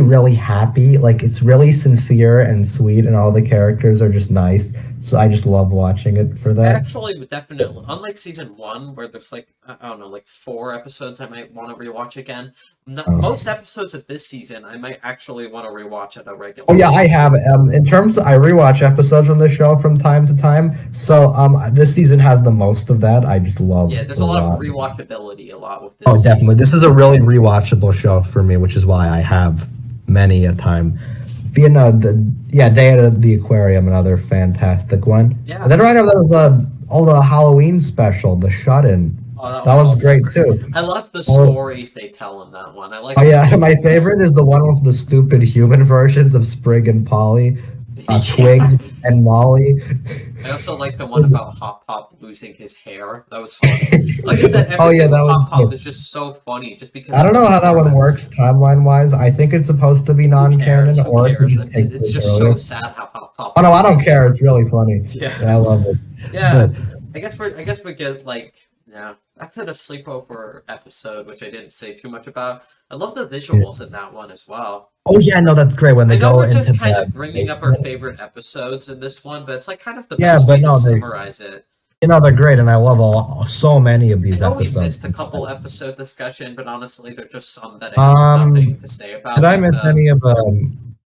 [SPEAKER 2] really happy. Like it's really sincere and sweet, and all the characters are just nice. So I just love watching it for
[SPEAKER 1] I
[SPEAKER 2] that.
[SPEAKER 1] actually would definitely, unlike season one, where there's like I don't know, like 4 episodes I might want to rewatch again. Most episodes of this season I might actually want to rewatch at a regular.
[SPEAKER 2] Oh yeah, I
[SPEAKER 1] basis.
[SPEAKER 2] have. In terms, I rewatch episodes from the show from time to time. So this season has the most of that. I just love.
[SPEAKER 1] Yeah, there's a lot of rewatchability, a lot with this.
[SPEAKER 2] Oh, definitely.
[SPEAKER 1] season.
[SPEAKER 2] This is a really rewatchable show for me, which is why I have many a time. Being Day at the Aquarium, another fantastic one.
[SPEAKER 1] Yeah.
[SPEAKER 2] And then right now there was the Halloween special, the Shut-In.
[SPEAKER 1] Oh, that
[SPEAKER 2] That
[SPEAKER 1] was
[SPEAKER 2] one's
[SPEAKER 1] also
[SPEAKER 2] great
[SPEAKER 1] great.
[SPEAKER 2] too.
[SPEAKER 1] I love the
[SPEAKER 2] Oh,
[SPEAKER 1] stories they tell in that one. I like
[SPEAKER 2] oh
[SPEAKER 1] the
[SPEAKER 2] yeah, my
[SPEAKER 1] little
[SPEAKER 2] favorite is the one with the stupid human versions of Sprig and Polly,
[SPEAKER 1] yeah.
[SPEAKER 2] Twig and Molly.
[SPEAKER 1] I also like the one about Hop Pop losing his hair. That was funny. Like I said,
[SPEAKER 2] Oh yeah,
[SPEAKER 1] everything with
[SPEAKER 2] that was
[SPEAKER 1] Hop Pop
[SPEAKER 2] good.
[SPEAKER 1] is just so funny, just because
[SPEAKER 2] I
[SPEAKER 1] of
[SPEAKER 2] don't
[SPEAKER 1] his
[SPEAKER 2] know how that one works
[SPEAKER 1] performance.
[SPEAKER 2] timeline wise. I think it's supposed to be
[SPEAKER 1] Who
[SPEAKER 2] non-canon,
[SPEAKER 1] cares? Who
[SPEAKER 2] or it could
[SPEAKER 1] cares?
[SPEAKER 2] just take
[SPEAKER 1] It's
[SPEAKER 2] place
[SPEAKER 1] just so
[SPEAKER 2] earlier.
[SPEAKER 1] sad how Hop Pop
[SPEAKER 2] Oh no, I don't
[SPEAKER 1] loses
[SPEAKER 2] care.
[SPEAKER 1] hair.
[SPEAKER 2] It's really funny.
[SPEAKER 1] Yeah.
[SPEAKER 2] I love it.
[SPEAKER 1] Yeah,
[SPEAKER 2] But
[SPEAKER 1] I guess we get like yeah. After the sleepover episode, which I didn't say too much about, I love the
[SPEAKER 2] yeah.
[SPEAKER 1] visuals in that one as well.
[SPEAKER 2] Oh yeah, no, that's great when
[SPEAKER 1] I
[SPEAKER 2] they
[SPEAKER 1] know
[SPEAKER 2] go
[SPEAKER 1] we're
[SPEAKER 2] into
[SPEAKER 1] just kind
[SPEAKER 2] the
[SPEAKER 1] of bringing up our
[SPEAKER 2] basement.
[SPEAKER 1] favorite episodes in this one, but it's like kind of the
[SPEAKER 2] Yeah,
[SPEAKER 1] best
[SPEAKER 2] but
[SPEAKER 1] way to
[SPEAKER 2] no,
[SPEAKER 1] summarize it.
[SPEAKER 2] they're great, and I love so many of
[SPEAKER 1] I
[SPEAKER 2] these
[SPEAKER 1] know we
[SPEAKER 2] episodes.
[SPEAKER 1] missed a couple episode discussion, but honestly, there's just some that I have
[SPEAKER 2] Um,
[SPEAKER 1] nothing to say
[SPEAKER 2] did
[SPEAKER 1] about,
[SPEAKER 2] I
[SPEAKER 1] like
[SPEAKER 2] miss
[SPEAKER 1] the
[SPEAKER 2] any of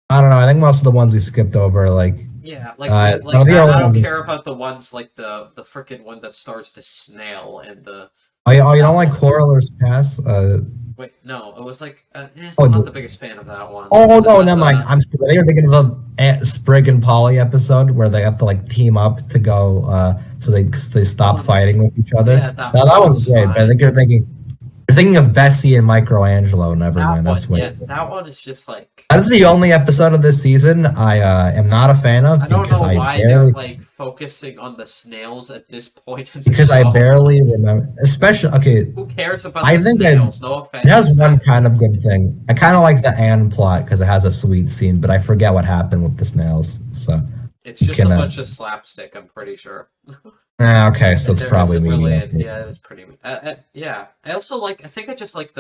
[SPEAKER 2] I don't know. I think most of the ones we skipped over, like
[SPEAKER 1] yeah, like we
[SPEAKER 2] some
[SPEAKER 1] like
[SPEAKER 2] of the
[SPEAKER 1] I
[SPEAKER 2] early
[SPEAKER 1] don't
[SPEAKER 2] ones.
[SPEAKER 1] care about the ones like the freaking one that stars the snail and the
[SPEAKER 2] Oh, you don't
[SPEAKER 1] that
[SPEAKER 2] like
[SPEAKER 1] one.
[SPEAKER 2] Quarrelers Pass?
[SPEAKER 1] Wait, no, it was like
[SPEAKER 2] Oh,
[SPEAKER 1] I'm not the biggest fan of that one.
[SPEAKER 2] oh
[SPEAKER 1] Was it
[SPEAKER 2] no,
[SPEAKER 1] with
[SPEAKER 2] never mind.
[SPEAKER 1] the
[SPEAKER 2] I'm stupid. You're thinking of the Sprig and Polly episode where they have to like team up to go, so they
[SPEAKER 1] that
[SPEAKER 2] stop
[SPEAKER 1] one?
[SPEAKER 2] fighting with each other.
[SPEAKER 1] Yeah, that
[SPEAKER 2] Now that
[SPEAKER 1] one
[SPEAKER 2] one's
[SPEAKER 1] was
[SPEAKER 2] great, but I
[SPEAKER 1] fine.
[SPEAKER 2] think you're thinking of Bessie and Michelangelo. Never
[SPEAKER 1] That
[SPEAKER 2] mind,
[SPEAKER 1] one,
[SPEAKER 2] that's way.
[SPEAKER 1] yeah, that one is just like
[SPEAKER 2] That's the only episode of this season I am not a fan
[SPEAKER 1] I
[SPEAKER 2] of
[SPEAKER 1] don't know why they're like focusing on the snails at this point in the
[SPEAKER 2] because I
[SPEAKER 1] show.
[SPEAKER 2] barely remember. Especially okay,
[SPEAKER 1] Who cares about
[SPEAKER 2] I
[SPEAKER 1] the
[SPEAKER 2] think
[SPEAKER 1] snails? No
[SPEAKER 2] it has
[SPEAKER 1] offense.
[SPEAKER 2] one kind of good thing. I kind of like the Anne plot because it has a sweet scene, but I forget what happened with the snails. So
[SPEAKER 1] It's
[SPEAKER 2] you
[SPEAKER 1] just a
[SPEAKER 2] can.
[SPEAKER 1] bunch of slapstick, I'm pretty sure.
[SPEAKER 2] Okay, so it's
[SPEAKER 1] There
[SPEAKER 2] probably
[SPEAKER 1] isn't really
[SPEAKER 2] mediocre.
[SPEAKER 1] yeah, it's pretty. Yeah, I also like. I think I just like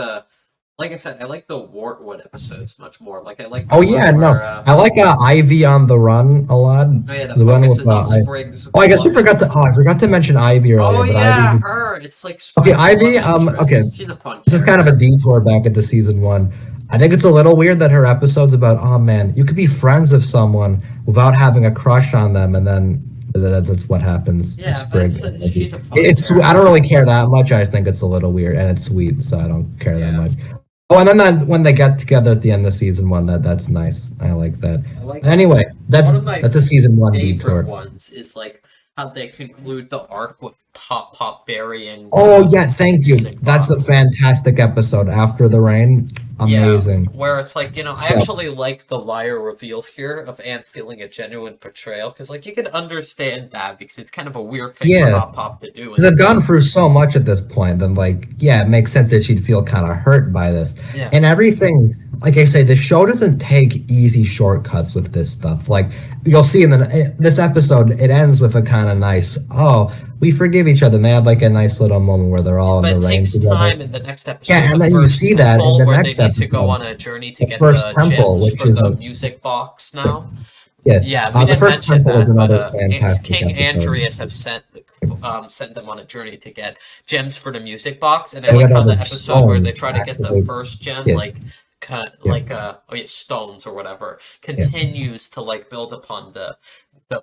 [SPEAKER 1] like I said, I like the Wartwood episodes much more. Like I like the
[SPEAKER 2] Oh
[SPEAKER 1] one
[SPEAKER 2] yeah, no,
[SPEAKER 1] where
[SPEAKER 2] I like Ivy on the Run a lot.
[SPEAKER 1] oh yeah, the
[SPEAKER 2] The one
[SPEAKER 1] focus
[SPEAKER 2] with
[SPEAKER 1] is on
[SPEAKER 2] I.
[SPEAKER 1] Sprig's
[SPEAKER 2] Oh, I guess we
[SPEAKER 1] love
[SPEAKER 2] forgot to.
[SPEAKER 1] interest.
[SPEAKER 2] Oh, I forgot to mention Ivy
[SPEAKER 1] Oh
[SPEAKER 2] earlier, but
[SPEAKER 1] yeah, her. It's like
[SPEAKER 2] Okay,
[SPEAKER 1] Sprig's love
[SPEAKER 2] Ivy. Okay,
[SPEAKER 1] interest. She's a fun
[SPEAKER 2] this is kind of a
[SPEAKER 1] character.
[SPEAKER 2] detour back into season one. I think it's a little weird that her episode's about, oh man, you could be friends with someone without having a crush on them, and then that's what happens to
[SPEAKER 1] Yeah, but
[SPEAKER 2] Sprig.
[SPEAKER 1] she's a fun
[SPEAKER 2] It's I
[SPEAKER 1] character.
[SPEAKER 2] don't really care that much. I think it's a little weird, and it's sweet, so I don't care that
[SPEAKER 1] Yeah,
[SPEAKER 2] much. Oh, and then when they get together at the end of season one, that's nice. I like that.
[SPEAKER 1] I like
[SPEAKER 2] Anyway,
[SPEAKER 1] one of my
[SPEAKER 2] that's a season one
[SPEAKER 1] favorite
[SPEAKER 2] detour.
[SPEAKER 1] ones is like how they conclude the arc with Pop Pop burying
[SPEAKER 2] Oh yeah, thank you.
[SPEAKER 1] music
[SPEAKER 2] That's a
[SPEAKER 1] box.
[SPEAKER 2] fantastic episode. After the rain,
[SPEAKER 1] Yeah,
[SPEAKER 2] amazing.
[SPEAKER 1] where it's like, I
[SPEAKER 2] So
[SPEAKER 1] actually like the liar reveal here of Anne feeling a genuine betrayal, because, like, you can understand that, because it's kind of a weird thing for
[SPEAKER 2] yeah,
[SPEAKER 1] Hop Pop to do in
[SPEAKER 2] because
[SPEAKER 1] the
[SPEAKER 2] I've gone
[SPEAKER 1] group.
[SPEAKER 2] through so much at this point, then like, yeah, it makes sense that she'd feel kind of hurt by this.
[SPEAKER 1] Yeah.
[SPEAKER 2] And everything, like I say, the show doesn't take easy shortcuts with this stuff. Like you'll see in this episode, it ends with a kind of nice, oh, we forgive each other, and they have like a nice little moment where they're all
[SPEAKER 1] But
[SPEAKER 2] in
[SPEAKER 1] it
[SPEAKER 2] the rain
[SPEAKER 1] takes
[SPEAKER 2] together.
[SPEAKER 1] time in the next episode.
[SPEAKER 2] Yeah, and
[SPEAKER 1] The
[SPEAKER 2] then you
[SPEAKER 1] first
[SPEAKER 2] see that in
[SPEAKER 1] temple
[SPEAKER 2] the
[SPEAKER 1] where they
[SPEAKER 2] next
[SPEAKER 1] need to go
[SPEAKER 2] episode,
[SPEAKER 1] on a journey to
[SPEAKER 2] the
[SPEAKER 1] get
[SPEAKER 2] first
[SPEAKER 1] the
[SPEAKER 2] temple,
[SPEAKER 1] gems
[SPEAKER 2] which
[SPEAKER 1] for
[SPEAKER 2] is
[SPEAKER 1] the
[SPEAKER 2] a
[SPEAKER 1] music box now.
[SPEAKER 2] yeah,
[SPEAKER 1] Yeah, we
[SPEAKER 2] the
[SPEAKER 1] didn't
[SPEAKER 2] first
[SPEAKER 1] mention
[SPEAKER 2] temple is
[SPEAKER 1] that, but
[SPEAKER 2] another fantastic
[SPEAKER 1] King
[SPEAKER 2] episode.
[SPEAKER 1] Andreas have sent them on a journey to get gems for the music box, and I
[SPEAKER 2] They
[SPEAKER 1] like
[SPEAKER 2] got
[SPEAKER 1] how
[SPEAKER 2] all
[SPEAKER 1] the
[SPEAKER 2] the
[SPEAKER 1] episode where they
[SPEAKER 2] stones
[SPEAKER 1] try to get the
[SPEAKER 2] actually.
[SPEAKER 1] first gem,
[SPEAKER 2] Yeah,
[SPEAKER 1] like
[SPEAKER 2] yeah,
[SPEAKER 1] oh yeah, stones or whatever,
[SPEAKER 2] yeah,
[SPEAKER 1] continues to like build upon the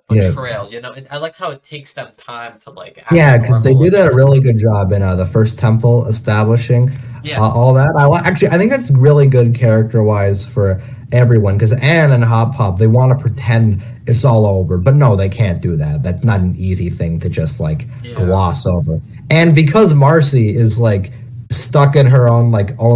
[SPEAKER 2] yeah.
[SPEAKER 1] betrayal. I liked how it takes them time to like act
[SPEAKER 2] Yeah, because they
[SPEAKER 1] normal
[SPEAKER 2] do that a
[SPEAKER 1] again.
[SPEAKER 2] really good job in the first temple establishing
[SPEAKER 1] Yeah,
[SPEAKER 2] all that. Actually, I think that's really good character wise for everyone. Because Anne and Hop Pop, they want to pretend it's all over, but no, they can't do that. That's not an easy thing to just like
[SPEAKER 1] yeah,
[SPEAKER 2] gloss over. And because Marcy is like stuck in her own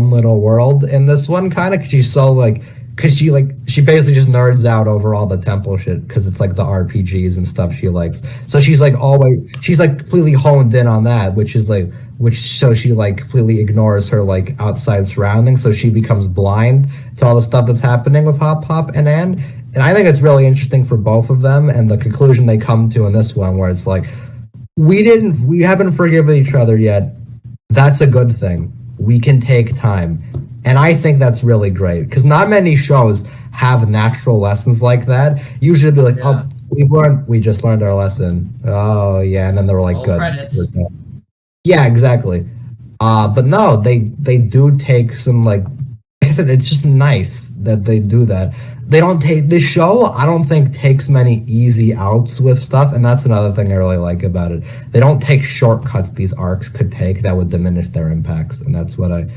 [SPEAKER 2] little world in this one, kind of, she's so like because she basically just nerds out over all the temple shit because it's like the RPGs and stuff she likes. So she's like completely honed in on that, so she like completely ignores her like outside surroundings. So she becomes blind to all the stuff that's happening with Hop Pop and Anne. And I think it's really interesting for both of them and the conclusion they come to in this one, where it's like we haven't forgiven each other yet. That's a good thing. We can take time. And I think that's really great because not many shows have natural lessons like that. Usually be like,
[SPEAKER 1] yeah.
[SPEAKER 2] oh, we just learned our lesson. Oh yeah, and then they're like,
[SPEAKER 1] Roll
[SPEAKER 2] good.
[SPEAKER 1] credits.
[SPEAKER 2] Yeah, exactly. But no, they do take some like I said, it's just nice that they do that. They don't take this show. I don't think takes many easy outs with stuff, and that's another thing I really like about it. They don't take shortcuts these arcs could take that would diminish their impacts, and that's what I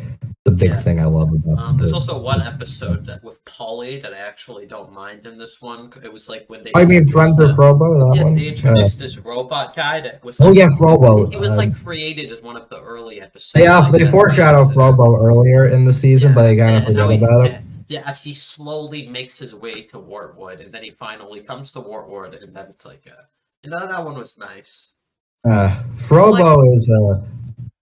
[SPEAKER 2] the big
[SPEAKER 1] Yeah.
[SPEAKER 2] thing I love about
[SPEAKER 1] There's
[SPEAKER 2] the.
[SPEAKER 1] also one episode with Polly that I actually don't mind in this one. It was like when they
[SPEAKER 2] I mean,
[SPEAKER 1] introduced
[SPEAKER 2] Friends of Frobo, that
[SPEAKER 1] yeah,
[SPEAKER 2] one.
[SPEAKER 1] they introduced this robot guy that was
[SPEAKER 2] Oh
[SPEAKER 1] like
[SPEAKER 2] yeah, Frobo.
[SPEAKER 1] he was like created in one of the early
[SPEAKER 2] They
[SPEAKER 1] episodes, I
[SPEAKER 2] they
[SPEAKER 1] guess, by
[SPEAKER 2] foreshadow
[SPEAKER 1] accident.
[SPEAKER 2] Frobo earlier in the season, but
[SPEAKER 1] Yeah,
[SPEAKER 2] they kind of
[SPEAKER 1] and now
[SPEAKER 2] forget
[SPEAKER 1] he
[SPEAKER 2] about him.
[SPEAKER 1] yeah, as he slowly makes his way to Wartwood, and then he finally comes to Wartwood, and then it's like, that one was nice.
[SPEAKER 2] Frobo is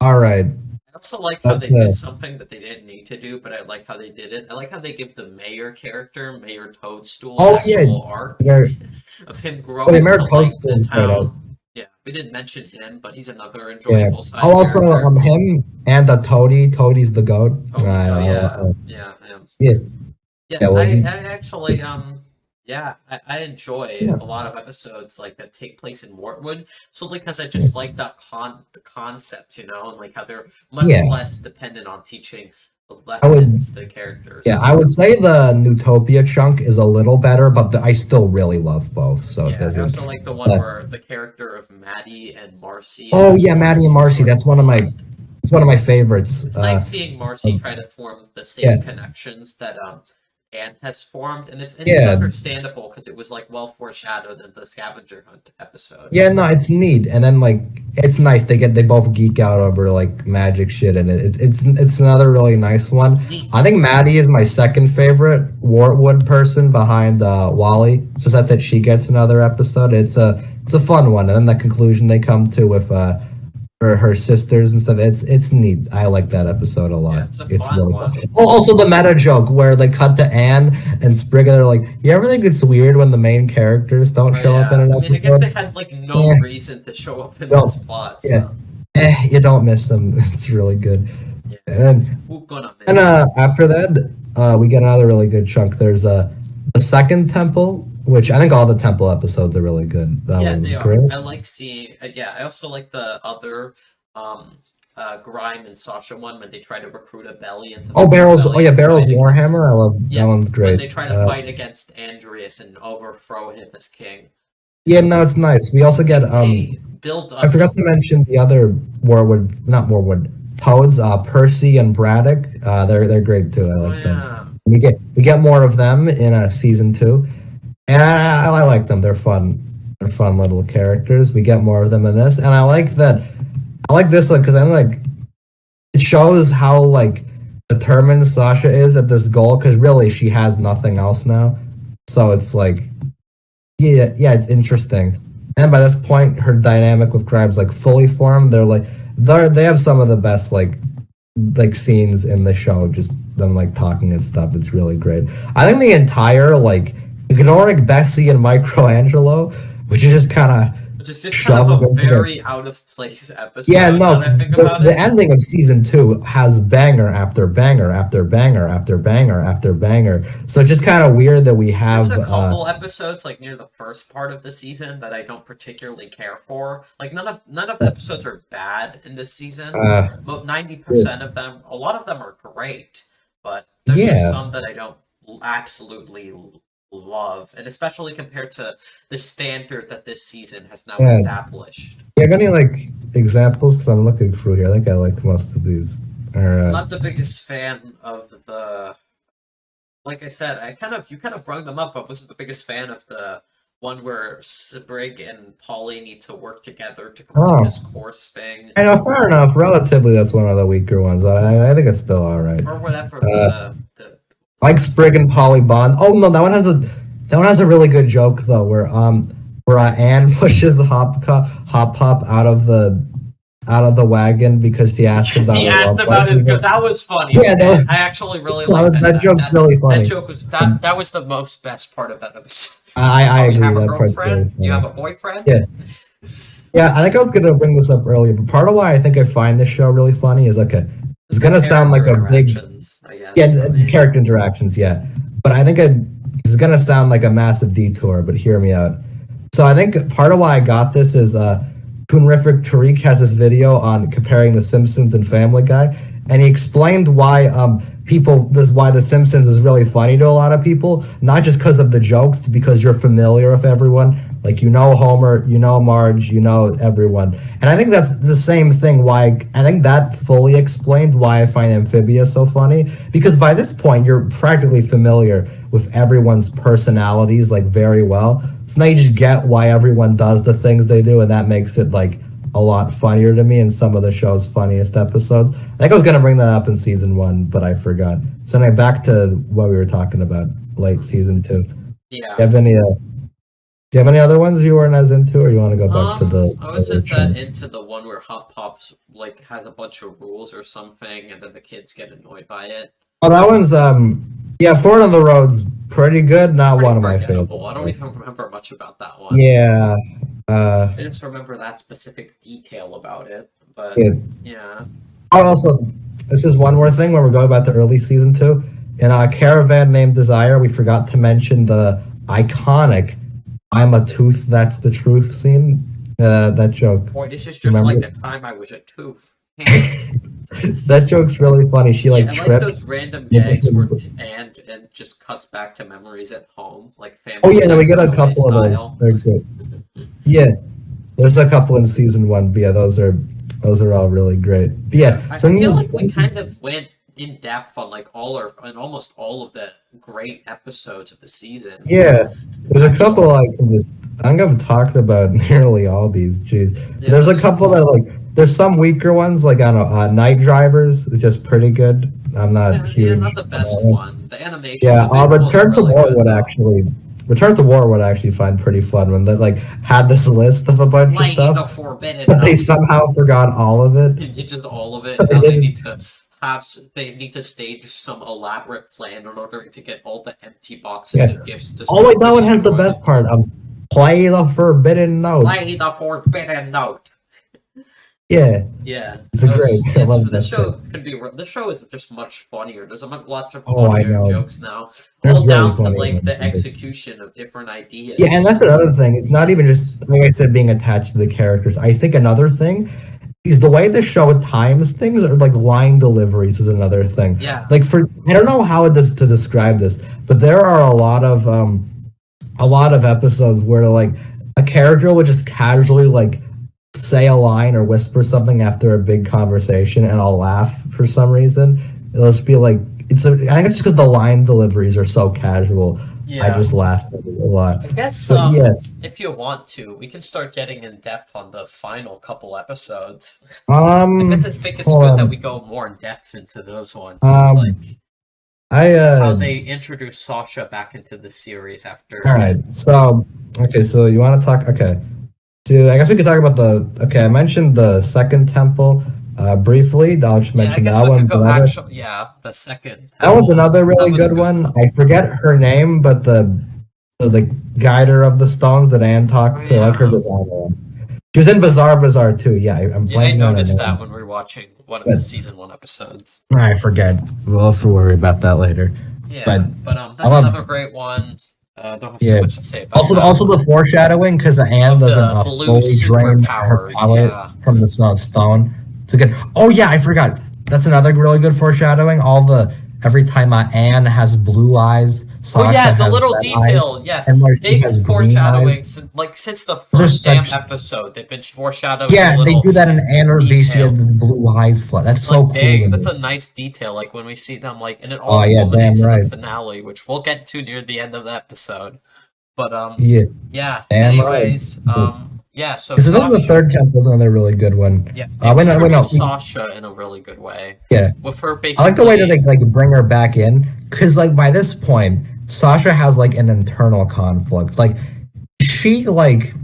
[SPEAKER 2] all right.
[SPEAKER 1] I also like how
[SPEAKER 2] That's
[SPEAKER 1] they did something that they didn't need to do, but I like how they did it. I like how they give the mayor character, Mayor Toadstool, an
[SPEAKER 2] oh yeah,
[SPEAKER 1] actual arc
[SPEAKER 2] Mayor,
[SPEAKER 1] of him
[SPEAKER 2] oh, yeah,
[SPEAKER 1] growing
[SPEAKER 2] Mayor
[SPEAKER 1] to like
[SPEAKER 2] Toadstool
[SPEAKER 1] the
[SPEAKER 2] is great.
[SPEAKER 1] town. Yeah, we didn't mention him, but he's another
[SPEAKER 2] Yeah.
[SPEAKER 1] enjoyable side
[SPEAKER 2] Oh, also
[SPEAKER 1] character.
[SPEAKER 2] him and the Toady. Toady's the goat.
[SPEAKER 1] Oh, yeah.
[SPEAKER 2] Yeah.
[SPEAKER 1] Yeah,
[SPEAKER 2] Yeah. Well,
[SPEAKER 1] I actually yeah, I enjoy
[SPEAKER 2] yeah.
[SPEAKER 1] a lot of episodes like that take place in Mortwood solely because I just like that the concept, and like how they're much
[SPEAKER 2] Yeah.
[SPEAKER 1] less dependent on teaching lessons to the characters.
[SPEAKER 2] Yeah, I would say the Newtopia chunk is a little better, but I still really love both. So it
[SPEAKER 1] I
[SPEAKER 2] doesn't.
[SPEAKER 1] also like the one where the character of Maddie and Marcy.
[SPEAKER 2] Oh yeah, Maddie and Marcy. That's one of my. It's one of my favorites.
[SPEAKER 1] It's nice seeing Marcy try to form the same connections that Anne has formed, and it's understandable because it was like well foreshadowed in the scavenger hunt episode.
[SPEAKER 2] Yeah, no, it's neat, and then like it's nice they both geek out over like magic shit, and it's another really nice one.
[SPEAKER 1] Neat.
[SPEAKER 2] I think Maddie is my second favorite Wartwood person behind Wally. Just that she gets another episode. It's a fun one, and then the conclusion they come to with her sisters and stuff. It's neat. I like that episode a lot.
[SPEAKER 1] Yeah, it's a fun one.
[SPEAKER 2] Fun. Oh, also the meta joke where they cut to Anne and Sprigga. They're like, you ever think it's weird when the main characters don't show up in an episode?
[SPEAKER 1] I guess they had like no reason to show up in this plot. So.
[SPEAKER 2] Yeah. You don't miss them. It's really good.
[SPEAKER 1] Yeah.
[SPEAKER 2] And after that, we get another really good chunk. There's the second temple, which I think all the temple episodes are really good.
[SPEAKER 1] They
[SPEAKER 2] great.
[SPEAKER 1] are. I like seeing. I also like the other Grime and Sasha one when they try to recruit a belly into.
[SPEAKER 2] Barrel's Warhammer. I love that one's great.
[SPEAKER 1] When they try to fight against Andreas and overthrow him as king.
[SPEAKER 2] Yeah, no, it's nice. We also get
[SPEAKER 1] build up.
[SPEAKER 2] I forgot to mention the other Toads, Percy and Braddock. They're great too. I like them. We get more of them in season 2, and I like them. They're fun. They're fun little characters. We get more of them in this, and I like that. I like this one because I'm like, it shows how like determined Sasha is at this goal. Because really, she has nothing else now. So it's like, yeah, it's interesting. And by this point, her dynamic with Grime's like fully formed. They have some of the best like scenes in the show. Just them like talking and stuff. It's really great. I think the entire like ignoring Bessie and Michelangelo, which is just kind of
[SPEAKER 1] a very out of place episode.
[SPEAKER 2] Yeah, no, the ending of season 2 has banger after banger after banger after banger after banger. So it's just kind of weird that we have
[SPEAKER 1] a couple episodes like near the first part of the season that I don't particularly care for. Like none of the episodes are bad in this season. 90% of them, a lot of them are great, but there's just some that I don't absolutely love, and especially compared to the standard that this season has now established.
[SPEAKER 2] Do you have any like examples? Because I'm looking through here. I think I like most of these.
[SPEAKER 1] I'm not the biggest fan of the. Like I said, you kind of brought them up. I wasn't the biggest fan of the one where Sprig and Polly need to work together to complete this course thing.
[SPEAKER 2] I know, fair enough. Relatively, that's one of the weaker ones. I think it's still all right.
[SPEAKER 1] Or whatever.
[SPEAKER 2] Like Sprig and Polly bond. Oh no, that one has a really good joke though, where Anne pushes Hop Pop out of the wagon because he asked about.
[SPEAKER 1] He asked about his. That was funny.
[SPEAKER 2] Yeah,
[SPEAKER 1] I actually really liked that.
[SPEAKER 2] That joke's really funny.
[SPEAKER 1] That joke was that was the most best part of that episode.
[SPEAKER 2] I agree.
[SPEAKER 1] You have a
[SPEAKER 2] that part's
[SPEAKER 1] girlfriend.
[SPEAKER 2] really funny.
[SPEAKER 1] You have a boyfriend.
[SPEAKER 2] Yeah. Yeah, I think I was gonna bring this up earlier, but part of why I think I find this show really funny is it's gonna sound like a big character interactions, but I think it's gonna sound like a massive detour, but hear me out. So I think part of why I got this is Poonrific Tariq has this video on comparing The Simpsons and Family Guy, and he explained why why The Simpsons is really funny to a lot of people, not just because of the jokes, because you're familiar with everyone Like, you know Homer, you know Marge, you know everyone. And I think that's the same thing why I think that fully explains why I find Amphibia so funny. Because by this point, you're practically familiar with everyone's personalities, like, very well. So now you just get why everyone does the things they do, and that makes it, like, a lot funnier to me in some of the show's funniest episodes. I think I was going to bring that up in season 1, but I forgot. So now back to what we were talking about, late season 2.
[SPEAKER 1] Yeah.
[SPEAKER 2] Do you have any other ones you weren't as into, or you want to go back to the?
[SPEAKER 1] I wasn't that into the one where Hot Pops like has a bunch of rules or something, and then the kids get annoyed by it.
[SPEAKER 2] Oh, that one's yeah, Ford on the Road's pretty good. Not
[SPEAKER 1] Pretty
[SPEAKER 2] one of my
[SPEAKER 1] forgettable.
[SPEAKER 2] favorites.
[SPEAKER 1] I don't even remember much about that one.
[SPEAKER 2] Yeah.
[SPEAKER 1] I just remember that specific detail about it. But yeah.
[SPEAKER 2] Oh, also, this is one more thing when we're going back to early season 2. In a Caravan Named Desire, we forgot to mention the iconic "I'm a tooth, that's the truth" scene. That joke.
[SPEAKER 1] Boy, this is just like the time I was a tooth.
[SPEAKER 2] That joke's really funny. She like trips.
[SPEAKER 1] Like those random gags where and just cuts back to memories at home, like family.
[SPEAKER 2] Oh yeah, no, we get a couple of those. They're good. Yeah, there's a couple in season 1. But yeah, those are all really great. But yeah,
[SPEAKER 1] I feel like we kind of went in depth on like almost all of the great episodes of the season.
[SPEAKER 2] Yeah, there's a couple I think I've talked about nearly all these. Jeez, yeah, there's a couple that like there's some weaker ones like I don't know, Night Drivers is just pretty good. I'm not huge.
[SPEAKER 1] Yeah, not the best one. The animation.
[SPEAKER 2] Yeah, Return to War would actually find pretty fun when they like had this list of a bunch of stuff, but they somehow forgot all of it.
[SPEAKER 1] Just all of it. Now they need to stage some elaborate plan in order to get all the empty boxes and gifts.
[SPEAKER 2] Oh wait, that one has the best part. Play the forbidden note.
[SPEAKER 1] Play the forbidden note.
[SPEAKER 2] Yeah.
[SPEAKER 1] Yeah.
[SPEAKER 2] It's great.
[SPEAKER 1] The show is just much funnier. There's lots of funnier jokes now.
[SPEAKER 2] There's
[SPEAKER 1] all down to like the execution of different ideas.
[SPEAKER 2] Yeah, and that's another thing. It's not even just like I said being attached to the characters. I think another thing is the way the show times things, or like line deliveries is another thing.
[SPEAKER 1] Yeah.
[SPEAKER 2] Like I don't know how it does to describe this, but there are a lot of episodes where like a character would just casually like say a line or whisper something after a big conversation, and I'll laugh for some reason. It'll just be like I think it's just because the line deliveries are so casual. Yeah. I just laugh a lot.
[SPEAKER 1] I guess if you want to, we can start getting in depth on the final couple episodes. I think it's good that we go more in depth into those ones. How they introduce Sasha back into the series after.
[SPEAKER 2] All right. So you want to talk? Okay. So I guess we could talk about I mentioned the second temple briefly. I'll just mention that one.
[SPEAKER 1] The second.
[SPEAKER 2] That one's another really good one. I forget her name, but the guider of the stones that Anne talked to, I like her design. She was in Bazaar too. Yeah,
[SPEAKER 1] I noticed that when we were watching one of the season 1 episodes.
[SPEAKER 2] I forget. We'll have to worry about that later.
[SPEAKER 1] Yeah, but that's another great one. Don't have too much to say about
[SPEAKER 2] that. Also the foreshadowing, because Anne doesn't fully drain her power from the stone. It's a good. Oh yeah, I forgot. That's another really good foreshadowing. Every time Anne has blue eyes. Sasha
[SPEAKER 1] the little detail. Yeah, they've been foreshadowing since the first damn episode. They've been foreshadowing.
[SPEAKER 2] Yeah, they do that in Anne or BC with the blue eyes. That's so cool.
[SPEAKER 1] That's a nice detail. Like when we see them, and it all culminates in the finale, which we'll get to near the end of the episode. But anyways, so
[SPEAKER 2] this is the third temple is another really good one.
[SPEAKER 1] Yeah, Sasha in a really good way.
[SPEAKER 2] Yeah,
[SPEAKER 1] with her basically.
[SPEAKER 2] I like the way that they bring her back in, because by this point, Sasha has an internal conflict. She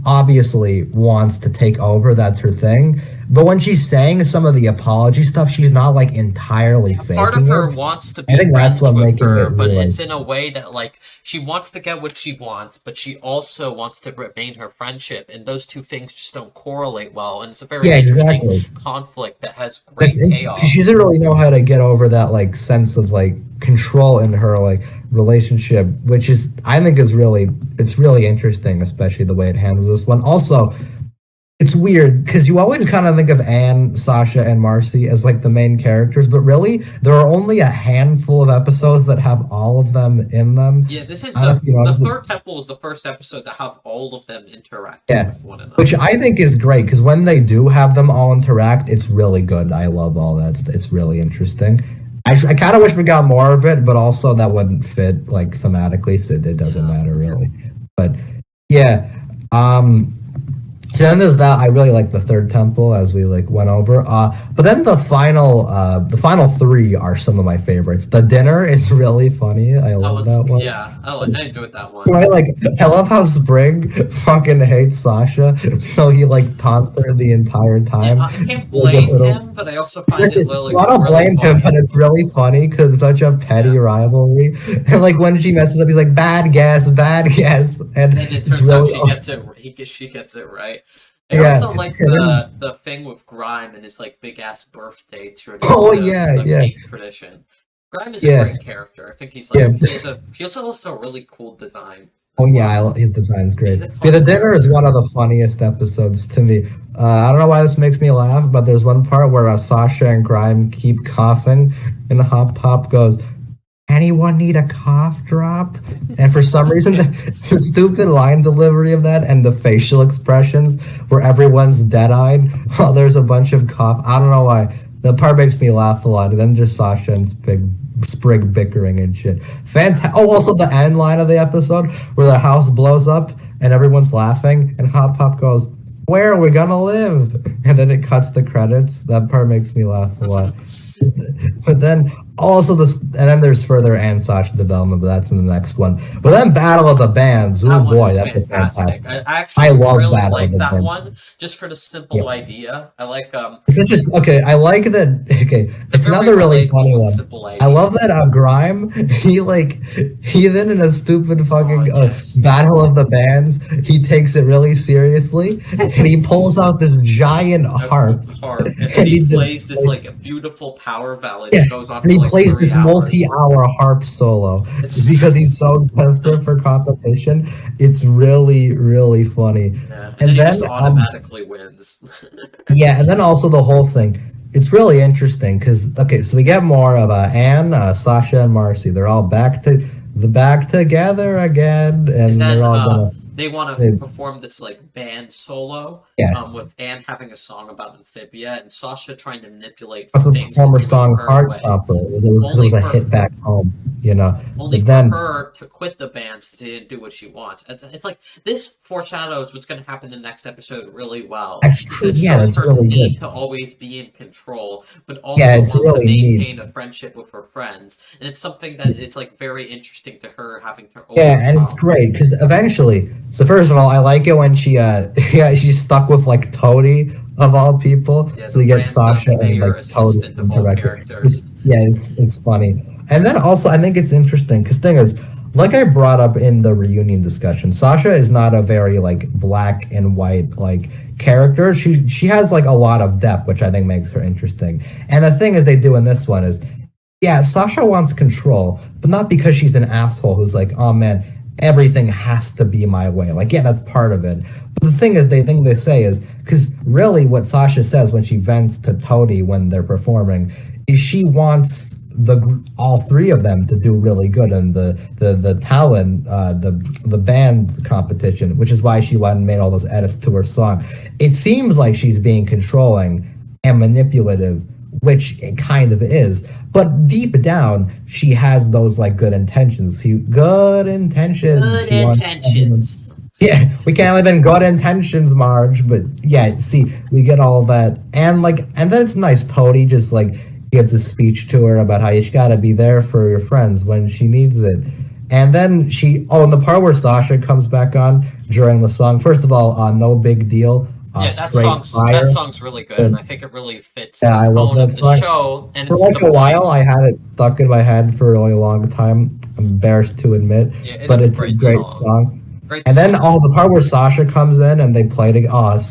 [SPEAKER 2] obviously wants to take over. That's her thing. But when she's saying some of the apology stuff, she's not entirely faking
[SPEAKER 1] part of her wants to be friends with her, but it's in a way that she wants to get what she wants, but she also wants to maintain her friendship, and those two things just don't correlate well. And it's a very interesting conflict that has great payoff.
[SPEAKER 2] She doesn't really know how to get over that sense of control in her relationship, which is I think is really interesting, especially the way it handles this one. Also, It's weird because you always kind of think of Anne, Sasha, and Marcy as like the main characters, but really there are only a handful of episodes that have all of them in them.
[SPEAKER 1] Yeah, this is
[SPEAKER 2] I don't know if you know,
[SPEAKER 1] the third temple is the first episode that have all of them interacting
[SPEAKER 2] yeah,
[SPEAKER 1] with one another.
[SPEAKER 2] which I think is great because when they do have them all interact, it's really good. I love all that. It's really interesting. I kind of wish we got more of it, but also that wouldn't fit like thematically, so it doesn't matter really. But yeah, so then there's that. I really like the third temple as we like went over. But then the final three are some of my favorites. The dinner is really funny. I love that one.
[SPEAKER 1] Yeah, I enjoyed that one.
[SPEAKER 2] I love how Spring fucking hates Sasha, so he like taunts her the entire time.
[SPEAKER 1] Yeah, I can't blame him, but I also find it really.
[SPEAKER 2] I don't blame him, but it's really funny because it's such a petty rivalry. And like when she messes up, he's like, "Bad guess, bad guess," and
[SPEAKER 1] it turns out she gets it. She gets it right. I also like the thing with Grime and his like big ass birthday tradition. Cake tradition. Grime is a great character. I think he's like he also has a really cool design.
[SPEAKER 2] Oh yeah, his design's great. Yeah, the dinner is one of the funniest episodes to me. I don't know why this makes me laugh, but there's one part where Sasha and Grime keep coughing, and Hop Pop goes, "Anyone need a cough drop?" And for some reason, the stupid line delivery of that and the facial expressions where everyone's dead-eyed while there's a bunch of cough. I don't know why. The part makes me laugh a lot. And then just Sasha and Sprig bickering and shit. Oh, also the end line of the episode where the house blows up and everyone's laughing and Hop Pop goes, "Where are we gonna live?" And then it cuts the credits. That part makes me laugh a lot. But then also and then there's further Anne Sasha development, but that's in the next one. But then Battle of the Bands, oh boy, that's fantastic.
[SPEAKER 1] I love really like that one just for the simple idea. I like
[SPEAKER 2] it's just okay. I like that. Okay, it's another really funny one. I love that Grime. He then in a stupid fucking Battle of the Bands, he takes it really seriously and he pulls out this giant harp
[SPEAKER 1] and he plays this like beautiful power ballad that goes on.
[SPEAKER 2] He plays this multi-hour harp solo because he's so desperate for competition. It's really, really funny.
[SPEAKER 1] Yeah. And then he just automatically wins.
[SPEAKER 2] Yeah, and then also the whole thing. It's really interesting because so we get more of Anne, Sasha, and Marcy. They're all back together again, and they're all gonna.
[SPEAKER 1] They want to perform this like band solo, with Anne having a song about Amphibia and Sasha trying to manipulate things.
[SPEAKER 2] A former song, Heartstopper. It was a hit back home,
[SPEAKER 1] Only for her to quit the band since she didn't do what she wants. It's like this foreshadows what's going to happen in the next episode really well.
[SPEAKER 2] That's true. It shows her really
[SPEAKER 1] need to always be in control, but also want to maintain a friendship with her friends. And it's something that is like very interesting to her having to.
[SPEAKER 2] And it's great because eventually. So first of all, I like it when she's stuck with like Toadie of all people.
[SPEAKER 1] Yeah,
[SPEAKER 2] so you get Sasha and like Toadie. It's funny. And then also I think it's interesting because thing is, like I brought up in the reunion discussion, Sasha is not a very like black and white like character. She has like a lot of depth, which I think makes her interesting. And the thing is they do in this one is, Sasha wants control, but not because she's an asshole who's like, oh man, everything has to be my way. Like, that's part of it. But the thing is, they say is, because really what Sasha says when she vents to Toadie when they're performing is she wants all three of them to do really good in the talent, the band competition, which is why she went and made all those edits to her song. It seems like she's being controlling and manipulative, which it kind of is. But deep down, she has those like good intentions. Good intentions. Yeah, we can't live in good intentions, Marge. But see, we get all that, and then it's nice. Toadie just like gives a speech to her about how you gotta be there for your friends when she needs it. And then in the part where Sasha comes back on during the song. First of all, no big deal.
[SPEAKER 1] That song's really good, and I think it really fits the tone of the show. And
[SPEAKER 2] for like a while, I had it stuck in my head for a really long time. I'm embarrassed to admit, but it's a great song. And then the part where Sasha comes in and they play together. It's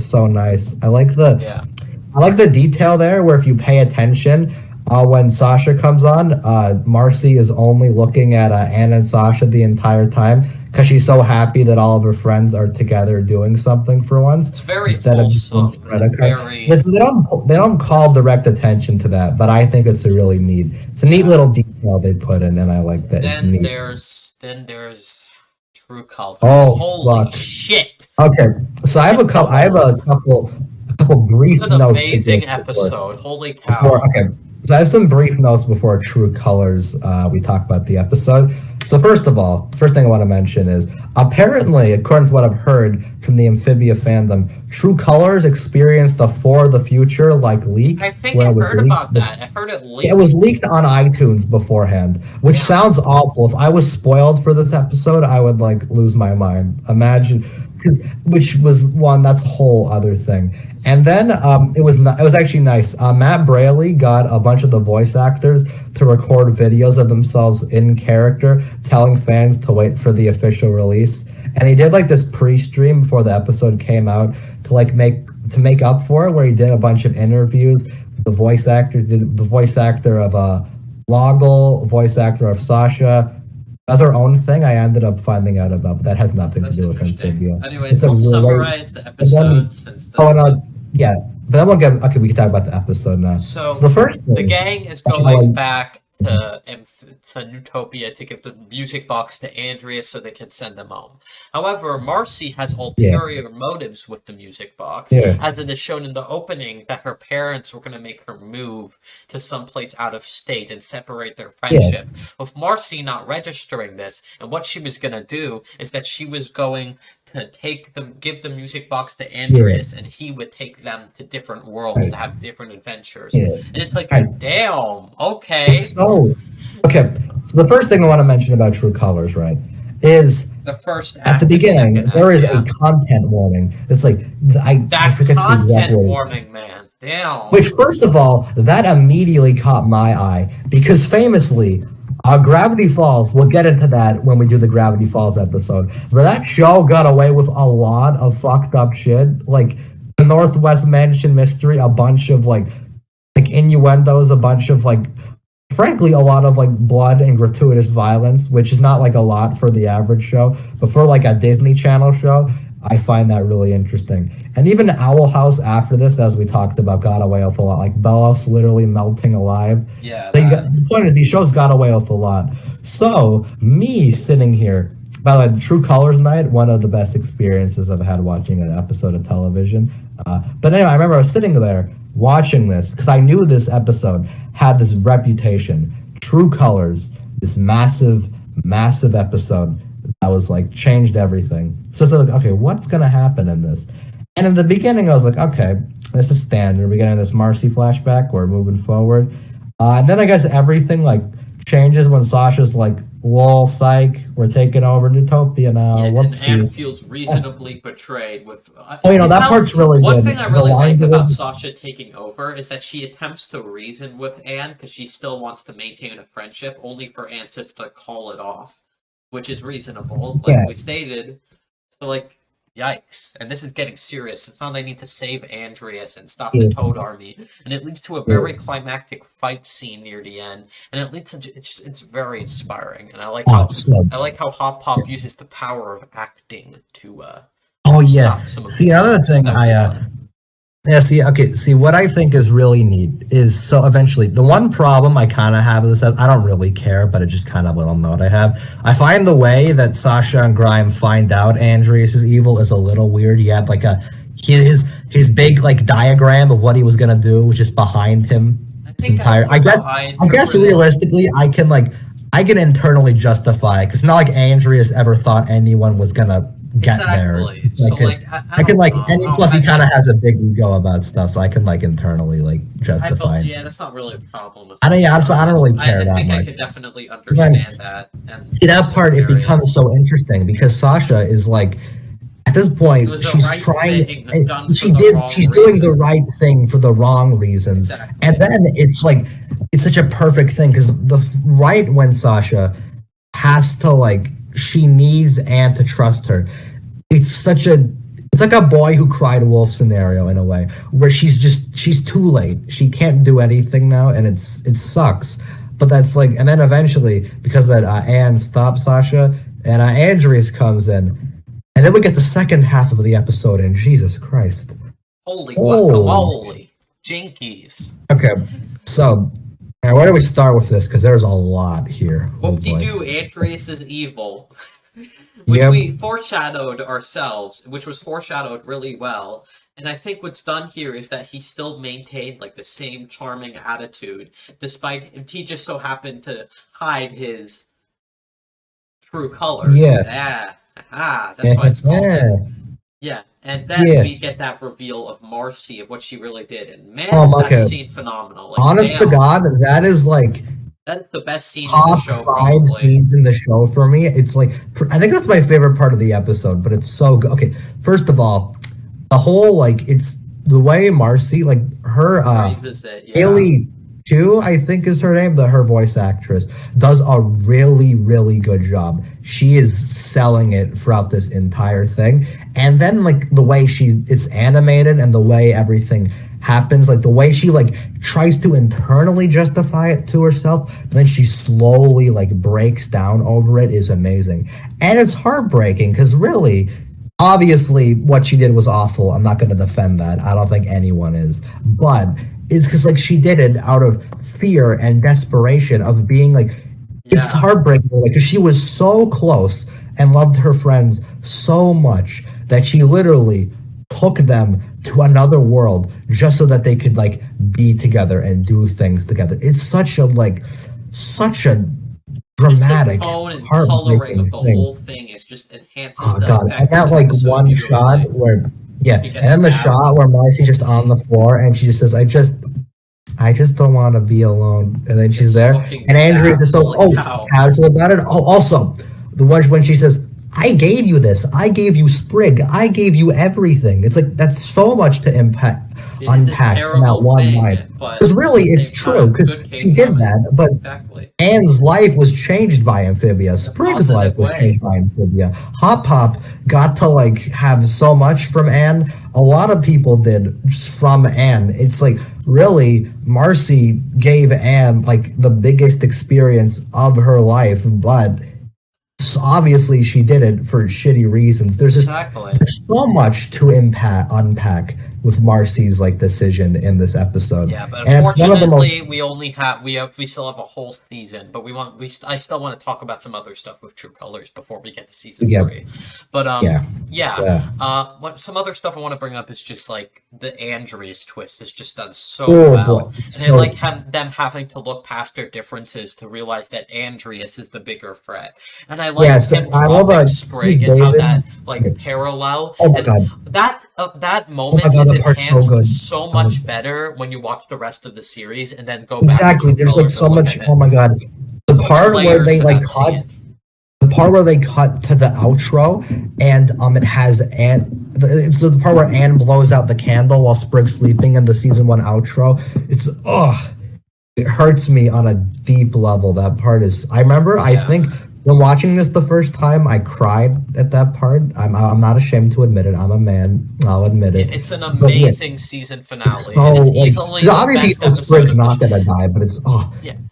[SPEAKER 2] so nice. I like the detail there where if you pay attention, when Sasha comes on, Marcy is only looking at Anne and Sasha the entire time. because she's so happy that all of her friends are together doing something for once.
[SPEAKER 1] It's very
[SPEAKER 2] instead of
[SPEAKER 1] wholesome.
[SPEAKER 2] spread a
[SPEAKER 1] Very.
[SPEAKER 2] they don't call direct attention to that, but I think it's a really neat little detail they put in, and I like that.
[SPEAKER 1] Then there's True Colors.
[SPEAKER 2] Oh,
[SPEAKER 1] Holy
[SPEAKER 2] fuck.
[SPEAKER 1] shit!
[SPEAKER 2] Okay, so I have a couple brief
[SPEAKER 1] What an
[SPEAKER 2] notes.
[SPEAKER 1] amazing episode! Holy cow!
[SPEAKER 2] So I have some brief notes before True Colors. We talk about the episode. So first of all, first thing I want to mention is apparently, according to what I've heard from the Amphibia fandom, True Colors experienced a For the Future leak.
[SPEAKER 1] I think I heard about that. I heard it leaked.
[SPEAKER 2] It was leaked on iTunes beforehand, which sounds awful. If I was spoiled for this episode, I would lose my mind. Imagine, which was that's a whole other thing. And then it was actually nice. Matt Braley got a bunch of the voice actors to record videos of themselves in character, telling fans to wait for the official release. And he did this pre-stream before the episode came out to make up for it, where he did a bunch of interviews. The voice actors did the voice actor of Loggle, voice actor of Sasha. That's our own thing. I ended up finding out about, but that has nothing to do with Amphibia.
[SPEAKER 1] Anyways, we'll summarize the episode since this.
[SPEAKER 2] Yeah, but then we can talk about the episode now.
[SPEAKER 1] So
[SPEAKER 2] the first thing,
[SPEAKER 1] the gang is going back to Newtopia to give the music box to Andrea so they can send them home. However, Marcy has ulterior motives with the music box, as it is shown in the opening that her parents were going to make her move to someplace out of state and separate their friendship. With Marcy not registering this, and what she was going to do is that she was going to give the music box to Andreas, and he would take them to different worlds to have different adventures. And it's damn, okay.
[SPEAKER 2] So the first thing I want to mention about True Colors, is
[SPEAKER 1] the first
[SPEAKER 2] at the beginning there is a content warning. It's I forget the exact word.
[SPEAKER 1] Warning, man. Damn.
[SPEAKER 2] Which, first of all, that immediately caught my eye because famously, Gravity Falls, we'll get into that when we do the Gravity Falls episode, but that show got away with a lot of fucked up shit, the Northwest Mansion mystery, a bunch of innuendos, a bunch of frankly a lot of blood and gratuitous violence, which is not a lot for the average show, but for a Disney Channel show, I find that really interesting. And even Owl House after this, as we talked about, got away with a lot. Bellos literally melting alive.
[SPEAKER 1] Yeah.
[SPEAKER 2] The point is, these shows got away with a lot. So, me sitting here, by the way, True Colors night, one of the best experiences I've had watching an episode of television. But anyway, I remember I was sitting there watching this, because I knew this episode had this reputation. True Colors, this massive episode that was changed everything. So it's okay, what's gonna happen in this? And in the beginning, I was okay, this is standard. We're getting this Marcy flashback. We're moving forward. And then I guess everything changes when Sasha's lol, psych, we're taking over Newtopia now.
[SPEAKER 1] Yeah, and Anne feels reasonably portrayed with.
[SPEAKER 2] That part's really good.
[SPEAKER 1] One thing I really like about Sasha taking over is that she attempts to reason with Anne because she still wants to maintain a friendship, only for Anne to call it off, which is reasonable, we stated. So yikes. And this is getting serious. It's now they need to save Andreas and stop the Toad Army. And it leads to a very climactic fight scene near the end. And it leads to it's very inspiring. And I like how Hop Pop uses the power of acting to stop some of
[SPEAKER 2] See, the other thing what I think is really neat is, so eventually, the one problem I kind of have with this, I don't really care, but it's just kind of a little note I have. I find the way that Sasha and Grime find out Andreas is evil is a little weird. He had his big diagram of what he was gonna do was just behind him. I guess realistically, I can internally justify it, because it's not Andreas ever thought anyone was gonna get there.
[SPEAKER 1] So
[SPEAKER 2] I can and plus he kind of has a big ego about stuff, so I can internally justify it.
[SPEAKER 1] Yeah, that's not really a problem.
[SPEAKER 2] I don't really care that
[SPEAKER 1] much. I could definitely understand that. And
[SPEAKER 2] see, that part, it becomes so interesting because Sasha is at this point she's trying, she's doing the right thing for the wrong reasons. Exactly. And then it's such a perfect thing, because when Sasha has to she needs Anne to trust her. It's like a boy who cried wolf scenario in a way, where she's too late. She can't do anything now, and it sucks. But that's and then eventually, because that Anne stops Sasha, and Andreas comes in, and then we get the second half of the episode, and Jesus Christ.
[SPEAKER 1] Holy guacamole. Jinkies.
[SPEAKER 2] Okay, so where do we start with this? Because there's a lot here.
[SPEAKER 1] Whoop-de-doo, Andreas is evil. Which we foreshadowed ourselves, which was foreshadowed really well. And I think what's done here is that he still maintained like the same charming attitude, despite he just so happened to hide his true colors.
[SPEAKER 2] Yeah.
[SPEAKER 1] That's why it's called that. Yeah, and then we get that reveal of Marcy, of what she really did. And man, that scene phenomenal. Like,
[SPEAKER 2] honest to God, that is like...
[SPEAKER 1] That is the best scene in
[SPEAKER 2] the
[SPEAKER 1] show.
[SPEAKER 2] Top 5 scenes in the show for me. It's like, I think that's my favorite part of the episode, but it's so good. Okay, first of all, the whole, like, it's the way Marcy, like, her, Haley Chu, I think is her name, her voice actress, does a really, really good job. She is selling it throughout this entire thing. And then, like, the way it's animated and the way everything happens, like the way she like tries to internally justify it to herself, but then she slowly like breaks down over it is amazing. And it's heartbreaking because really, obviously what she did was awful. I'm not going to defend that. I don't think anyone is, but it's because like she did it out of fear and desperation of being like, it's heartbreaking, like, because she was so close and loved her friends so much that she literally took them to another world just so that they could like be together and do things together. It's such a dramatic,
[SPEAKER 1] the tone and coloring of the whole thing is just enhances the
[SPEAKER 2] God. And that like one shot where and then the shot where Marcy's just on the floor and she just says, I just don't want to be alone, and then she's there and Andreas is so casual about it. Also the one when she says, I gave you this. I gave you Sprig. I gave you everything. It's like, that's so much to unpack in that one line. Because really, it's true, because she did that, but Anne's life was changed by Amphibia. Sprig's life was changed by Amphibia. Hop Pop got to, like, have so much from Anne. A lot of people did from Anne. It's like, really, Marcy gave Anne, like, the biggest experience of her life, but... obviously she did it for shitty reasons. There's so much to unpack with Marcy's like decision in this episode.
[SPEAKER 1] Yeah, but unfortunately we still have a whole season, but I still want to talk about some other stuff with True Colors before we get to season 3. But some other stuff I want to bring up is just like the Andreas twist is just done so well. And I like them having to look past their differences to realize that Andreas is the bigger threat. And I like him dropping Sprig and how that like parallel.
[SPEAKER 2] Oh my God.
[SPEAKER 1] That moment is enhanced so much better when you watch the rest of the series and then go back.
[SPEAKER 2] Exactly, there's like so much. Oh my God, the part where they like cut, the part where they cut to the outro, and it has Anne. It's the part where Anne blows out the candle while Sprig's sleeping in the season 1 outro. It's it hurts me on a deep level. That part is. I remember. I think. When watching this the first time, I cried at that part. I'm not ashamed to admit it. I'm a man. I'll admit it.
[SPEAKER 1] It's an amazing season finale. And it's easily the best episode
[SPEAKER 2] Sprig's not gonna die, but it's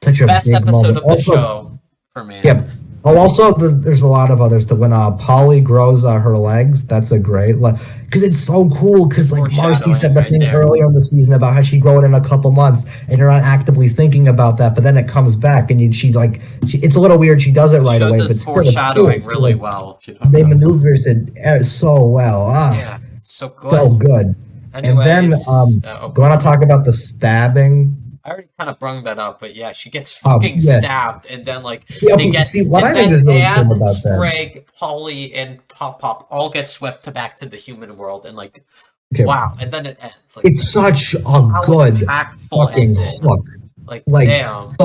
[SPEAKER 2] such a
[SPEAKER 1] best
[SPEAKER 2] big
[SPEAKER 1] episode
[SPEAKER 2] moment.
[SPEAKER 1] of the show for me.
[SPEAKER 2] Yeah. Oh, also, there's a lot of others to when Polly grows her legs. That's a great, because it's so cool. Because like Marcy said the thing earlier in the season about how she grow it in a couple months, and you're not actively thinking about that, but then it comes back, and it's a little weird. She does it right away, but
[SPEAKER 1] foreshadowing really well.
[SPEAKER 2] They maneuvers it so well.
[SPEAKER 1] Yeah, so good.
[SPEAKER 2] So good.
[SPEAKER 1] Anyways,
[SPEAKER 2] and then, do you want to talk about the stabbing?
[SPEAKER 1] I already kind of brung that up, but yeah, she gets fucking stabbed, and then like they get.
[SPEAKER 2] See, what I think is really cool about
[SPEAKER 1] Sprig, Polly, and Pop all get swept back to the human world, and like, wow, and then it ends. Like,
[SPEAKER 2] it's such a good fucking hook.
[SPEAKER 1] Like damn.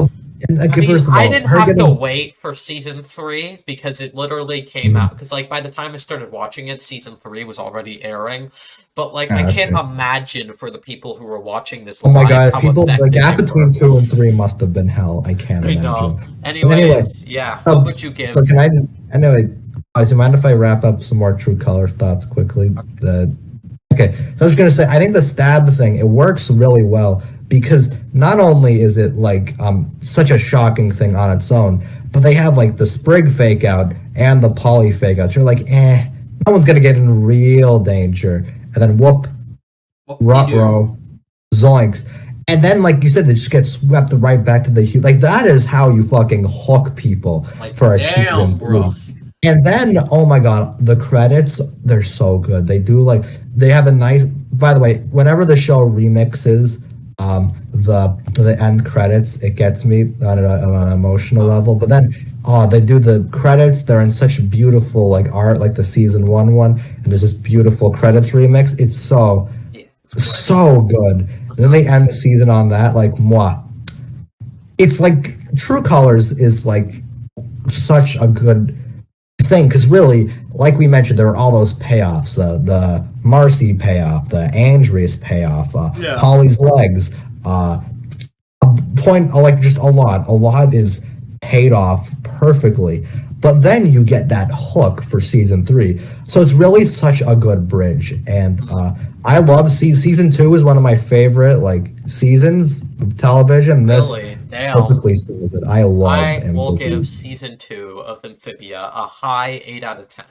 [SPEAKER 1] I didn't have to wait for season 3 because it literally came out. Because like by the time I started watching it, season 3 was already airing. But like I can't imagine for the people who were watching this.
[SPEAKER 2] Oh my God! The gap between 2 and 3 must have been hell. I can't imagine.
[SPEAKER 1] Anyways, yeah. What would you give?
[SPEAKER 2] So can I? Anyway, do you mind if I wrap up some more True Colors thoughts quickly? Okay, so I was gonna say I think the stab thing it works really well. Because not only is it like such a shocking thing on its own, but they have like the Sprig fake out, and the poly fake outs. You're like, no one's gonna get in real danger. And then whoop, ruh-roh, zoinks. And then, like you said, they just get swept right back to the like that is how you fucking hook people for a season, bro. And then, oh my god, the credits, they're so good. They have a nice. By the way, whenever the show remixes the end credits, it gets me on an emotional level. But then, they do the credits. They're in such beautiful like art, like the season one, and there's this beautiful credits remix. It's so good. And then they end the season on that, like moi. It's like True Colors is like such a good thing because really, like we mentioned, there are all those payoffs: the Marcy payoff, the Andreas payoff, Polly's legs. Like just a lot is paid off perfectly. But then you get that hook for season 3, so it's really such a good bridge. And I love season 2 is one of my favorite like seasons of television.
[SPEAKER 1] Really?
[SPEAKER 2] Perfectly suited. I
[SPEAKER 1] will give season 2 of Amphibia a high 8 out of 10.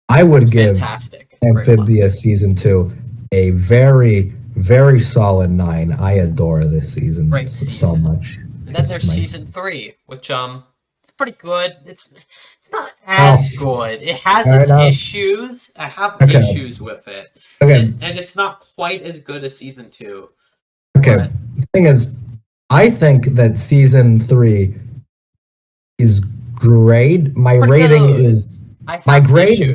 [SPEAKER 2] I would give Amphibia season 2 a very, very solid 9. I adore this season so much.
[SPEAKER 1] And then there's season 3, which it's pretty good. It's not as good. It has its issues. I have issues with it. Okay. And it's not quite as good as season 2.
[SPEAKER 2] Okay. The thing is, I think that season 3 is great. My rating is my rating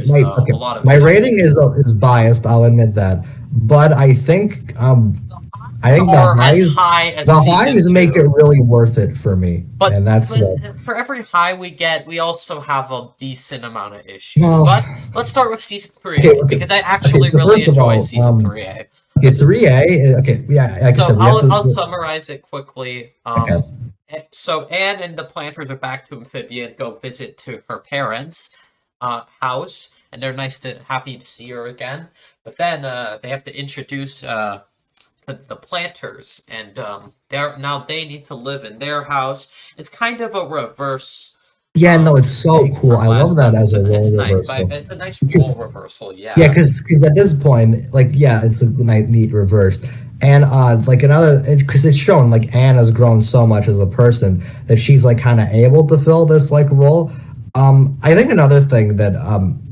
[SPEAKER 2] is biased. I'll admit that, but I think the highs make it really worth it for me.
[SPEAKER 1] But for every high we get, we also have a decent amount of issues. But let's start with season 3 because I actually really enjoy season 3A.
[SPEAKER 2] Okay, 3A. Okay, yeah.
[SPEAKER 1] I'll summarize it quickly. So Anne and the planters are back to Amphibia and go visit to her parents' house, and they're happy to see her again. But then they have to introduce the planters, and they need to live in their house. It's kind of a reverse.
[SPEAKER 2] Yeah, no, it's so cool. I love that as a role reversal.
[SPEAKER 1] It's a nice role reversal, yeah.
[SPEAKER 2] Yeah, because at this point, like, yeah, it's a neat reverse. And because it's shown like Anne has grown so much as a person that she's like kind of able to fill this like role. I think another thing that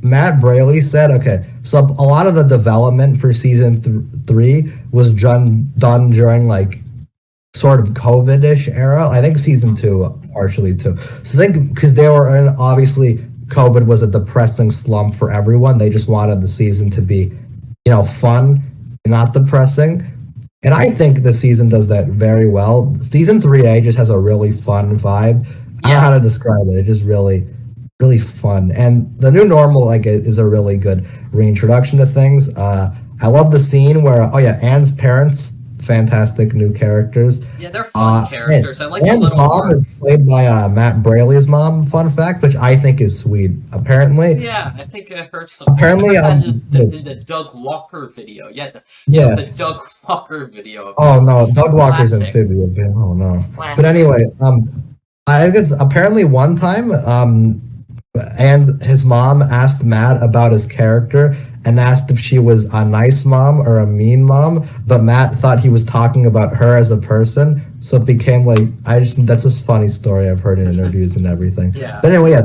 [SPEAKER 2] Matt Braley said, so a lot of the development for season 3 was done during like sort of COVID-ish era. I think season 2 partially too. So I think because they were in, obviously COVID was a depressing slump for everyone. They just wanted the season to be, fun, not depressing. And I think the season does that very well. Season 3A just has a really fun vibe. I don't know how to describe it. It's just really, really fun. And the new normal is a really good reintroduction to things. I love the scene where Anne's parents, fantastic new characters.
[SPEAKER 1] Yeah, they're fun characters. I like
[SPEAKER 2] Anne's mom is played by Matt Braley's mom. Fun fact, which I think is sweet. Apparently.
[SPEAKER 1] Yeah, I think I heard something.
[SPEAKER 2] Apparently,
[SPEAKER 1] the Doug Walker video. The Doug Walker video.
[SPEAKER 2] No, Doug Walker's Amphibia. Oh no. Classic. But anyway, I think it's apparently one time, and his mom asked Matt about his character and asked if she was a nice mom or a mean mom, but Matt thought he was talking about her as a person, so it became that's a funny story I've heard in interviews and everything.
[SPEAKER 1] Yeah.
[SPEAKER 2] But anyway,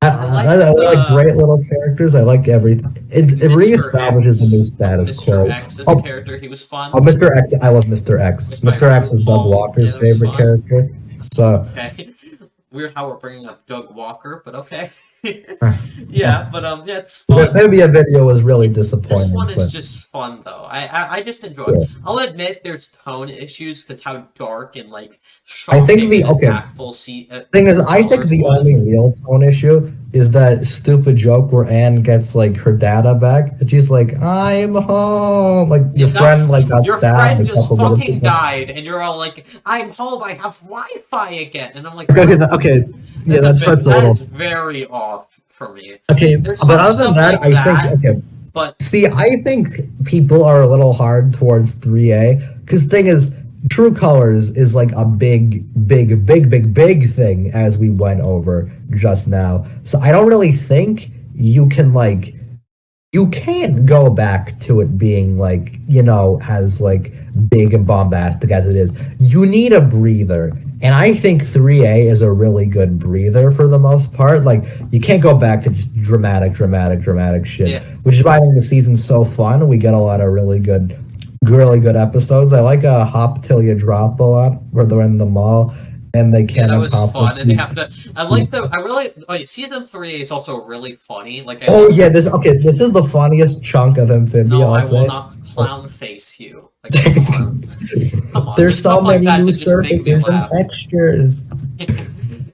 [SPEAKER 2] I like great little characters. I like everything. It reestablishes a new status quo.
[SPEAKER 1] Mr. X is a character. He was fun.
[SPEAKER 2] Oh, Mr. X. I love Mr. X. Mr. X is Doug Walker's favorite character. So.
[SPEAKER 1] Okay. Weird how we're bringing up Doug Walker, but okay. It's fun.
[SPEAKER 2] The Amphibia video was really disappointing.
[SPEAKER 1] This one is just fun though. I just enjoy it. I'll admit there's tone issues because how dark and shocking impactful
[SPEAKER 2] thing is, I think the only real tone issue is that stupid joke where Anne gets her data back and she's like, "I'm home." Your friend got
[SPEAKER 1] your
[SPEAKER 2] stabbed.
[SPEAKER 1] Your friend just fucking died, and you're all like, "I'm home. I have Wi-Fi again," and I'm like,
[SPEAKER 2] okay. Yeah, that's
[SPEAKER 1] that is very off for me.
[SPEAKER 2] Okay, but other than that, I think But see, I think people are a little hard towards 3A because thing is, True Colors is like a big thing as we went over just now. So I don't really think you can like you can't go back to it being like, as like big and bombastic as it is. You need a breather. And I think 3A is a really good breather for the most part. Like, you can't go back to just dramatic shit.
[SPEAKER 1] Yeah.
[SPEAKER 2] Which is why I think the season's so fun. We get a lot of really good episodes. I like Hop Till You Drop a lot, where they're in the mall and they can't
[SPEAKER 1] that was
[SPEAKER 2] accomplish
[SPEAKER 1] fun, and they have to. Season 3 is also really funny. Like,
[SPEAKER 2] this is the funniest chunk of Amphibia.
[SPEAKER 1] No,
[SPEAKER 2] I'll
[SPEAKER 1] I will
[SPEAKER 2] say.
[SPEAKER 1] not clown face you. Like, come on. Come on.
[SPEAKER 2] There's so
[SPEAKER 1] stuff like
[SPEAKER 2] many
[SPEAKER 1] that
[SPEAKER 2] new
[SPEAKER 1] to just make me
[SPEAKER 2] surfaces and
[SPEAKER 1] laugh.
[SPEAKER 2] textures.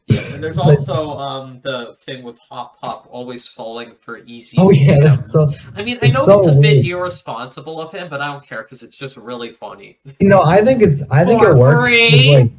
[SPEAKER 1] Yeah, and there's also the thing with Hop Hop always falling for easy
[SPEAKER 2] that's
[SPEAKER 1] scams. I mean, I know
[SPEAKER 2] so
[SPEAKER 1] it's a bit
[SPEAKER 2] weird.
[SPEAKER 1] irresponsible of him, but I don't care because it's just really funny.
[SPEAKER 2] I think it
[SPEAKER 1] For
[SPEAKER 2] works. 'Cause,
[SPEAKER 1] free?
[SPEAKER 2] like,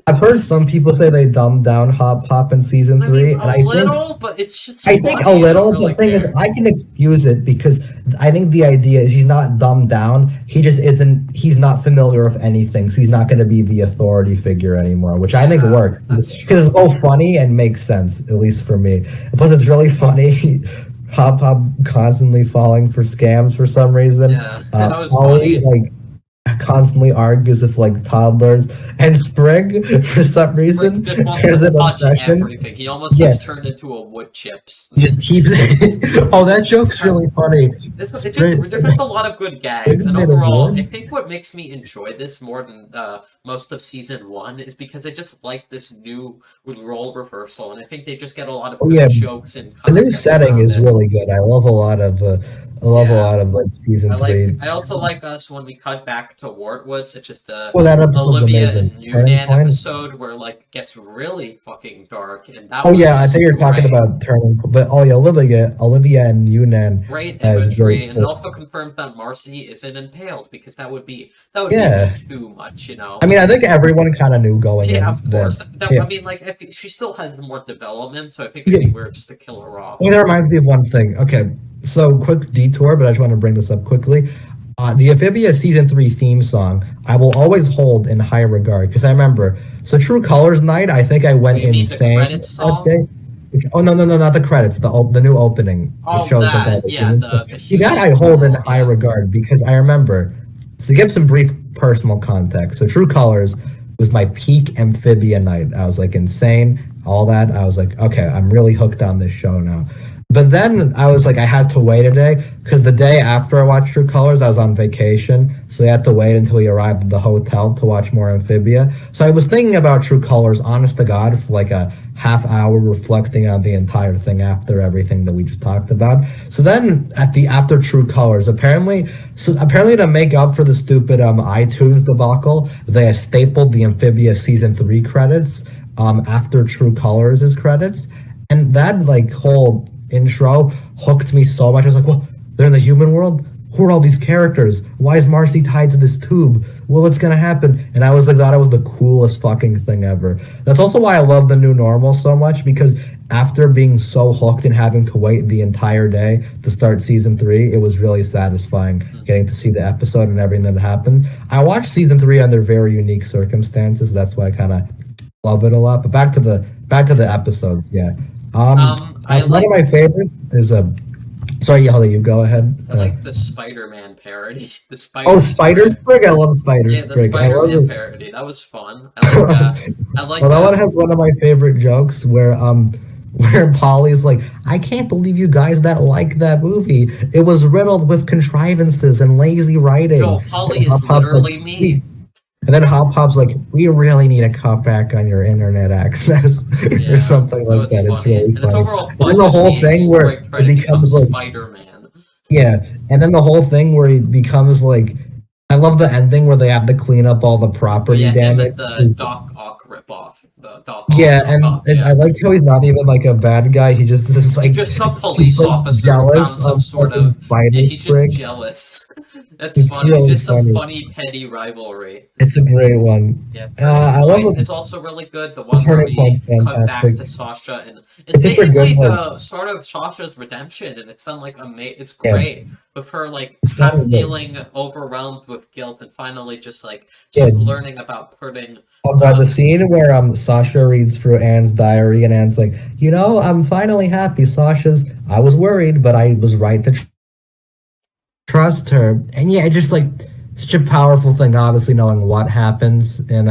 [SPEAKER 2] I've heard some people say they dumbed down Hop Hop in season 3,
[SPEAKER 1] I mean, a little, but it's just.
[SPEAKER 2] I think a
[SPEAKER 1] funny. I
[SPEAKER 2] little.
[SPEAKER 1] don't really
[SPEAKER 2] The thing
[SPEAKER 1] care.
[SPEAKER 2] is, I can excuse it because I think the idea is he's not dumbed down. He just isn't. He's not familiar with anything, so he's not going to be the authority figure anymore, which I think works
[SPEAKER 1] That's true.
[SPEAKER 2] because it's both funny and makes sense, at least for me. Plus, it's really funny. Hop Hop constantly falling for scams for some reason.
[SPEAKER 1] Yeah, that was
[SPEAKER 2] Ollie
[SPEAKER 1] funny.
[SPEAKER 2] constantly argues with toddlers, and Sprig for some reason
[SPEAKER 1] Like, just wants
[SPEAKER 2] has
[SPEAKER 1] to
[SPEAKER 2] an
[SPEAKER 1] touch
[SPEAKER 2] obsession.
[SPEAKER 1] everything. He almost
[SPEAKER 2] Yeah.
[SPEAKER 1] gets turned into a wood chips.
[SPEAKER 2] Just keeps. Oh, that joke's really funny.
[SPEAKER 1] There's just a lot of good gags, and
[SPEAKER 2] Isn't it
[SPEAKER 1] overall,
[SPEAKER 2] annoying?
[SPEAKER 1] I think what makes me enjoy this more than most of season 1 is because I just like this new role reversal, and I think they just get a lot of good jokes and
[SPEAKER 2] The new
[SPEAKER 1] concepts
[SPEAKER 2] setting
[SPEAKER 1] around
[SPEAKER 2] is
[SPEAKER 1] it.
[SPEAKER 2] really good. I love a lot of. Season 3.
[SPEAKER 1] I also like us when we cut back to Wardwoods. It's just the
[SPEAKER 2] That episode's
[SPEAKER 1] Olivia
[SPEAKER 2] amazing.
[SPEAKER 1] and
[SPEAKER 2] Turning
[SPEAKER 1] Yunan
[SPEAKER 2] Point?
[SPEAKER 1] episode where it gets really fucking dark, and that
[SPEAKER 2] Oh
[SPEAKER 1] was
[SPEAKER 2] yeah, I
[SPEAKER 1] just
[SPEAKER 2] think you're talking
[SPEAKER 1] great.
[SPEAKER 2] about Turning. But Olivia and Yunan.
[SPEAKER 1] Great
[SPEAKER 2] as
[SPEAKER 1] imagery,
[SPEAKER 2] great-
[SPEAKER 1] and it also confirms that Marcy isn't impaled because that would be
[SPEAKER 2] Yeah.
[SPEAKER 1] too much,
[SPEAKER 2] I mean, I think everyone kind of knew going in.
[SPEAKER 1] Yeah, of course.
[SPEAKER 2] Yeah.
[SPEAKER 1] I mean, if she still has more development, so I think it'd be weird just to kill her off.
[SPEAKER 2] Well, that reminds me of one thing. Okay, so quick detour, but I just want to bring this up quickly. The Amphibia season 3 theme song, I will always hold in high regard because I remember. So True Colors night, I think I went
[SPEAKER 1] You mean the
[SPEAKER 2] insane
[SPEAKER 1] credits song?
[SPEAKER 2] that day. Oh no, not the credits. The new opening.
[SPEAKER 1] Oh,
[SPEAKER 2] It shows,
[SPEAKER 1] that,
[SPEAKER 2] all the
[SPEAKER 1] yeah,
[SPEAKER 2] scenes.
[SPEAKER 1] the
[SPEAKER 2] See, that I hold in high
[SPEAKER 1] yeah.
[SPEAKER 2] regard because I remember. To give some brief personal context, so True Colors was my peak Amphibia night. I was like insane, all that. I was like, okay, I'm really hooked on this show now. But then I was like, I had to wait a day because the day after I watched True Colors, I was on vacation. So I had to wait until we arrived at the hotel to watch more Amphibia. So I was thinking about True Colors, honest to God, for like a half hour, reflecting on the entire thing after everything that we just talked about. So then after True Colors, apparently to make up for the stupid iTunes debacle, they stapled the Amphibia season 3 credits after True Colors' credits. And that whole intro hooked me so much. I was like, well, they're in the human world? Who are all these characters? Why is Marcy tied to this tube? Well, what's gonna happen? And I was like, thought it was the coolest fucking thing ever. That's also why I love the new normal so much, because after being so hooked and having to wait the entire day to start season 3, it was really satisfying getting to see the episode and everything that happened. I watched season 3 under very unique circumstances. That's why I kind of love it a lot. But back to the episodes, yeah. One of my favorite is Sorry, Yali, you go ahead.
[SPEAKER 1] I like the Spider-Man parody. The
[SPEAKER 2] Spider Sprig. I love Spider
[SPEAKER 1] Yeah, the
[SPEAKER 2] Sprig.
[SPEAKER 1] Spider-Man parody. That was fun. I like
[SPEAKER 2] Well, that one has one of my favorite jokes where Polly's like, I can't believe you guys that like that movie. It was riddled with contrivances and lazy writing.
[SPEAKER 1] No, Polly is literally me.
[SPEAKER 2] And then Hop Hop's like, we really need a cutback on your internet access or something like that. It's really
[SPEAKER 1] and it's
[SPEAKER 2] funny.
[SPEAKER 1] overall fun.
[SPEAKER 2] And then the whole thing where it becomes like
[SPEAKER 1] Spider-Man.
[SPEAKER 2] Yeah, and then the whole thing where he becomes like, I love the ending where they have to clean up all the property damage.
[SPEAKER 1] The Doc Ock ripoff.
[SPEAKER 2] I like how he's not even like a bad guy. He just is like
[SPEAKER 1] he's just some police officer who found some sort of
[SPEAKER 2] Spider
[SPEAKER 1] he's
[SPEAKER 2] Sprig.
[SPEAKER 1] just jealous. That's
[SPEAKER 2] It's
[SPEAKER 1] funny.
[SPEAKER 2] really
[SPEAKER 1] Just some
[SPEAKER 2] funny.
[SPEAKER 1] funny petty rivalry.
[SPEAKER 2] It's a great one.
[SPEAKER 1] Yeah, Turning
[SPEAKER 2] I love
[SPEAKER 1] Point
[SPEAKER 2] the
[SPEAKER 1] is also really good. The one where
[SPEAKER 2] Turning
[SPEAKER 1] we
[SPEAKER 2] Point's
[SPEAKER 1] cut back
[SPEAKER 2] fantastic.
[SPEAKER 1] to Sasha, and it's
[SPEAKER 2] It's such a good
[SPEAKER 1] basically
[SPEAKER 2] like
[SPEAKER 1] the sort of Sasha's redemption, and it's done like it's
[SPEAKER 2] yeah,
[SPEAKER 1] great with her like
[SPEAKER 2] it's not
[SPEAKER 1] half
[SPEAKER 2] like
[SPEAKER 1] feeling overwhelmed with guilt, and finally just like
[SPEAKER 2] yeah.
[SPEAKER 1] learning about putting.
[SPEAKER 2] Oh god, the scene where Sasha reads through Anne's diary and Anne's like, I'm finally happy. Sasha's I was worried, but I was right to trust her. And yeah, just like such a powerful thing, obviously knowing what happens in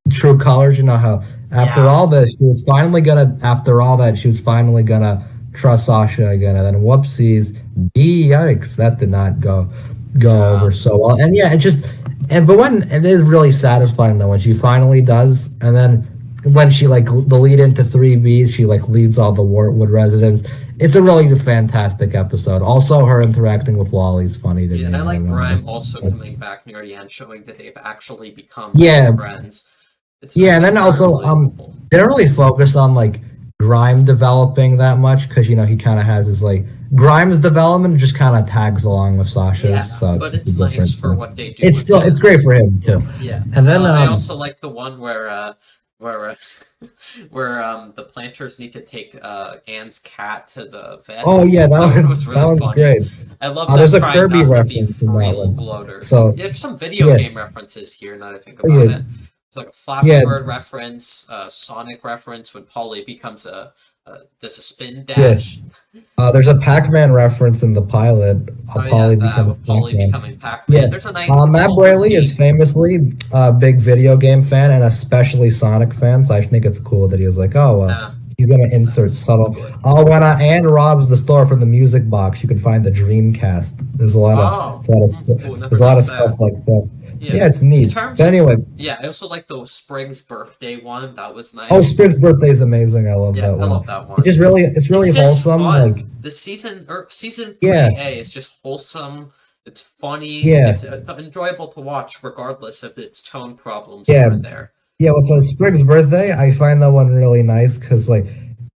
[SPEAKER 2] True Colors. You know how after
[SPEAKER 1] Yeah.
[SPEAKER 2] all this, after all that, she was finally gonna trust Sasha again, and then whoopsies, yikes, that did not go
[SPEAKER 1] Yeah.
[SPEAKER 2] over so well. And yeah, but when it is really satisfying though when she finally does, and then when she like the lead into 3B, she like leads all the Wartwood residents. It's a really fantastic episode. Also, her interacting with Wally's funny to
[SPEAKER 1] Yeah,
[SPEAKER 2] me.
[SPEAKER 1] and I like
[SPEAKER 2] don't know.
[SPEAKER 1] Grime also coming back near the end, showing that they've actually become
[SPEAKER 2] Yeah.
[SPEAKER 1] friends.
[SPEAKER 2] Yeah, and then
[SPEAKER 1] very
[SPEAKER 2] also
[SPEAKER 1] relatable.
[SPEAKER 2] they don't really focus on like Grime developing that much because he kind of has his like Grime's development just kind of tags along with Sasha's.
[SPEAKER 1] Yeah,
[SPEAKER 2] So
[SPEAKER 1] but it's
[SPEAKER 2] different
[SPEAKER 1] nice for
[SPEAKER 2] thing.
[SPEAKER 1] what they do.
[SPEAKER 2] It's great for him too.
[SPEAKER 1] Yeah,
[SPEAKER 2] And then
[SPEAKER 1] I also like the one where where the planters need to take Anne's cat to the vet.
[SPEAKER 2] oh yeah, that
[SPEAKER 1] was really
[SPEAKER 2] that one's
[SPEAKER 1] funny.
[SPEAKER 2] great.
[SPEAKER 1] I love that
[SPEAKER 2] There's a
[SPEAKER 1] trying
[SPEAKER 2] Kirby
[SPEAKER 1] not to be
[SPEAKER 2] reference in that one.
[SPEAKER 1] freeloaders.
[SPEAKER 2] So
[SPEAKER 1] Yeah, there's some video
[SPEAKER 2] yeah.
[SPEAKER 1] game references here. Now that I think about
[SPEAKER 2] yeah.
[SPEAKER 1] it, it's like a Flappy
[SPEAKER 2] Yeah.
[SPEAKER 1] Bird reference, Sonic reference when Polly becomes does a spin dash.
[SPEAKER 2] There's a Pac-Man reference in the pilot. Polly becomes
[SPEAKER 1] Polly
[SPEAKER 2] Pac-Man.
[SPEAKER 1] becoming Pac-Man.
[SPEAKER 2] Yeah.
[SPEAKER 1] There's a nice.
[SPEAKER 2] Matt Braley is famously a big video game fan and especially Sonic fan, so I think it's cool that he was like, he's gonna insert subtle. When Anne robs the store from the music box, you can find the Dreamcast. There's a lot of stuff like that. Yeah, it's neat. But anyway,
[SPEAKER 1] yeah, I also like the Sprig's birthday one. That was nice.
[SPEAKER 2] oh, Sprig's birthday is amazing. I love that one.
[SPEAKER 1] I love that one.
[SPEAKER 2] It's really wholesome.
[SPEAKER 1] Fun.
[SPEAKER 2] Like
[SPEAKER 1] the season 3A is just wholesome. It's funny.
[SPEAKER 2] Yeah.
[SPEAKER 1] It's enjoyable to watch, regardless of its tone problems here and there.
[SPEAKER 2] Yeah, with Sprig's birthday, I find that one really nice because like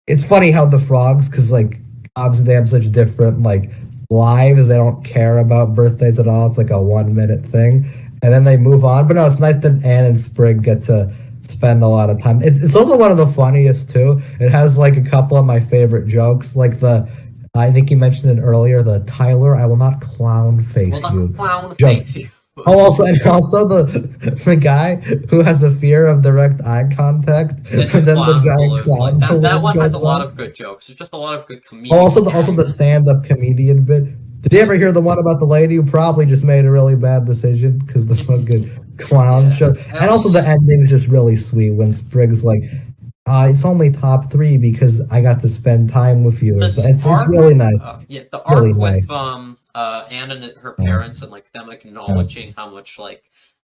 [SPEAKER 2] it's funny how the frogs, because like obviously they have such different like lives, they don't care about birthdays at all. It's like a 1 minute thing, and then they move on. But no, it's nice that Anne and Sprig get to spend a lot of time. It's also one of the funniest too. It has like a couple of my favorite jokes, like I think you mentioned it earlier, the Tyler, I will not clown face you.
[SPEAKER 1] Clown face you.
[SPEAKER 2] Oh, also the guy who has a fear of direct eye contact, and then the giant clown.
[SPEAKER 1] That one has a lot of good jokes. There's just a lot of good comedian.
[SPEAKER 2] Also the stand-up comedian bit. Did you ever hear the one about the lady who probably just made a really bad decision because the fucking clown show? And also the ending is just really sweet when Sprig's like, it's only top 3 because I got to spend time with you. It's really nice.
[SPEAKER 1] The arc really with Anne and her parents and like them acknowledging how much like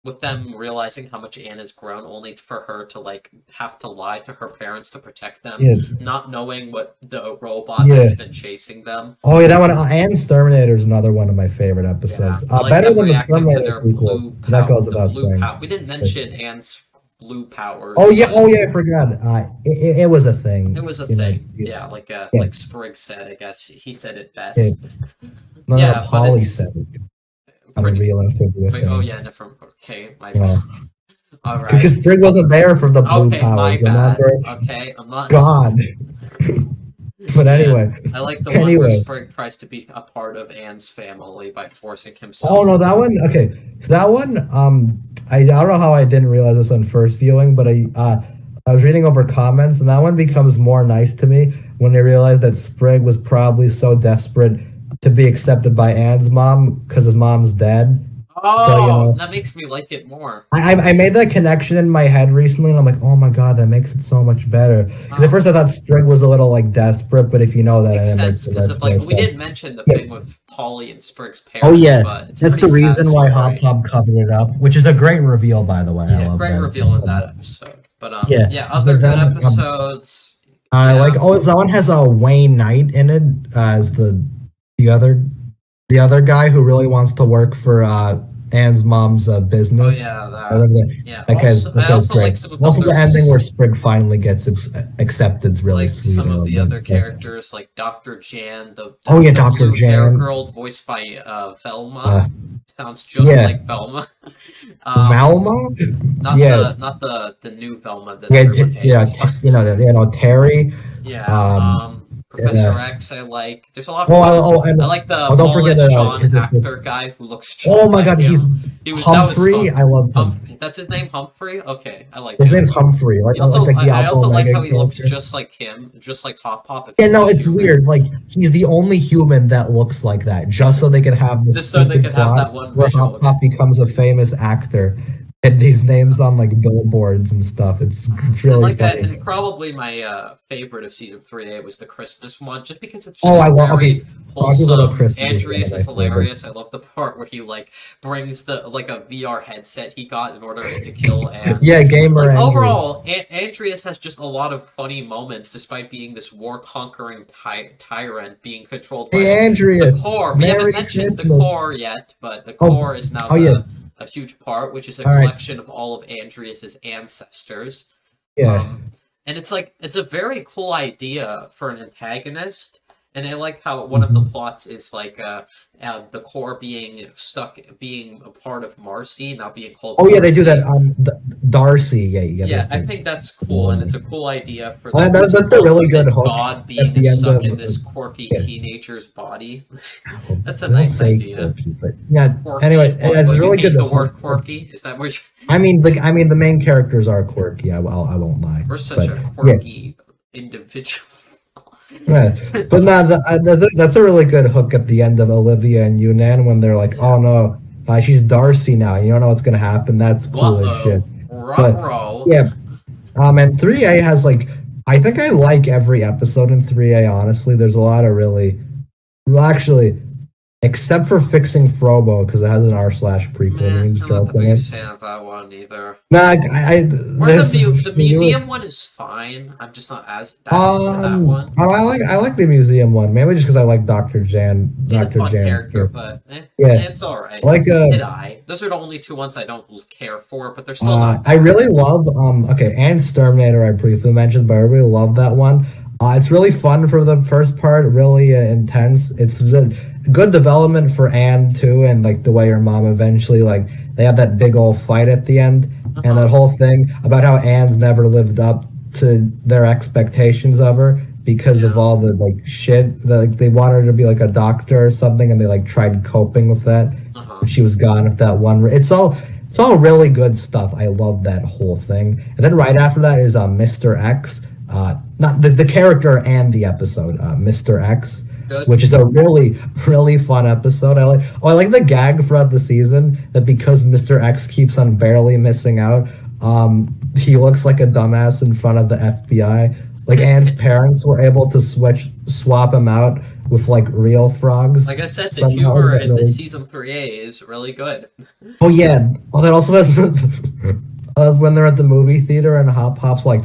[SPEAKER 1] with them realizing how much Anne has grown, only for her to like have to lie to her parents to protect them, not knowing what the robot has been chasing them.
[SPEAKER 2] Oh yeah, that one. Anne's Terminator is another one of my favorite episodes.
[SPEAKER 1] Like
[SPEAKER 2] better than the Terminator prequels. That goes without saying.
[SPEAKER 1] We didn't mention Anne's blue powers.
[SPEAKER 2] Oh yeah, I forgot. It was a thing.
[SPEAKER 1] It was a thing. Yeah, like Sprig said. I guess he said it best.
[SPEAKER 2] Polly said it. Unreal Amphibia.
[SPEAKER 1] Oh yeah, different. Okay, my bad. All right.
[SPEAKER 2] Because Sprig wasn't there for the blue powers.
[SPEAKER 1] My bad. Okay, I'm not.
[SPEAKER 2] God. But anyway.
[SPEAKER 1] I like the one where Sprig tries to be a part of Anne's family by forcing himself.
[SPEAKER 2] Oh no, that one. Okay, so that one. I don't know how I didn't realize this on first viewing, but I was reading over comments, and that one becomes more nice to me when I realized that Sprig was probably so desperate to be accepted by Anne's mom because his mom's dead.
[SPEAKER 1] Oh, so, that makes me like it more.
[SPEAKER 2] I made that connection in my head recently, and I'm like, oh my god, that makes it so much better. Because at first I thought Sprig was a little like desperate, but if you know that,
[SPEAKER 1] makes sense because we didn't mention the thing with Polly and Sprig's parents.
[SPEAKER 2] Oh yeah,
[SPEAKER 1] but it's
[SPEAKER 2] that's the reason why Hot Pop covered it up, which is a great reveal, by the way.
[SPEAKER 1] Yeah, great reveal in that episode. But other good episodes.
[SPEAKER 2] That one has a Wayne Knight in it as the other guy who really wants to work for Anne's mom's business.
[SPEAKER 1] Oh yeah,
[SPEAKER 2] I love that.
[SPEAKER 1] yeah.
[SPEAKER 2] That guy's,
[SPEAKER 1] I also
[SPEAKER 2] great.
[SPEAKER 1] like some of
[SPEAKER 2] Also, the
[SPEAKER 1] those,
[SPEAKER 2] ending where Sprig finally gets accepted is really
[SPEAKER 1] like
[SPEAKER 2] sweet.
[SPEAKER 1] some of the other
[SPEAKER 2] Yeah.
[SPEAKER 1] characters, like Dr. Jan,
[SPEAKER 2] Oh yeah,
[SPEAKER 1] the
[SPEAKER 2] Dr.
[SPEAKER 1] blue hair
[SPEAKER 2] Jan.
[SPEAKER 1] girl, voiced by Velma.
[SPEAKER 2] Uh,
[SPEAKER 1] Sounds just
[SPEAKER 2] yeah,
[SPEAKER 1] like Velma.
[SPEAKER 2] Valma. Yeah,
[SPEAKER 1] Not the new Velma that
[SPEAKER 2] yeah,
[SPEAKER 1] everyone hates.
[SPEAKER 2] Terry.
[SPEAKER 1] Yeah.
[SPEAKER 2] Um,
[SPEAKER 1] Professor
[SPEAKER 2] yeah.
[SPEAKER 1] X, I like. There's a lot of good.
[SPEAKER 2] Oh, and
[SPEAKER 1] I like the
[SPEAKER 2] don't
[SPEAKER 1] Paul
[SPEAKER 2] forget
[SPEAKER 1] and Sean
[SPEAKER 2] his assistant.
[SPEAKER 1] actor guy who looks
[SPEAKER 2] Oh
[SPEAKER 1] just
[SPEAKER 2] my
[SPEAKER 1] like
[SPEAKER 2] God, he's
[SPEAKER 1] him. That was
[SPEAKER 2] Humphrey.
[SPEAKER 1] fun.
[SPEAKER 2] I love him.
[SPEAKER 1] That's his name, Humphrey. Okay, I like
[SPEAKER 2] His
[SPEAKER 1] him.
[SPEAKER 2] name's Humphrey,
[SPEAKER 1] He also,
[SPEAKER 2] like the
[SPEAKER 1] I
[SPEAKER 2] Alpha
[SPEAKER 1] also like
[SPEAKER 2] Omega
[SPEAKER 1] how he looks
[SPEAKER 2] character.
[SPEAKER 1] just like him, just like Hot Pop. If
[SPEAKER 2] Yeah,
[SPEAKER 1] he was
[SPEAKER 2] no,
[SPEAKER 1] a
[SPEAKER 2] it's
[SPEAKER 1] human.
[SPEAKER 2] weird. Like he's the only human that looks like that, just so they could have this
[SPEAKER 1] Just so they
[SPEAKER 2] stupid
[SPEAKER 1] could have
[SPEAKER 2] plot
[SPEAKER 1] that one
[SPEAKER 2] where
[SPEAKER 1] visual.
[SPEAKER 2] Hot Pop becomes a famous actor, and these names on like billboards and stuff. It's really funny.
[SPEAKER 1] And probably my favorite of season 3A was the Christmas one, just because it's
[SPEAKER 2] Oh,
[SPEAKER 1] just
[SPEAKER 2] I love.
[SPEAKER 1] very
[SPEAKER 2] Okay, talking about
[SPEAKER 1] wholesome.
[SPEAKER 2] Christmas is one of
[SPEAKER 1] Andreas
[SPEAKER 2] my
[SPEAKER 1] is
[SPEAKER 2] favorites.
[SPEAKER 1] hilarious. I love the part where he like brings the like a VR headset he got in order to kill Anne.
[SPEAKER 2] Yeah, gamer.
[SPEAKER 1] Like
[SPEAKER 2] Andrews.
[SPEAKER 1] overall, Andreas has just a lot of funny moments, despite being this war-conquering tyrant being controlled by
[SPEAKER 2] Hey, Andreas.
[SPEAKER 1] the core. We haven't mentioned the
[SPEAKER 2] Christmas.
[SPEAKER 1] core yet, but the core is now
[SPEAKER 2] yeah.
[SPEAKER 1] a huge part, which is a
[SPEAKER 2] All right.
[SPEAKER 1] collection of all of Andreas's ancestors.
[SPEAKER 2] Yeah.
[SPEAKER 1] And it's a very cool idea for an antagonist. And I like how one of the plots is like the core being a part of Marcy, not being called.
[SPEAKER 2] Oh yeah, they do
[SPEAKER 1] Marcy.
[SPEAKER 2] that. Darcy.
[SPEAKER 1] Yeah, I think that's cool, and it's a cool idea for
[SPEAKER 2] that's a really good hook
[SPEAKER 1] God being
[SPEAKER 2] the end
[SPEAKER 1] stuck
[SPEAKER 2] of-
[SPEAKER 1] in this quirky teenager's body. That's a
[SPEAKER 2] Don't
[SPEAKER 1] nice
[SPEAKER 2] say
[SPEAKER 1] idea.
[SPEAKER 2] quirky, but yeah.
[SPEAKER 1] Quirky.
[SPEAKER 2] Anyway,
[SPEAKER 1] What,
[SPEAKER 2] it's
[SPEAKER 1] you
[SPEAKER 2] really
[SPEAKER 1] hate
[SPEAKER 2] good.
[SPEAKER 1] the word quirky? Is that what you...
[SPEAKER 2] I mean, the main characters are quirky. I won't lie.
[SPEAKER 1] We're such
[SPEAKER 2] but,
[SPEAKER 1] a quirky individual.
[SPEAKER 2] Yeah. But no, that's a really good hook at the end of Olivia and Yunnan when they're like, "Oh no, she's Darcy now. You don't know what's gonna happen." That's cool as shit.
[SPEAKER 1] Ruh-roh.
[SPEAKER 2] Yeah. And 3A has like, I think I like every episode in 3A. Honestly, there's a lot of really, well, actually, except for Fixing Frobo because it has an r/prequel.
[SPEAKER 1] I'm not the biggest fan of that one either.
[SPEAKER 2] Nah,
[SPEAKER 1] The museum one is fine. I'm just not as into that one.
[SPEAKER 2] I like the museum one, mainly just because I like Dr. Jan.
[SPEAKER 1] He's a
[SPEAKER 2] Dr.
[SPEAKER 1] fun
[SPEAKER 2] Jan
[SPEAKER 1] character, but it's alright.
[SPEAKER 2] Like
[SPEAKER 1] Those are the only two ones I don't care for, but they're still not.
[SPEAKER 2] I really love and Terminator I briefly mentioned, but I really love that one. It's really fun for the first part, really intense. It's good development for Anne too, and like the way her mom eventually like they have that big old fight at the end, and that whole thing about how Anne's never lived up to their expectations of her because of all the like shit that like they want her to be like a doctor or something, and they like tried coping with that. She was gone with that one. It's all really good stuff. I love that whole thing. And then right after that is Mr. X. Not the character and the episode, Mr. X, which is a really, really fun episode. I like the gag throughout the season that because Mr. X keeps on barely missing out, he looks like a dumbass in front of the FBI. Like Anne's parents were able to swap him out with like real frogs.
[SPEAKER 1] Like I said, the humor in the season 3A is really good.
[SPEAKER 2] Oh yeah. Well, that also has when they're at the movie theater and Hop's like,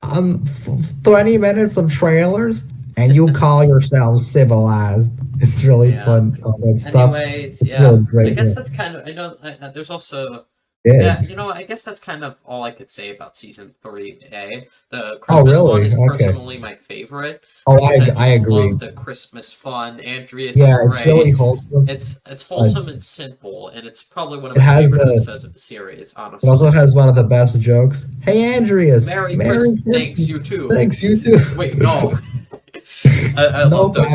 [SPEAKER 2] 20 minutes of trailers, and you call yourselves civilized. It's really fun. All that stuff.
[SPEAKER 1] Anyways, yeah.
[SPEAKER 2] Really great,
[SPEAKER 1] I guess that's kind of. I know. There's also.
[SPEAKER 2] Yeah.
[SPEAKER 1] I guess that's kind of all I could say about season 3A. The Christmas one is personally my favorite.
[SPEAKER 2] Oh, I agree.
[SPEAKER 1] Love the Christmas fun. Andreas is great.
[SPEAKER 2] It's really wholesome.
[SPEAKER 1] It's wholesome and simple, and it's probably one of my favorite episodes of the series. Honestly,
[SPEAKER 2] it also has one of the best jokes. Hey, Andreas.
[SPEAKER 1] Merry Christmas. Thanks, you too.
[SPEAKER 2] Thanks, you too.
[SPEAKER 1] Wait, no. I love those.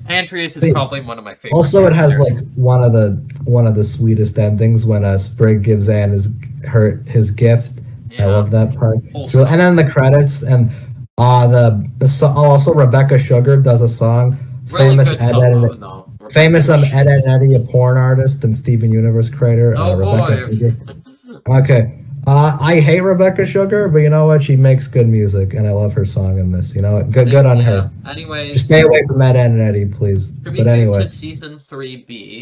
[SPEAKER 1] Andreas is probably one of my favorites.
[SPEAKER 2] Also, it has like one of the sweetest endings when Sprig gives Anne his gift. I love that part. And then the credits and also Rebecca Sugar does a song.
[SPEAKER 1] Really
[SPEAKER 2] Famous
[SPEAKER 1] good song.
[SPEAKER 2] Famous Ed and Eddie, a porn artist and Steven Universe creator. Rebecca Sugar. Okay. I hate Rebecca Sugar, but you know what? She makes good music, and I love her song in this. You know, good on her.
[SPEAKER 1] Anyways,
[SPEAKER 2] just stay away from Ed and Eddie, please.
[SPEAKER 1] But anyway, to season 3B.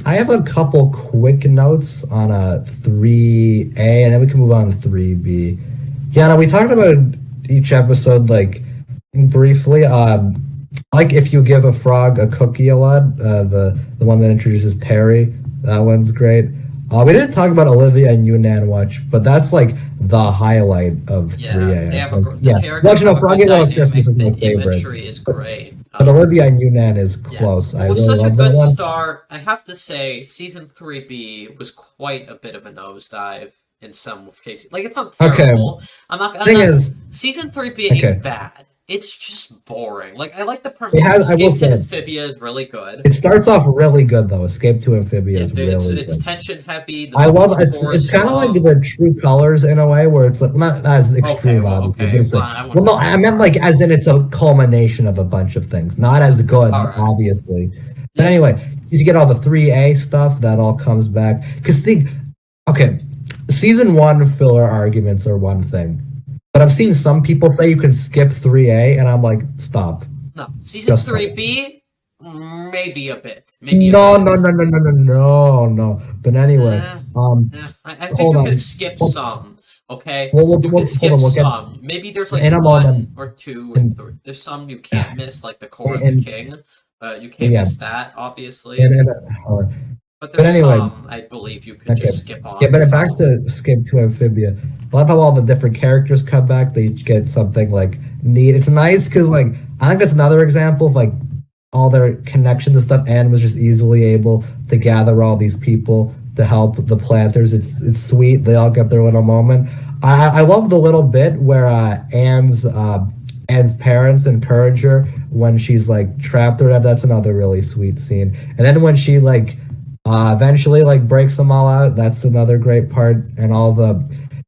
[SPEAKER 2] I have a couple quick notes on 3A, and then we can move on to 3B. Yeah, we talked about each episode like briefly. Like if you give a frog a cookie a lot, the one that introduces Terry. That one's great. We didn't talk about Olivia and Yunnan much, but that's like the highlight of 3A.
[SPEAKER 1] they
[SPEAKER 2] I
[SPEAKER 1] have
[SPEAKER 2] think.
[SPEAKER 1] the characters
[SPEAKER 2] Legend
[SPEAKER 1] have
[SPEAKER 2] of
[SPEAKER 1] a good
[SPEAKER 2] Froggy Little
[SPEAKER 1] dynamic.
[SPEAKER 2] Christmas is my
[SPEAKER 1] The
[SPEAKER 2] favorite.
[SPEAKER 1] imagery is great.
[SPEAKER 2] But Olivia and Yunnan is
[SPEAKER 1] Yeah,
[SPEAKER 2] close.
[SPEAKER 1] it
[SPEAKER 2] I
[SPEAKER 1] was
[SPEAKER 2] really
[SPEAKER 1] such a
[SPEAKER 2] love that
[SPEAKER 1] good
[SPEAKER 2] one.
[SPEAKER 1] start. I have to say, season 3B was quite a bit of a nosedive in some cases. Like, it's not
[SPEAKER 2] Okay.
[SPEAKER 1] terrible.
[SPEAKER 2] Thing is,
[SPEAKER 1] Season 3B
[SPEAKER 2] okay.
[SPEAKER 1] ain't bad. It's just boring. Like, I like the
[SPEAKER 2] It
[SPEAKER 1] premise.
[SPEAKER 2] has, I will
[SPEAKER 1] Escape to
[SPEAKER 2] say,
[SPEAKER 1] Amphibia is really good.
[SPEAKER 2] it starts off really good though. Escape to Amphibia
[SPEAKER 1] Yeah,
[SPEAKER 2] is really
[SPEAKER 1] it's
[SPEAKER 2] good.
[SPEAKER 1] tension heavy.
[SPEAKER 2] I love
[SPEAKER 1] Forest
[SPEAKER 2] it's kind of like
[SPEAKER 1] strong.
[SPEAKER 2] the True Colors in a way where it's like not as extreme obviously, but it's
[SPEAKER 1] Well,
[SPEAKER 2] like
[SPEAKER 1] I
[SPEAKER 2] well
[SPEAKER 1] wouldn't
[SPEAKER 2] no,
[SPEAKER 1] go
[SPEAKER 2] I meant
[SPEAKER 1] that
[SPEAKER 2] like
[SPEAKER 1] far.
[SPEAKER 2] as in it's a culmination of a bunch of things. Not as good,
[SPEAKER 1] All right.
[SPEAKER 2] obviously. But
[SPEAKER 1] Yeah.
[SPEAKER 2] anyway, you get all the 3A stuff that all comes back. Because okay, season 1 filler arguments are one thing. But I've seen some people say you can skip 3A and I'm like, stop.
[SPEAKER 1] No, season
[SPEAKER 2] Just
[SPEAKER 1] 3B, maybe a bit.
[SPEAKER 2] No. But anyway,
[SPEAKER 1] I think
[SPEAKER 2] hold
[SPEAKER 1] you
[SPEAKER 2] on.
[SPEAKER 1] could skip some. Okay,
[SPEAKER 2] We'll
[SPEAKER 1] you
[SPEAKER 2] hold
[SPEAKER 1] could skip
[SPEAKER 2] on. We'll get
[SPEAKER 1] some. Maybe there's like
[SPEAKER 2] in a moment.
[SPEAKER 1] one or two or three. There's some you can't miss, like the core of the
[SPEAKER 2] And
[SPEAKER 1] king. You can't
[SPEAKER 2] yeah,
[SPEAKER 1] miss that, obviously.
[SPEAKER 2] and
[SPEAKER 1] But
[SPEAKER 2] but
[SPEAKER 1] there's
[SPEAKER 2] anyway,
[SPEAKER 1] some I believe you could
[SPEAKER 2] okay.
[SPEAKER 1] just skip
[SPEAKER 2] Yeah,
[SPEAKER 1] on.
[SPEAKER 2] but back
[SPEAKER 1] So
[SPEAKER 2] to Skip to Amphibia. I love how all the different characters come back. They each get something like neat. It's nice because like I think that's another example of like all their connections and stuff. Anne was just easily able to gather all these people to help the planters. It's sweet. They all get their little moment. I love the little bit where Anne's parents encourage her when she's like trapped or whatever. That's another really sweet scene. And then when she like eventually like breaks them all out, that's another great part. And all the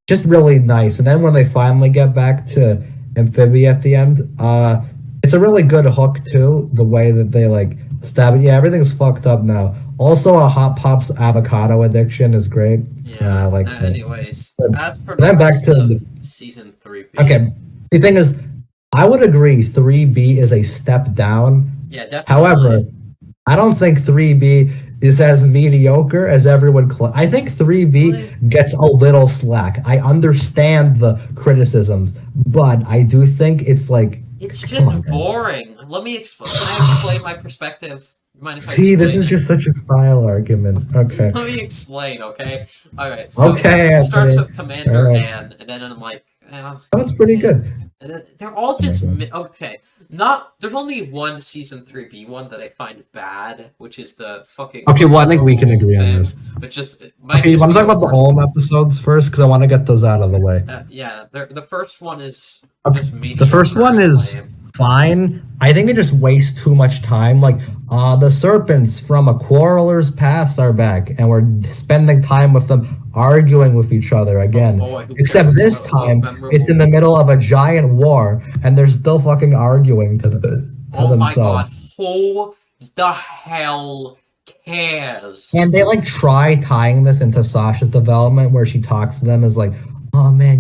[SPEAKER 2] just really nice. And then when they finally get back to Amphibia at the end, it's a really good hook too. The way that they like stab it. Yeah, everything's fucked up now. Also, a Hot Pops avocado addiction is great.
[SPEAKER 1] yeah.
[SPEAKER 2] I like
[SPEAKER 1] Anyways, as for
[SPEAKER 2] then
[SPEAKER 1] the
[SPEAKER 2] back
[SPEAKER 1] rest
[SPEAKER 2] to
[SPEAKER 1] of
[SPEAKER 2] the
[SPEAKER 1] season 3B,
[SPEAKER 2] okay. The thing is, I would agree 3B is a step down.
[SPEAKER 1] yeah, definitely.
[SPEAKER 2] However, I don't think 3B is as mediocre as everyone. I think 3B gets a little slack. I understand the criticisms, but I do think it's like
[SPEAKER 1] It's just boring. Let me explain. Can I explain my perspective? Mind if I
[SPEAKER 2] see, this
[SPEAKER 1] explain
[SPEAKER 2] is
[SPEAKER 1] it?
[SPEAKER 2] just such a style argument. Okay.
[SPEAKER 1] Let me explain, okay? Alright, so
[SPEAKER 2] Okay,
[SPEAKER 1] it starts
[SPEAKER 2] Anthony.
[SPEAKER 1] with Commander
[SPEAKER 2] Alright.
[SPEAKER 1] Anne, and then I'm like,
[SPEAKER 2] That's pretty good.
[SPEAKER 1] and then they're all just okay. There's only one season 3B one that I find bad, which is the fucking.
[SPEAKER 2] Okay, well, I think we can agree on
[SPEAKER 1] thing,
[SPEAKER 2] this.
[SPEAKER 1] But just might
[SPEAKER 2] Okay, you
[SPEAKER 1] just
[SPEAKER 2] want
[SPEAKER 1] be
[SPEAKER 2] to talk
[SPEAKER 1] the
[SPEAKER 2] about the
[SPEAKER 1] worst
[SPEAKER 2] Olm
[SPEAKER 1] one.
[SPEAKER 2] episodes first? Because I want to get those out of the way.
[SPEAKER 1] Yeah, the first one is
[SPEAKER 2] Okay,
[SPEAKER 1] just mediocre.
[SPEAKER 2] the first one
[SPEAKER 1] and
[SPEAKER 2] is
[SPEAKER 1] lame.
[SPEAKER 2] fine. I think it just wastes too much time. Like, the serpents from a quarreler's past are back, and we're spending time with them arguing with each other again.
[SPEAKER 1] Boy, who
[SPEAKER 2] Except
[SPEAKER 1] cares
[SPEAKER 2] this
[SPEAKER 1] about
[SPEAKER 2] time,
[SPEAKER 1] memorable-
[SPEAKER 2] it's in the middle of a giant war, and they're still fucking arguing to
[SPEAKER 1] Oh my god,
[SPEAKER 2] themselves.
[SPEAKER 1] who the hell cares?
[SPEAKER 2] And they like try tying this into Sasha's development, where she talks to them as like, "Oh man,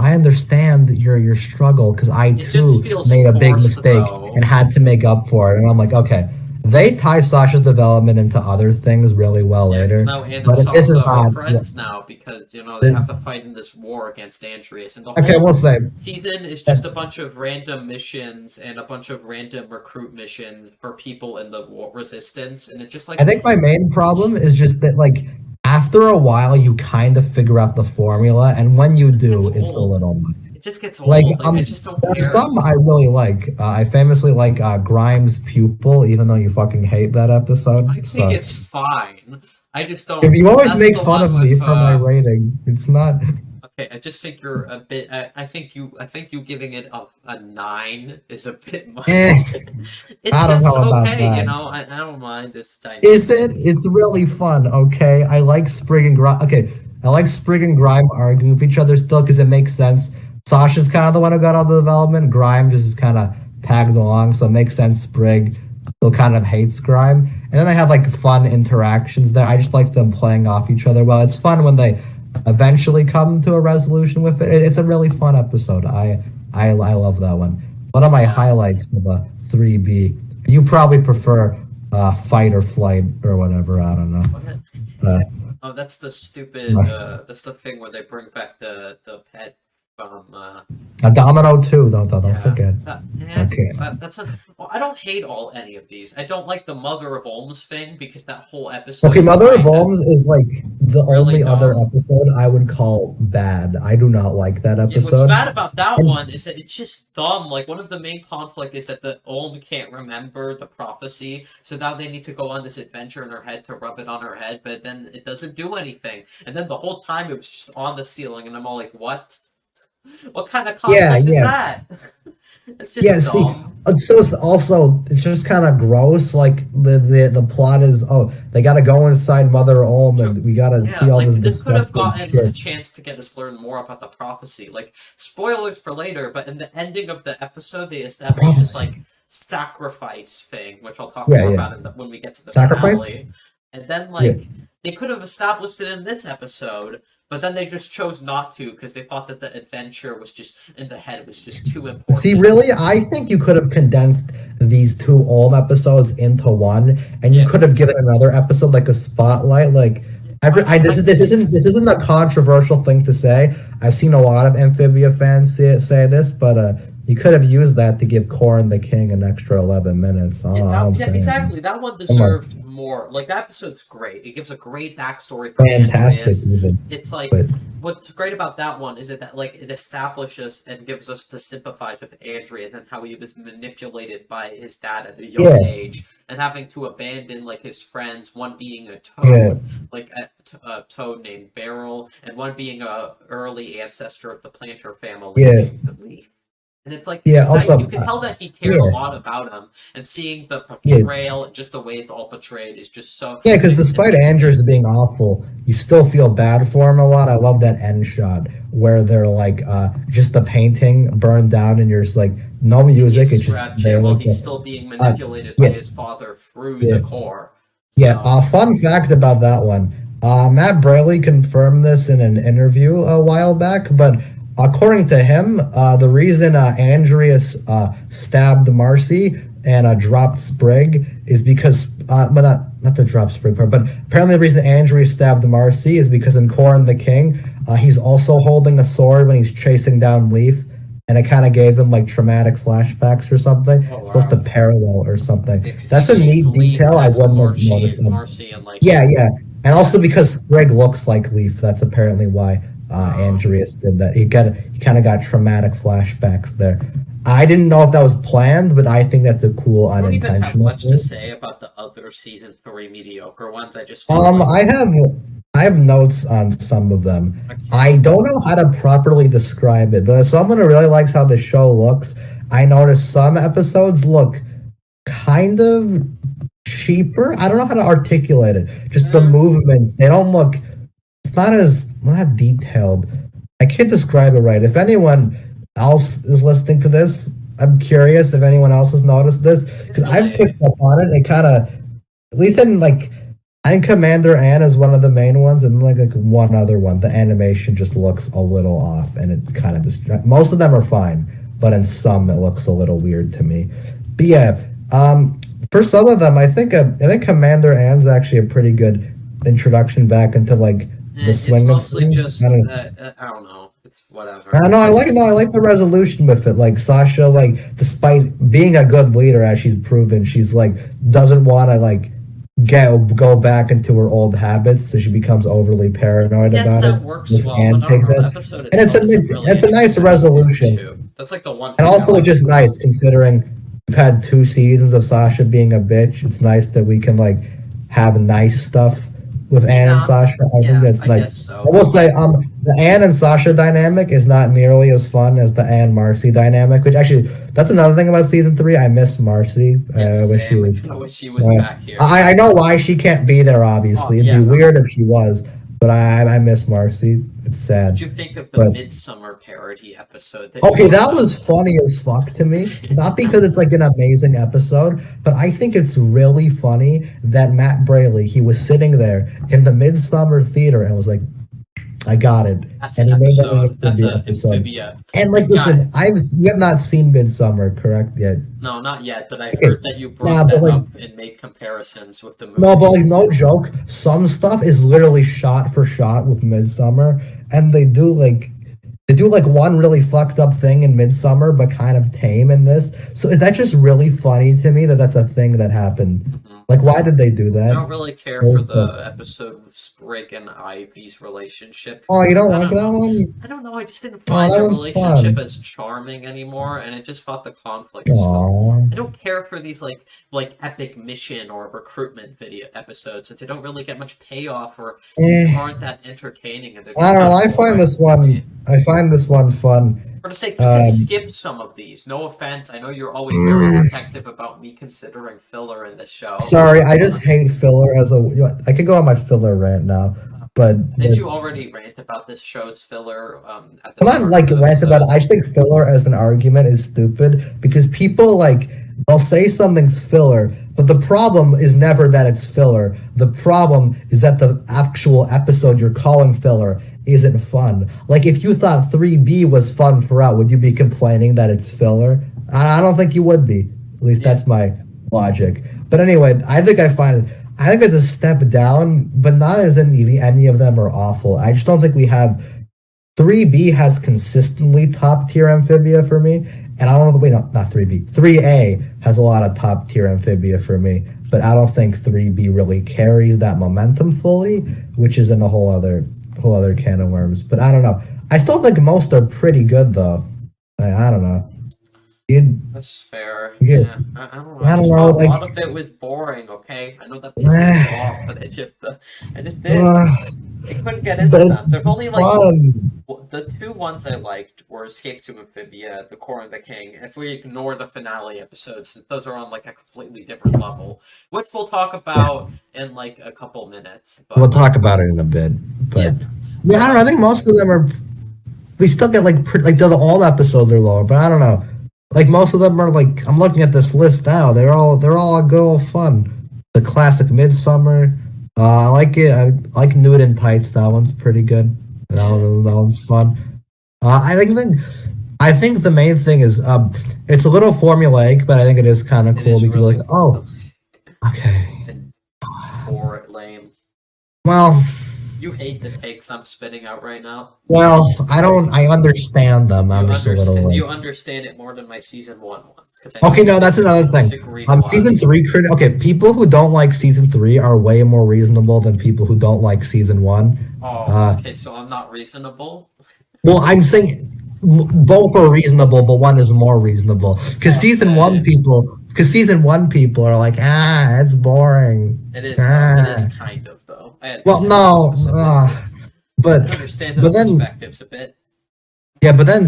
[SPEAKER 2] I understand your struggle because I
[SPEAKER 1] It just
[SPEAKER 2] too
[SPEAKER 1] feels
[SPEAKER 2] made a big
[SPEAKER 1] forced,
[SPEAKER 2] mistake
[SPEAKER 1] though.
[SPEAKER 2] and had to make up for it." And I'm like, okay, they tie Sasha's development into other things really well
[SPEAKER 1] Yeah,
[SPEAKER 2] later.
[SPEAKER 1] because now Anne and
[SPEAKER 2] But this is
[SPEAKER 1] Sasha are
[SPEAKER 2] not.
[SPEAKER 1] friends now because they have to fight in this war against Andreas, and the
[SPEAKER 2] Okay,
[SPEAKER 1] whole
[SPEAKER 2] we'll say.
[SPEAKER 1] season is just a bunch of random missions and a bunch of random recruit missions for people in the war resistance, and it's just like
[SPEAKER 2] I think my main problem is just that like after a while you kind of figure out the formula, and when you do, it's a
[SPEAKER 1] old.
[SPEAKER 2] little much.
[SPEAKER 1] It just gets old.
[SPEAKER 2] Like,
[SPEAKER 1] I just don't care.
[SPEAKER 2] there's some I really like. I famously like Grimes' Pupil, even though you fucking hate that episode.
[SPEAKER 1] I think
[SPEAKER 2] So
[SPEAKER 1] it's fine. I just don't.
[SPEAKER 2] if you always
[SPEAKER 1] That's
[SPEAKER 2] make
[SPEAKER 1] the
[SPEAKER 2] fun
[SPEAKER 1] one
[SPEAKER 2] of me
[SPEAKER 1] with,
[SPEAKER 2] for my rating, it's not.
[SPEAKER 1] Okay, I just think you're a bit. I think you giving it a 9 is a bit much. It's
[SPEAKER 2] I don't
[SPEAKER 1] just
[SPEAKER 2] know about
[SPEAKER 1] okay,
[SPEAKER 2] that.
[SPEAKER 1] I don't mind this dynamic.
[SPEAKER 2] Is it? It's really fun. Okay, I like Sprig and Grime. Okay, I like Sprig and Grime arguing with each other still because it makes sense. Sasha's kind of the one who got all the development. Grime just is kind of tagged along, so it makes sense. Sprig still kind of hates Grime, and then they have like fun interactions there. I just like them playing off each other well. It's fun when they eventually come to a resolution with it. It's a really fun episode. I love that one. One of my highlights of a 3B. You probably prefer Fight or Flight or whatever. I don't know.
[SPEAKER 1] Oh, that's the stupid. That's the thing where they bring back the pet from
[SPEAKER 2] A Domino too. Don't
[SPEAKER 1] yeah.
[SPEAKER 2] forget. Okay.
[SPEAKER 1] Well, I don't hate any of these. I don't like the Mother of Olms thing because that whole episode
[SPEAKER 2] Okay,
[SPEAKER 1] is
[SPEAKER 2] Mother of
[SPEAKER 1] kinda
[SPEAKER 2] Olms is like the
[SPEAKER 1] really
[SPEAKER 2] only other
[SPEAKER 1] dumb.
[SPEAKER 2] episode I would call bad. I do not like that
[SPEAKER 1] Yeah, what's
[SPEAKER 2] episode.
[SPEAKER 1] bad about that
[SPEAKER 2] And
[SPEAKER 1] one is that it's just dumb. Like one of the main conflict is that the Olm can't remember the prophecy, so now they need to go on this adventure in her head to rub it on her head, but then it doesn't do anything. And then the whole time it was just on the ceiling, and I'm all like, what? What kind of
[SPEAKER 2] yeah,
[SPEAKER 1] conflict is
[SPEAKER 2] yeah.
[SPEAKER 1] that? It's
[SPEAKER 2] Yeah,
[SPEAKER 1] just
[SPEAKER 2] see,
[SPEAKER 1] dumb.
[SPEAKER 2] so it's also it's just kind of gross. Like the plot is, oh, they got to go inside Mother Olm
[SPEAKER 1] True.
[SPEAKER 2] and we got to
[SPEAKER 1] Yeah,
[SPEAKER 2] see all
[SPEAKER 1] like
[SPEAKER 2] this
[SPEAKER 1] this could have
[SPEAKER 2] disgusting
[SPEAKER 1] gotten a
[SPEAKER 2] shit.
[SPEAKER 1] chance to get us learn more about the prophecy. Like spoilers for later, but in the ending of the episode, they established this
[SPEAKER 2] Prophecy.
[SPEAKER 1] like sacrifice thing, which I'll talk
[SPEAKER 2] Yeah,
[SPEAKER 1] more
[SPEAKER 2] yeah.
[SPEAKER 1] about when we get to the
[SPEAKER 2] Sacrifice.
[SPEAKER 1] finale. And then
[SPEAKER 2] Yeah.
[SPEAKER 1] like they could have established it in this episode, but then they just chose not to because they thought that the adventure was just in the head was just too
[SPEAKER 2] See,
[SPEAKER 1] important.
[SPEAKER 2] really, I think you could have condensed these two Olm episodes into one, and you
[SPEAKER 1] Yeah,
[SPEAKER 2] could have given another episode like a spotlight. Like, this isn't a controversial thing to say. I've seen a lot of Amphibia fans say this, but you could have used that to give Corrin the King an extra 11 minutes.
[SPEAKER 1] Yeah,
[SPEAKER 2] All I'm
[SPEAKER 1] yeah,
[SPEAKER 2] saying.
[SPEAKER 1] exactly. That one
[SPEAKER 2] Come on.
[SPEAKER 1] deserved more. Like that episode's great. It gives a great backstory for
[SPEAKER 2] Fantastic,
[SPEAKER 1] Andreas.
[SPEAKER 2] even.
[SPEAKER 1] It's like
[SPEAKER 2] But
[SPEAKER 1] what's great about that one is that like it establishes and gives us to sympathize with Andreas and how he was manipulated by his dad at a young
[SPEAKER 2] yeah,
[SPEAKER 1] age and having to abandon like his friends, one being a
[SPEAKER 2] yeah,
[SPEAKER 1] toad, like a toad named Beryl, and one being a early ancestor of the planter family
[SPEAKER 2] yeah,
[SPEAKER 1] named Leaf. And it's like
[SPEAKER 2] yeah.
[SPEAKER 1] you
[SPEAKER 2] Also,
[SPEAKER 1] can tell that he cared a
[SPEAKER 2] yeah,
[SPEAKER 1] lot about him, and seeing the
[SPEAKER 2] yeah.
[SPEAKER 1] portrayal and just the way it's all portrayed is just so
[SPEAKER 2] Yeah, because
[SPEAKER 1] it
[SPEAKER 2] despite
[SPEAKER 1] makes
[SPEAKER 2] Andrews being awful, you still feel bad for him a lot. I love that end shot where they're like just the painting burned down and you're just like no music.
[SPEAKER 1] he's
[SPEAKER 2] It's just
[SPEAKER 1] scratching
[SPEAKER 2] there
[SPEAKER 1] while
[SPEAKER 2] like
[SPEAKER 1] he's still being
[SPEAKER 2] uh,
[SPEAKER 1] manipulated by
[SPEAKER 2] yeah,
[SPEAKER 1] his father through
[SPEAKER 2] yeah,
[SPEAKER 1] the core.
[SPEAKER 2] yeah.
[SPEAKER 1] So
[SPEAKER 2] Fun fact about that one. Matt Braley confirmed this in an interview a while back, but according to him, the reason Andreas stabbed Marcy and dropped Sprig is because, but not the drop Sprig part, but apparently the reason Andreas stabbed Marcy is because in Corrin the King, he's also holding a sword when he's chasing down Leaf, and it kind of gave him like traumatic flashbacks or something.
[SPEAKER 1] oh
[SPEAKER 2] It's supposed to
[SPEAKER 1] wow,
[SPEAKER 2] parallel or something.
[SPEAKER 1] yeah, because he
[SPEAKER 2] That's a
[SPEAKER 1] chased
[SPEAKER 2] neat
[SPEAKER 1] Leaf
[SPEAKER 2] detail. I
[SPEAKER 1] as
[SPEAKER 2] wouldn't have noticed.
[SPEAKER 1] Marcy and like
[SPEAKER 2] Yeah, yeah. And
[SPEAKER 1] yeah.
[SPEAKER 2] also because Sprig looks like Leaf, that's apparently why
[SPEAKER 1] Oh,
[SPEAKER 2] Andreas did that. He kind of got traumatic flashbacks there. I didn't know if that was planned, but I think that's a cool
[SPEAKER 1] I don't even have
[SPEAKER 2] unintentional
[SPEAKER 1] much to
[SPEAKER 2] thing.
[SPEAKER 1] say about the other season 3 mediocre ones. I just feel like
[SPEAKER 2] I have notes on some of them.
[SPEAKER 1] okay.
[SPEAKER 2] I don't know how to properly describe it, but as someone who really likes how the show looks, I noticed some episodes look kind of cheaper. I don't know how to articulate it. Just the
[SPEAKER 1] Eh,
[SPEAKER 2] movements, they don't look. It's not detailed. I can't describe it right. If anyone else is listening to this, I'm curious if anyone else has noticed this because I've
[SPEAKER 1] really.
[SPEAKER 2] picked up on it. It kind of, at least in like, I think Commander Ann is one of the main ones, and like one other one. The animation just looks a little off, and it kind of most of them are fine, but in some it looks a little weird to me. But yeah, for some of them, I think Commander Ann's actually a pretty good introduction back into like the
[SPEAKER 1] It's
[SPEAKER 2] swing of
[SPEAKER 1] mostly
[SPEAKER 2] things.
[SPEAKER 1] just I don't know. It's whatever.
[SPEAKER 2] I know
[SPEAKER 1] It's
[SPEAKER 2] I like the resolution with it. Like Sasha, like despite being a good leader as she's proven, she's like doesn't want to like go back into her old habits, so she becomes overly paranoid
[SPEAKER 1] yes,
[SPEAKER 2] about
[SPEAKER 1] that
[SPEAKER 2] it.
[SPEAKER 1] works
[SPEAKER 2] Which
[SPEAKER 1] well,
[SPEAKER 2] Anne
[SPEAKER 1] but I don't
[SPEAKER 2] takes
[SPEAKER 1] know. The
[SPEAKER 2] it,
[SPEAKER 1] episode
[SPEAKER 2] and
[SPEAKER 1] itself doesn't really
[SPEAKER 2] it's a
[SPEAKER 1] make
[SPEAKER 2] nice
[SPEAKER 1] sense
[SPEAKER 2] resolution,
[SPEAKER 1] too. That's like the one
[SPEAKER 2] and
[SPEAKER 1] thing I
[SPEAKER 2] also
[SPEAKER 1] like
[SPEAKER 2] which is
[SPEAKER 1] about it.
[SPEAKER 2] nice considering we've had 2 seasons of Sasha being a bitch. It's nice that we can like have nice stuff with Anne and
[SPEAKER 1] Yeah,
[SPEAKER 2] Sasha. I think
[SPEAKER 1] yeah,
[SPEAKER 2] that's
[SPEAKER 1] I
[SPEAKER 2] nice.
[SPEAKER 1] guess so.
[SPEAKER 2] I will say, the Anne and Sasha dynamic is not nearly as fun as the Anne Marcy dynamic. Which actually, that's another thing about season 3. I miss Marcy.
[SPEAKER 1] Yes,
[SPEAKER 2] Wish she
[SPEAKER 1] same. I
[SPEAKER 2] was.
[SPEAKER 1] kind of wish she was
[SPEAKER 2] Uh,
[SPEAKER 1] back here.
[SPEAKER 2] I know why she can't be there.
[SPEAKER 1] Oh
[SPEAKER 2] Obviously, it'd be
[SPEAKER 1] yeah.
[SPEAKER 2] weird if she was. But I miss Marcy. It's
[SPEAKER 1] What'd
[SPEAKER 2] sad.
[SPEAKER 1] you think of the
[SPEAKER 2] But
[SPEAKER 1] Midsummer parody episode that
[SPEAKER 2] okay,
[SPEAKER 1] you
[SPEAKER 2] that was funny as fuck to me. Not because it's like an amazing episode, but I think it's really funny that Matt Braley, he was sitting there in the Midsummer Theater and was like, I got it.
[SPEAKER 1] That's
[SPEAKER 2] And
[SPEAKER 1] an
[SPEAKER 2] he made that
[SPEAKER 1] episode. That's
[SPEAKER 2] an
[SPEAKER 1] a
[SPEAKER 2] episode.
[SPEAKER 1] Amphibia.
[SPEAKER 2] And like,
[SPEAKER 1] Yeah,
[SPEAKER 2] listen, you have not seen Midsummer, correct? Yet.
[SPEAKER 1] no, not yet, but I
[SPEAKER 2] Okay.
[SPEAKER 1] heard that you
[SPEAKER 2] Yeah,
[SPEAKER 1] brought
[SPEAKER 2] but
[SPEAKER 1] that
[SPEAKER 2] like,
[SPEAKER 1] up and made comparisons with the
[SPEAKER 2] no, but
[SPEAKER 1] movie.
[SPEAKER 2] like, no joke. Some stuff is literally shot for shot with Midsummer, and they do like They do like one really fucked up thing in Midsummer, but kind of tame in this. So that's just really funny to me that that's a thing that happened.
[SPEAKER 1] Mhm.
[SPEAKER 2] Like, why did they do that?
[SPEAKER 1] I don't really care for the episode with Sprig and Ivy's relationship.
[SPEAKER 2] Oh, you don't
[SPEAKER 1] I
[SPEAKER 2] like
[SPEAKER 1] don't
[SPEAKER 2] that
[SPEAKER 1] know.
[SPEAKER 2] one?
[SPEAKER 1] I don't know. I just didn't
[SPEAKER 2] Oh,
[SPEAKER 1] find
[SPEAKER 2] that
[SPEAKER 1] their
[SPEAKER 2] one's
[SPEAKER 1] relationship
[SPEAKER 2] fun.
[SPEAKER 1] as charming anymore, and it just felt the conflict just felt.
[SPEAKER 2] Aww.
[SPEAKER 1] I don't care for these like epic mission or recruitment video episodes since they don't really get much payoff or
[SPEAKER 2] Eh,
[SPEAKER 1] aren't that entertaining, and they're
[SPEAKER 2] I
[SPEAKER 1] just
[SPEAKER 2] don't
[SPEAKER 1] kind
[SPEAKER 2] know.
[SPEAKER 1] of boring to me.
[SPEAKER 2] I find this one fun.
[SPEAKER 1] For the sake, you can
[SPEAKER 2] Um,
[SPEAKER 1] skip some of these. No offense. I know you're always very
[SPEAKER 2] mm,
[SPEAKER 1] protective about me considering filler in this show.
[SPEAKER 2] sorry, I just hate filler as a. I could go on my filler rant now, but
[SPEAKER 1] Did you already rant about this show's filler at the
[SPEAKER 2] I'm not
[SPEAKER 1] start of
[SPEAKER 2] like
[SPEAKER 1] the
[SPEAKER 2] rant about it.
[SPEAKER 1] episode?
[SPEAKER 2] I just think filler as an argument is stupid because people like they'll say something's filler, but the problem is never that it's filler. The problem is that the actual episode you're calling filler isn't fun. Like if you thought 3B was fun throughout, would you be complaining that it's filler? I don't think you would be. At least
[SPEAKER 1] Yeah.
[SPEAKER 2] that's my logic. But anyway, I think it's a step down, but not as in any of them are awful. I just don't think we have 3B has consistently top tier Amphibia for me, and I don't know. Wait, no, not 3B. 3A has a lot of top tier Amphibia for me, but I don't think 3B really carries that momentum fully, which is in a whole other can of worms. But I don't know. I still think most are pretty good though. I don't know.
[SPEAKER 1] That's fair.
[SPEAKER 2] Yeah.
[SPEAKER 1] Yeah, I don't know.
[SPEAKER 2] I
[SPEAKER 1] I
[SPEAKER 2] don't
[SPEAKER 1] just
[SPEAKER 2] know.
[SPEAKER 1] thought a
[SPEAKER 2] Like,
[SPEAKER 1] lot of it was boring. Okay, I know that pisses you off, but I just did.
[SPEAKER 2] uh,
[SPEAKER 1] I couldn't get into
[SPEAKER 2] but
[SPEAKER 1] them. There's only like
[SPEAKER 2] fun.
[SPEAKER 1] the two ones I liked were Escape to Amphibia, The Core and the King. If we ignore the finale episodes, those are on like a completely different level, which we'll talk about in like a couple minutes.
[SPEAKER 2] We'll
[SPEAKER 1] But
[SPEAKER 2] talk about it in a bit. But yeah, I don't know. I think most of them are. We still get like all episodes are lower, but I don't know. Like most of them are like I'm looking at this list now. They're all good old fun. The classic Midsummer. I like it. I like Nude and Tights. That one's pretty good. That one's fun. I think the main thing is it's a little formulaic, but I think it is kind of
[SPEAKER 1] it
[SPEAKER 2] cool
[SPEAKER 1] is
[SPEAKER 2] because
[SPEAKER 1] really
[SPEAKER 2] like oh okay
[SPEAKER 1] and poor lame.
[SPEAKER 2] well
[SPEAKER 1] You hate the takes I'm spitting out right now.
[SPEAKER 2] I understand them. I'm just a little like,
[SPEAKER 1] You understand it more than my season 1 ones.
[SPEAKER 2] okay, no, that's another thing.
[SPEAKER 1] Disagreed a lot.
[SPEAKER 2] Season 3 okay, people who don't like season 3 are way more reasonable than people who don't like season 1.
[SPEAKER 1] Oh, okay, so I'm not reasonable.
[SPEAKER 2] Well, I'm saying both are reasonable, but one is more reasonable. Because season 1 people are like, it's boring.
[SPEAKER 1] It is kind of though. I
[SPEAKER 2] Well, no,
[SPEAKER 1] I
[SPEAKER 2] but
[SPEAKER 1] understand those
[SPEAKER 2] then
[SPEAKER 1] perspectives a bit.
[SPEAKER 2] yeah, but then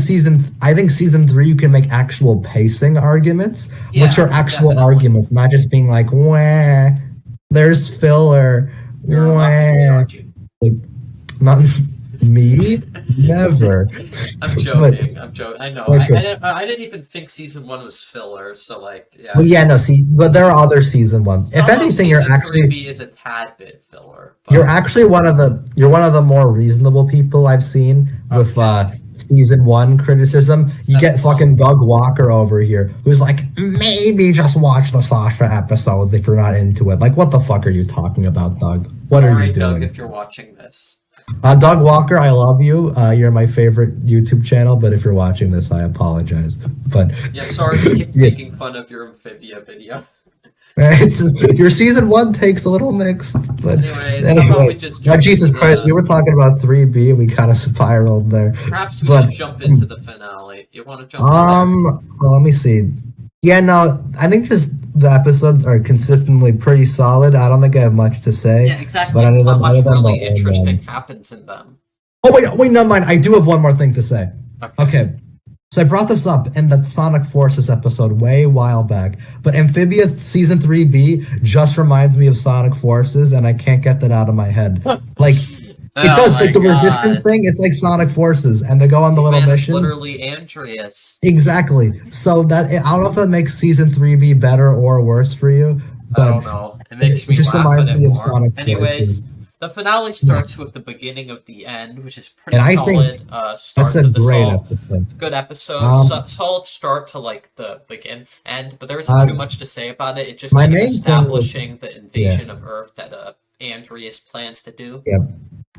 [SPEAKER 2] I think season 3 you can make actual pacing arguments,
[SPEAKER 1] Yeah,
[SPEAKER 2] which are actual
[SPEAKER 1] definitely.
[SPEAKER 2] arguments, not just being like, wah, there's filler,
[SPEAKER 1] You're
[SPEAKER 2] wah.
[SPEAKER 1] aren't you?
[SPEAKER 2] Like, not me, never.
[SPEAKER 1] I'm joking. I'm joking. I know.
[SPEAKER 2] Okay.
[SPEAKER 1] I didn't even think season 1 was filler. So like, yeah.
[SPEAKER 2] Well, yeah, no, see, but there are other season ones.
[SPEAKER 1] Some
[SPEAKER 2] If anything,
[SPEAKER 1] of season
[SPEAKER 2] you're actually
[SPEAKER 1] 3B is a tad bit filler. But
[SPEAKER 2] you're actually one of the more reasonable people I've seen with season 1 criticism. You get fucking Doug Walker over here, who's like, maybe just watch the Sasha episodes if you're not into it. Like, what the fuck are you talking about, Doug? What are you doing?
[SPEAKER 1] Doug, if you're watching this.
[SPEAKER 2] Doug Walker, I love you. You're my favorite YouTube channel, but if you're watching this, I apologize. But
[SPEAKER 1] Yeah, sorry to keep making fun of your Amphibia video.
[SPEAKER 2] Your season 1 takes a little mixed. But
[SPEAKER 1] Anyways, how about we just jump
[SPEAKER 2] Jesus
[SPEAKER 1] into
[SPEAKER 2] Christ, we were talking about 3B. We kind of spiraled there.
[SPEAKER 1] Perhaps we should jump into the finale. You want to jump?
[SPEAKER 2] Well, let me see. Yeah, no, I think just the episodes are consistently pretty solid. I don't think I have much to say.
[SPEAKER 1] Yeah, exactly.
[SPEAKER 2] But
[SPEAKER 1] It's not much
[SPEAKER 2] other than
[SPEAKER 1] really
[SPEAKER 2] the
[SPEAKER 1] interesting happens in them.
[SPEAKER 2] Oh wait, never mind. I do have one more thing to say. Okay. So I brought this up in the Sonic Forces episode way while back, but Amphibia season 3B just reminds me of Sonic Forces, and I can't get that out of my head. Like it does, like the resistance thing. It's like Sonic Forces, and they go on the little missions.
[SPEAKER 1] Literally Andreas.
[SPEAKER 2] Exactly. So that I don't know if that makes season 3B better or worse for you. But
[SPEAKER 1] I don't know. It makes me
[SPEAKER 2] just
[SPEAKER 1] laugh
[SPEAKER 2] reminds
[SPEAKER 1] at it
[SPEAKER 2] me of
[SPEAKER 1] more.
[SPEAKER 2] Sonic
[SPEAKER 1] Anyways,
[SPEAKER 2] Forces.
[SPEAKER 1] the finale starts with the beginning of the end, which is pretty
[SPEAKER 2] And I
[SPEAKER 1] solid.
[SPEAKER 2] think
[SPEAKER 1] Start
[SPEAKER 2] that's
[SPEAKER 1] to
[SPEAKER 2] a
[SPEAKER 1] the
[SPEAKER 2] great
[SPEAKER 1] song.
[SPEAKER 2] episode.
[SPEAKER 1] It's a good episode. Solid start to like the end, but there isn't too much to say about it. It's just
[SPEAKER 2] my
[SPEAKER 1] kind of
[SPEAKER 2] main thing was-
[SPEAKER 1] establishing the invasion of Earth that Andreas plans to do.
[SPEAKER 2] Yep.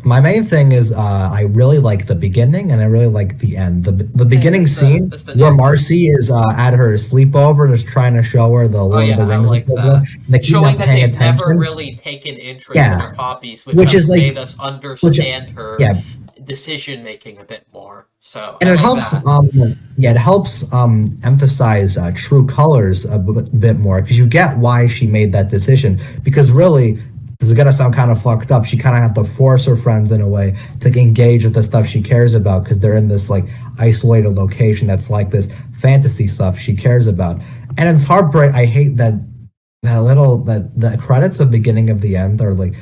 [SPEAKER 2] my main thing is I really like the beginning and I really like the end. The beginning scene
[SPEAKER 1] that's the
[SPEAKER 2] where
[SPEAKER 1] next.
[SPEAKER 2] Marcy is at her sleepover, just trying to show her the
[SPEAKER 1] Oh
[SPEAKER 2] Lord of the
[SPEAKER 1] yeah, I
[SPEAKER 2] Rings
[SPEAKER 1] like
[SPEAKER 2] equivalent,
[SPEAKER 1] that.
[SPEAKER 2] and they keep
[SPEAKER 1] Showing
[SPEAKER 2] not
[SPEAKER 1] that
[SPEAKER 2] paying
[SPEAKER 1] they've never
[SPEAKER 2] attention.
[SPEAKER 1] really taken interest in
[SPEAKER 2] Yeah,
[SPEAKER 1] her hobbies, which
[SPEAKER 2] which
[SPEAKER 1] has
[SPEAKER 2] is like,
[SPEAKER 1] made us
[SPEAKER 2] which
[SPEAKER 1] understand her
[SPEAKER 2] yeah,
[SPEAKER 1] decision making a bit more. So
[SPEAKER 2] and
[SPEAKER 1] I
[SPEAKER 2] it
[SPEAKER 1] like
[SPEAKER 2] helps
[SPEAKER 1] that.
[SPEAKER 2] yeah, it helps emphasize true colors a bit more because you get why she made that decision. Because really, this is gonna sound kind of fucked up. She kind of had to force her friends in a way to engage with the stuff she cares about because they're in this like isolated location that's like this fantasy stuff she cares about. And it's heartbreak. I hate that the credits of beginning of the end are like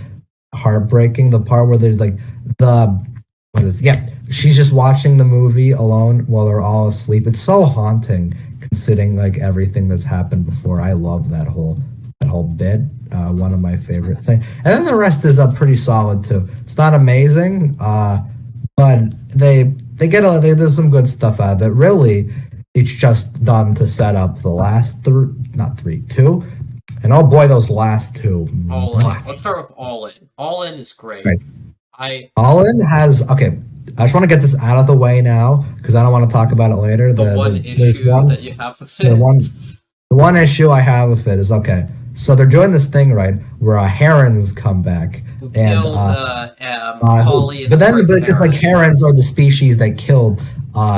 [SPEAKER 2] heartbreaking. The part where there's like the what is yeah, she's just watching the movie alone while they're all asleep. It's so haunting considering like everything that's happened before. I love that whole bit. One of my favorite things. And then the rest is pretty solid too. It's not amazing, but there's some good stuff out of it. Really, it's just done to set up the last not three, two. And oh boy, those last two.
[SPEAKER 1] All in. Let's start with All In. All In is great.
[SPEAKER 2] Right.
[SPEAKER 1] I
[SPEAKER 2] Holland has okay. I just want to get this out of the way now because I don't want to talk about it later.
[SPEAKER 1] the one
[SPEAKER 2] There's
[SPEAKER 1] issue that you have with
[SPEAKER 2] the
[SPEAKER 1] it.
[SPEAKER 2] one the one issue I have with it is okay. So they're doing this thing right where herons come back
[SPEAKER 1] Who
[SPEAKER 2] and
[SPEAKER 1] killed Polly and
[SPEAKER 2] but then
[SPEAKER 1] Sprig's
[SPEAKER 2] because like
[SPEAKER 1] parents.
[SPEAKER 2] herons are the species that killed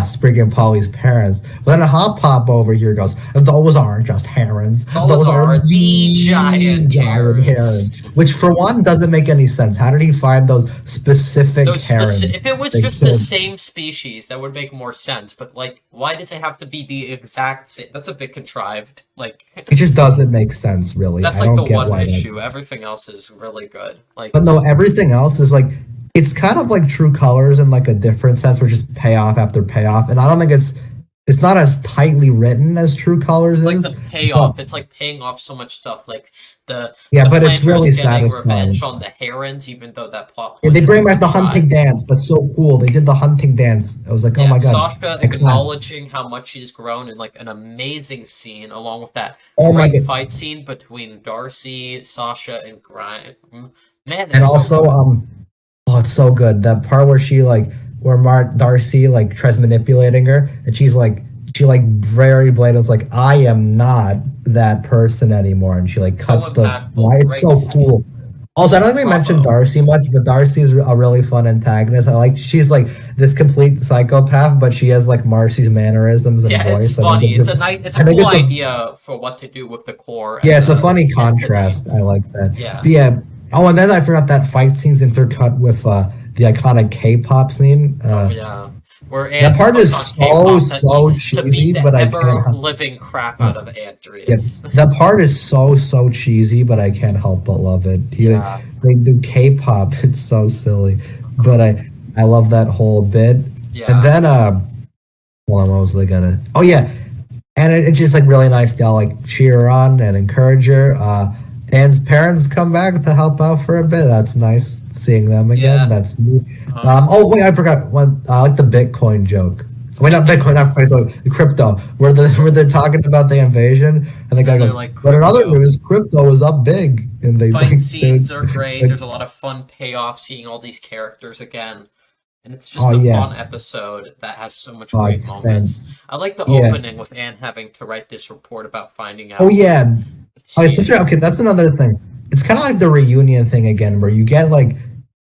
[SPEAKER 2] Sprig and Polly's parents. But then a hop over here goes, those aren't just herons.
[SPEAKER 1] Those are the giant herons.
[SPEAKER 2] herons. Which for one doesn't make any sense. How did he find those specific herons?
[SPEAKER 1] If it was
[SPEAKER 2] that
[SPEAKER 1] just the
[SPEAKER 2] killed-
[SPEAKER 1] same species, that would make more sense. But like, why does it have to be the exact same? That's a bit contrived. Like,
[SPEAKER 2] It just doesn't make sense, really.
[SPEAKER 1] that's
[SPEAKER 2] I
[SPEAKER 1] like
[SPEAKER 2] don't
[SPEAKER 1] the
[SPEAKER 2] get
[SPEAKER 1] one
[SPEAKER 2] why
[SPEAKER 1] issue. Everything else is really good. Like,
[SPEAKER 2] But no, everything else is like it's kind of like True Colors in like a different sense, which is payoff after payoff, and I don't think it's not as tightly written as True Colors is.
[SPEAKER 1] like the payoff,
[SPEAKER 2] but-
[SPEAKER 1] it's like paying off so much stuff. Like the
[SPEAKER 2] but it's
[SPEAKER 1] planters
[SPEAKER 2] really
[SPEAKER 1] getting
[SPEAKER 2] satisfying.
[SPEAKER 1] revenge on the herons, even though that plot.
[SPEAKER 2] Yeah, they
[SPEAKER 1] point
[SPEAKER 2] bring
[SPEAKER 1] was
[SPEAKER 2] back the
[SPEAKER 1] contrived.
[SPEAKER 2] hunting dance, but so cool. They did the hunting dance. I was like, oh
[SPEAKER 1] Yeah,
[SPEAKER 2] my god.
[SPEAKER 1] Sasha acknowledging how much she's grown in like an amazing scene, along with that
[SPEAKER 2] Oh my
[SPEAKER 1] great
[SPEAKER 2] god.
[SPEAKER 1] fight scene between Darcy, Sasha, and Grime. Man,
[SPEAKER 2] And
[SPEAKER 1] it's so
[SPEAKER 2] also,
[SPEAKER 1] good.
[SPEAKER 2] oh, it's so good. That part where she like where Darcy like tries manipulating her, and she like very blatant's like, I am not that person anymore, and she like
[SPEAKER 1] So
[SPEAKER 2] cuts the
[SPEAKER 1] impactful,
[SPEAKER 2] why it's
[SPEAKER 1] great
[SPEAKER 2] so
[SPEAKER 1] scene.
[SPEAKER 2] cool. Also, I don't think we mentioned
[SPEAKER 1] Bravo.
[SPEAKER 2] Darcy much, but Darcy is a really fun antagonist. I like she's like this complete psychopath, but she has like Marcy's mannerisms and
[SPEAKER 1] Yeah,
[SPEAKER 2] voice.
[SPEAKER 1] it's funny. It's a
[SPEAKER 2] I think
[SPEAKER 1] cool
[SPEAKER 2] it's a-
[SPEAKER 1] idea for what to do with the core.
[SPEAKER 2] yeah,
[SPEAKER 1] as
[SPEAKER 2] it's a funny
[SPEAKER 1] entity.
[SPEAKER 2] contrast. I like that.
[SPEAKER 1] Yeah.
[SPEAKER 2] But yeah. Oh, and then I forgot that fight scene's intercut with the iconic K-pop scene.
[SPEAKER 1] Yeah. Where
[SPEAKER 2] That
[SPEAKER 1] Anne
[SPEAKER 2] part is
[SPEAKER 1] puts on K-pop
[SPEAKER 2] so
[SPEAKER 1] to
[SPEAKER 2] cheesy,
[SPEAKER 1] beat the
[SPEAKER 2] but I can't.
[SPEAKER 1] ever-living crap out of Andreas.
[SPEAKER 2] That part is so cheesy, but I can't help but love it.
[SPEAKER 1] Yeah.
[SPEAKER 2] They do K-pop. It's so silly, but I love that whole bit.
[SPEAKER 1] Yeah.
[SPEAKER 2] And then well, what was I gonna? Oh yeah, and it's just like really nice to like cheer her on and encourage her. Anne's parents come back to help out for a bit. That's nice seeing them again.
[SPEAKER 1] Yeah.
[SPEAKER 2] That's neat. Oh wait, I forgot one. I like the Bitcoin joke. Wait, not Bitcoin, not Bitcoin, the crypto. Where they're talking about the invasion, and the guy
[SPEAKER 1] they're
[SPEAKER 2] goes,
[SPEAKER 1] like,
[SPEAKER 2] "But in other
[SPEAKER 1] crypto.
[SPEAKER 2] news, crypto is up big." And they
[SPEAKER 1] Fight
[SPEAKER 2] like,
[SPEAKER 1] scenes are great.
[SPEAKER 2] like-
[SPEAKER 1] There's a lot of fun payoff seeing all these characters again. And it's just
[SPEAKER 2] Oh,
[SPEAKER 1] a
[SPEAKER 2] yeah.
[SPEAKER 1] fun episode that has so much
[SPEAKER 2] Oh,
[SPEAKER 1] great
[SPEAKER 2] it's
[SPEAKER 1] moments. I like the
[SPEAKER 2] Yeah.
[SPEAKER 1] opening with Anne having to write this report about finding out.
[SPEAKER 2] Oh yeah. Oh, it's
[SPEAKER 1] She-
[SPEAKER 2] okay. That's another thing. It's kind of like the reunion thing again, where you get like,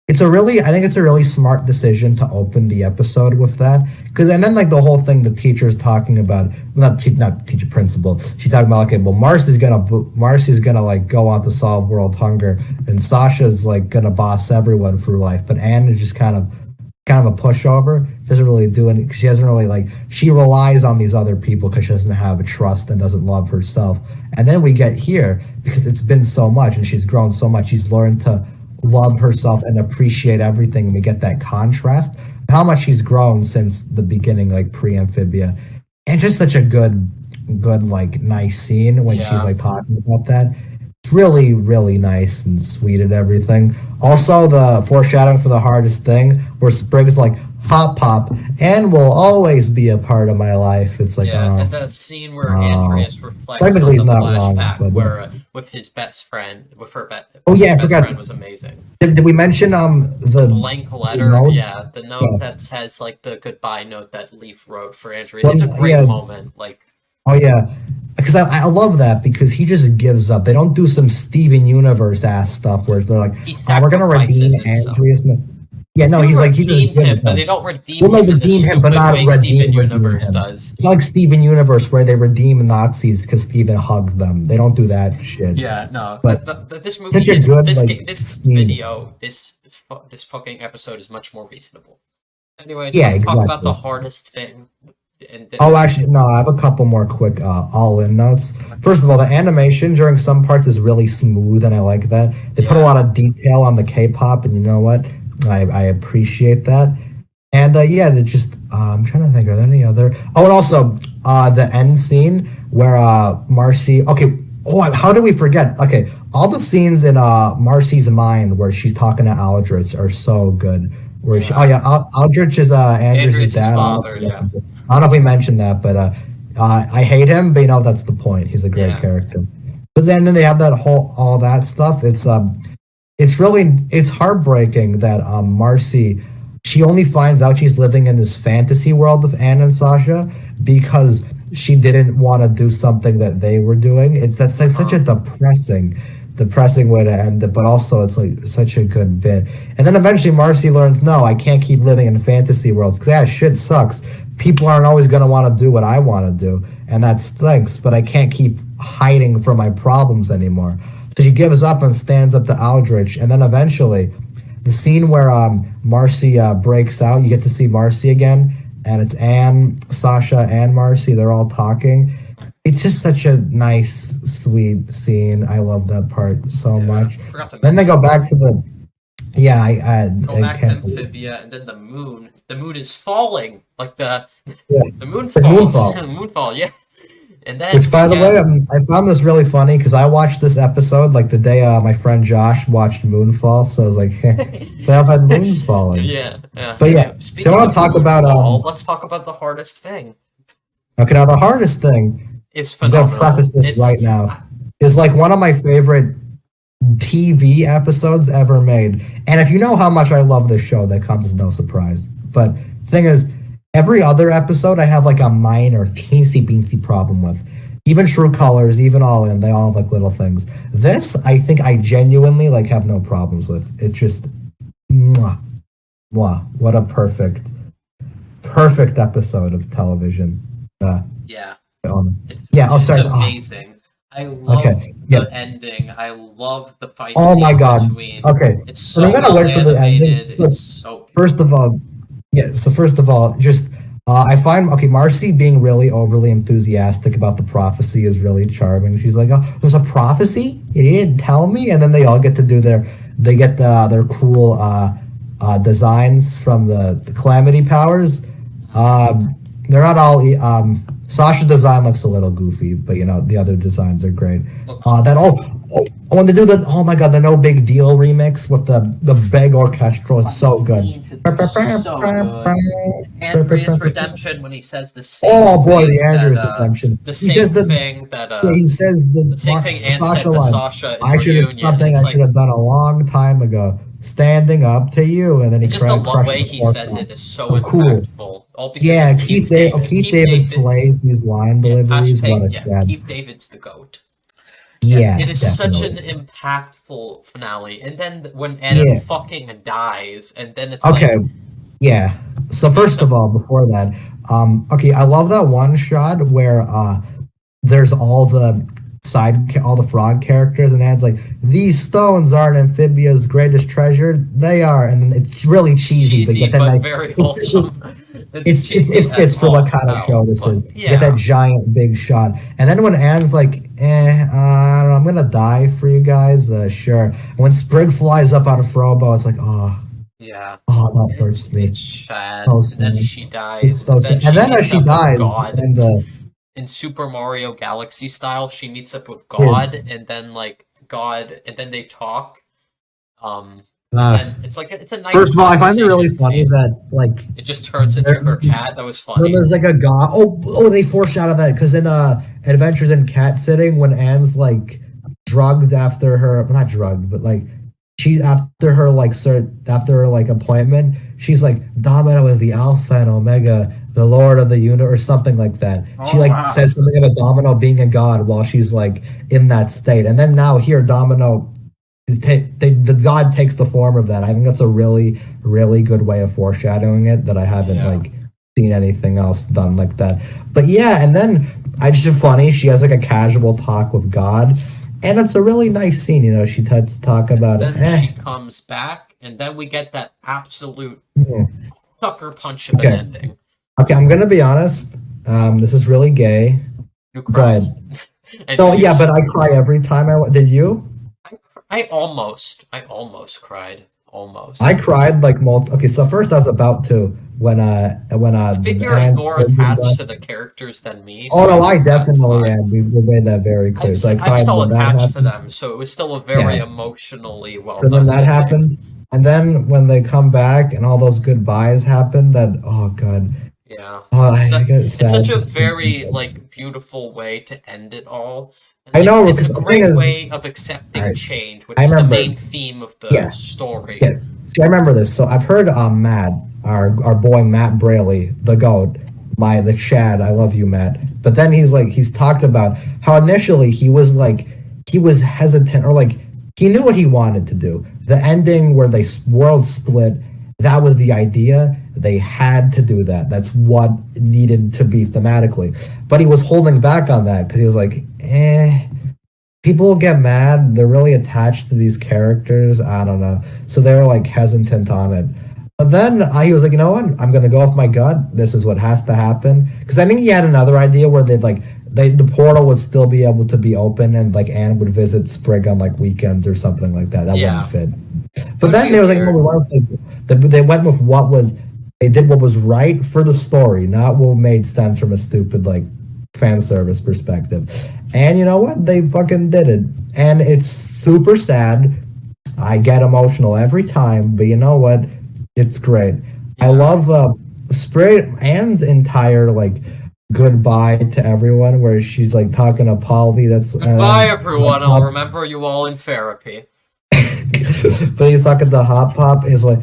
[SPEAKER 2] I think it's a really smart decision to open the episode with that, because and then like the whole thing the teacher's talking about, well, not teacher principal. She's talking about okay, well Marcy's gonna like go on to solve world hunger, and Sasha's like gonna boss everyone through life, but Anne is just kind of a pushover. Doesn't really do any. She doesn't really like. She relies on these other people because she doesn't have a trust and doesn't love herself. And then we get here because it's been so much and she's grown so much. She's learned to love herself and appreciate everything. And we get that contrast. How much she's grown since the beginning, like pre-Amphibia, and just such a good like nice scene when she's
[SPEAKER 1] Yeah.
[SPEAKER 2] like talking about that. It's really, really nice and sweet and everything. Also, the foreshadowing for the hardest thing, where Sprig's like, Pop Pop, and will always be a part of my life. It's like,
[SPEAKER 1] Yeah,
[SPEAKER 2] oh,
[SPEAKER 1] and the scene where
[SPEAKER 2] oh.
[SPEAKER 1] Andreas reflects
[SPEAKER 2] Technically,
[SPEAKER 1] on
[SPEAKER 2] he's
[SPEAKER 1] the
[SPEAKER 2] not wrong,
[SPEAKER 1] flashback
[SPEAKER 2] but yeah.
[SPEAKER 1] where with his best friend,
[SPEAKER 2] Oh
[SPEAKER 1] with his
[SPEAKER 2] yeah, I
[SPEAKER 1] best
[SPEAKER 2] forgot.
[SPEAKER 1] friend was amazing.
[SPEAKER 2] Did we mention
[SPEAKER 1] The
[SPEAKER 2] the
[SPEAKER 1] blank letter,
[SPEAKER 2] note?
[SPEAKER 1] yeah, the note
[SPEAKER 2] Yeah.
[SPEAKER 1] that says like the goodbye note that Leaf wrote for Andrea.
[SPEAKER 2] Well,
[SPEAKER 1] It's a great
[SPEAKER 2] yeah.
[SPEAKER 1] moment. Like,
[SPEAKER 2] Oh yeah, because I love that because he just gives up. They don't do some Steven Universe ass stuff where they're like,
[SPEAKER 1] he
[SPEAKER 2] "Oh, we're gonna redeem
[SPEAKER 1] sacrifices himself.
[SPEAKER 2] Andreas." Yeah, no,
[SPEAKER 1] You
[SPEAKER 2] he's like he just
[SPEAKER 1] redeem
[SPEAKER 2] gives
[SPEAKER 1] him, but
[SPEAKER 2] up.
[SPEAKER 1] they don't redeem
[SPEAKER 2] Well, no,
[SPEAKER 1] him in the
[SPEAKER 2] redeem him, but
[SPEAKER 1] stupid
[SPEAKER 2] not
[SPEAKER 1] way Steven
[SPEAKER 2] redeem
[SPEAKER 1] Universe
[SPEAKER 2] him.
[SPEAKER 1] does.
[SPEAKER 2] It's not like Steven Universe where they redeem Nazis because Steven hugged them. They don't do that shit.
[SPEAKER 1] Yeah, no.
[SPEAKER 2] But
[SPEAKER 1] This movie
[SPEAKER 2] such a
[SPEAKER 1] is
[SPEAKER 2] good
[SPEAKER 1] this
[SPEAKER 2] scene.
[SPEAKER 1] video, this fucking episode is much more reasonable. Anyways,
[SPEAKER 2] Yeah,
[SPEAKER 1] want to talk about the
[SPEAKER 2] exactly.
[SPEAKER 1] hardest thing, and
[SPEAKER 2] Oh, actually, no. I have a couple more quick all-in notes. First of all, the animation during some parts is really smooth, and I like that. They put a
[SPEAKER 1] Yeah.
[SPEAKER 2] lot of detail on the K-pop, and you know what? I appreciate that. And yeah, they just I'm trying to think. Are there any other? Oh, and also the end scene where Marcy. Okay. Oh, how did we forget? Okay, all the scenes in Marcy's mind where she's talking to Aldrich are so good. Where she? Oh
[SPEAKER 1] Yeah.
[SPEAKER 2] yeah, Aldrich is Andrew's
[SPEAKER 1] Andreas'
[SPEAKER 2] dad.
[SPEAKER 1] father, yeah.
[SPEAKER 2] I don't know if we mentioned that, but I hate him, but you know that's the point. He's a great
[SPEAKER 1] Yeah.
[SPEAKER 2] character. But then they have that whole all that stuff. It's heartbreaking that Marcy she only finds out she's living in this fantasy world of Anne and Sasha because she didn't want to do something that they were doing. That's like such a depressing way to end it, but also it's like such a good bit. And then eventually Marcy learns, no, I can't keep living in fantasy worlds because that shit sucks. People aren't always going to want to do what I want to do, and that stinks, but I can't keep hiding from my problems anymore. So she gives up and stands up to Aldrich, and then eventually the scene where Marcy breaks out, you get to see Marcy again, and it's Anne, Sasha, and Marcy. They're all talking. It's just such a nice, sweet scene. I love that part so much.
[SPEAKER 1] Forgot to
[SPEAKER 2] Then they
[SPEAKER 1] mention.
[SPEAKER 2] go back to the
[SPEAKER 1] Go back to
[SPEAKER 2] can't believe-
[SPEAKER 1] Amphibia, and then the moon. The moon is falling, like the
[SPEAKER 2] Yeah.
[SPEAKER 1] the moon's
[SPEAKER 2] Like
[SPEAKER 1] falling.
[SPEAKER 2] moonfall.
[SPEAKER 1] Moonfall, yeah. And then
[SPEAKER 2] Which, by the
[SPEAKER 1] yeah,
[SPEAKER 2] way, I found this really funny because I watched this episode like the day my friend Josh watched Moonfall. So I was like, they have had moons falling.
[SPEAKER 1] yeah.
[SPEAKER 2] But yeah,
[SPEAKER 1] Speaking
[SPEAKER 2] so I want
[SPEAKER 1] of
[SPEAKER 2] to talk about
[SPEAKER 1] moonfall, let's talk about the hardest thing.
[SPEAKER 2] okay, now the hardest thing,
[SPEAKER 1] It's
[SPEAKER 2] I'm gonna
[SPEAKER 1] phenomenal.
[SPEAKER 2] preface this right now, is like one of my favorite TV episodes ever made. And if you know how much I love this show, that comes as no surprise. But the thing is, every other episode I have like a minor teensy beensy problem with. Even True Colors, even All In, they all have like little things. This, I think I genuinely like have no problems with. It just, mwah, mwah, what a perfect episode of television.
[SPEAKER 1] Yeah.
[SPEAKER 2] Yeah,
[SPEAKER 1] It's
[SPEAKER 2] sorry.
[SPEAKER 1] amazing. I love
[SPEAKER 2] Okay, yeah.
[SPEAKER 1] the ending. I love the fight
[SPEAKER 2] Oh
[SPEAKER 1] scene
[SPEAKER 2] my God.
[SPEAKER 1] between.
[SPEAKER 2] Okay,
[SPEAKER 1] It's
[SPEAKER 2] so
[SPEAKER 1] so
[SPEAKER 2] I'm gonna
[SPEAKER 1] well
[SPEAKER 2] wait for the ending.
[SPEAKER 1] animated. It's so
[SPEAKER 2] First of all, yeah. So first of all, just I find Marcy being really overly enthusiastic about the prophecy is really charming. She's like, "Oh, there's a prophecy? You didn't tell me?" And then they all get to do their cool designs from the calamity powers. They're not all. Sasha's design looks a little goofy, but you know the other designs are great. When they do oh my God, the No Big Deal remix with the big orchestral, it's so good.
[SPEAKER 1] So good. Andrea's redemption when he says the same
[SPEAKER 2] Oh boy,
[SPEAKER 1] thing
[SPEAKER 2] the Andrews
[SPEAKER 1] that,
[SPEAKER 2] redemption.
[SPEAKER 1] the
[SPEAKER 2] He
[SPEAKER 1] same
[SPEAKER 2] says
[SPEAKER 1] thing that
[SPEAKER 2] he says
[SPEAKER 1] the same thing Anne said
[SPEAKER 2] Sasha
[SPEAKER 1] to
[SPEAKER 2] line.
[SPEAKER 1] Sasha in
[SPEAKER 2] I should have
[SPEAKER 1] reunion.
[SPEAKER 2] something
[SPEAKER 1] It's
[SPEAKER 2] I
[SPEAKER 1] like
[SPEAKER 2] should have done a long time ago. Standing up to you, and then he
[SPEAKER 1] just the
[SPEAKER 2] crushes
[SPEAKER 1] way
[SPEAKER 2] the
[SPEAKER 1] he
[SPEAKER 2] fork
[SPEAKER 1] says
[SPEAKER 2] down.
[SPEAKER 1] it is so
[SPEAKER 2] Oh, cool.
[SPEAKER 1] impactful. All because
[SPEAKER 2] Yeah,
[SPEAKER 1] of Keith David.
[SPEAKER 2] Keith David slays these line deliveries. What a dad.
[SPEAKER 1] Keith David's the GOAT.
[SPEAKER 2] Yeah,
[SPEAKER 1] it is such
[SPEAKER 2] definitely.
[SPEAKER 1] an impactful finale. And then when Anna fucking dies, and then it's like,
[SPEAKER 2] yeah. So first of all, before that, I love that one shot where there's all the frog characters, and Anne's like, these stones aren't Amphibia's greatest treasure. They are, and it's really cheesy,
[SPEAKER 1] but very wholesome.
[SPEAKER 2] It fits for what kind of show this is.
[SPEAKER 1] Yeah.
[SPEAKER 2] You get that giant big shot, and then when Anne's like, I don't know, I'm gonna die for you guys, sure. And when Sprig flies up out of Frobo, it's like, oh,
[SPEAKER 1] yeah,
[SPEAKER 2] that hurts me.
[SPEAKER 1] It's sad.
[SPEAKER 2] So
[SPEAKER 1] and then she dies.
[SPEAKER 2] so sad. And then as she dies,
[SPEAKER 1] God, in Super Mario Galaxy style, she meets up with God, and then like God, and then they talk. And then it's a nice
[SPEAKER 2] First of all, I find it really
[SPEAKER 1] conversation
[SPEAKER 2] funny
[SPEAKER 1] scene.
[SPEAKER 2] that like
[SPEAKER 1] It just turns into her cat. That was
[SPEAKER 2] when
[SPEAKER 1] funny.
[SPEAKER 2] there's like a god. Oh, they foreshadow that because in Adventures in Cat Sitting, when Anne's like drugged after her, well, not drugged, but like she after her like after her like appointment, she's like Domino is the Alpha and Omega, the Lord of the Universe, or something like that. She like says something about Domino being a god while she's like in that state, and then now here Domino. The god takes the form of that. I think that's a really, really good way of foreshadowing it that I haven't like seen anything else done like that. But yeah, and then I just funny. She has like a casual talk with God, and it's a really nice scene. You know, she tends to talk about
[SPEAKER 1] And
[SPEAKER 2] it.
[SPEAKER 1] then she comes back, and then we get that absolute sucker punch of an
[SPEAKER 2] Okay.
[SPEAKER 1] ending.
[SPEAKER 2] Okay, I'm gonna be honest. This is really gay.
[SPEAKER 1] You cried.
[SPEAKER 2] Oh yeah, but I cry every time I. Did you?
[SPEAKER 1] I almost cried. Almost.
[SPEAKER 2] I cried like Okay, so first I was about to when
[SPEAKER 1] I think you're more attached to the characters than me.
[SPEAKER 2] So no, I definitely am. We made that very clear. So I cried
[SPEAKER 1] I'm still
[SPEAKER 2] when that
[SPEAKER 1] attached to
[SPEAKER 2] happened.
[SPEAKER 1] them, so it was still a very emotionally well
[SPEAKER 2] So
[SPEAKER 1] done.
[SPEAKER 2] then that happened, and then when they come back and all those goodbyes happen, that oh god.
[SPEAKER 1] Yeah.
[SPEAKER 2] Oh,
[SPEAKER 1] it's such a very like beautiful way to end it all.
[SPEAKER 2] I know
[SPEAKER 1] it's a great way of accepting change, which is the main theme of the story.
[SPEAKER 2] Yeah. See, I remember this. So I've heard Matt, our boy Matt Braley, the goat, the Chad. I love you, Matt. But then he's talked about how initially he was hesitant or like he knew what he wanted to do. The ending where they world split, that was the idea. They had to do that. That's what needed to be thematically. But he was holding back on that because he was like, people get mad. They're really attached to these characters. I don't know. So they were like hesitant on it. But then he was like, you know what? I'm going to go with my gut. This is what has to happen. Because I think he had another idea where the portal would still be able to be open and like Anne would visit Sprig on like weekends or something like that. That wouldn't fit. But then they were like, no, they went with they did what was right for the story, not what made sense from a stupid like fan service perspective. And you know what? They fucking did it. And it's super sad. I get emotional every time, but you know what? It's great. I love Anne's entire like goodbye to everyone where she's like talking to Polly. That's
[SPEAKER 1] goodbye everyone. I'll remember you all in therapy.
[SPEAKER 2] But he's talking to Hop Pop. He's like,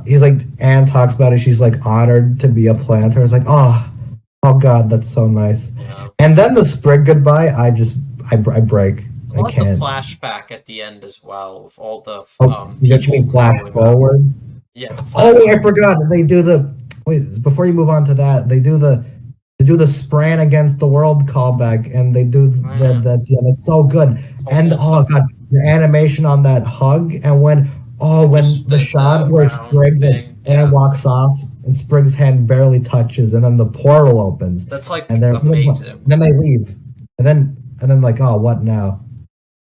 [SPEAKER 2] he's like, Anne talks about it. She's like honored to be a planter. It's like, oh God, that's so nice. Yeah. And then the Sprig goodbye, I break. I can't.
[SPEAKER 1] The flashback at the end as well with all the
[SPEAKER 2] you mean flash forward?
[SPEAKER 1] Yeah.
[SPEAKER 2] I forgot. They do before you move on to that, they do the Spran against the world callback, and they do that. Yeah, that's so good. And oh god, the animation on that hug, and when the shot where Sprig and walks off, and Sprig's hand barely touches, and then the portal opens.
[SPEAKER 1] That's like
[SPEAKER 2] amazing. And then they leave, and then like, oh, what now?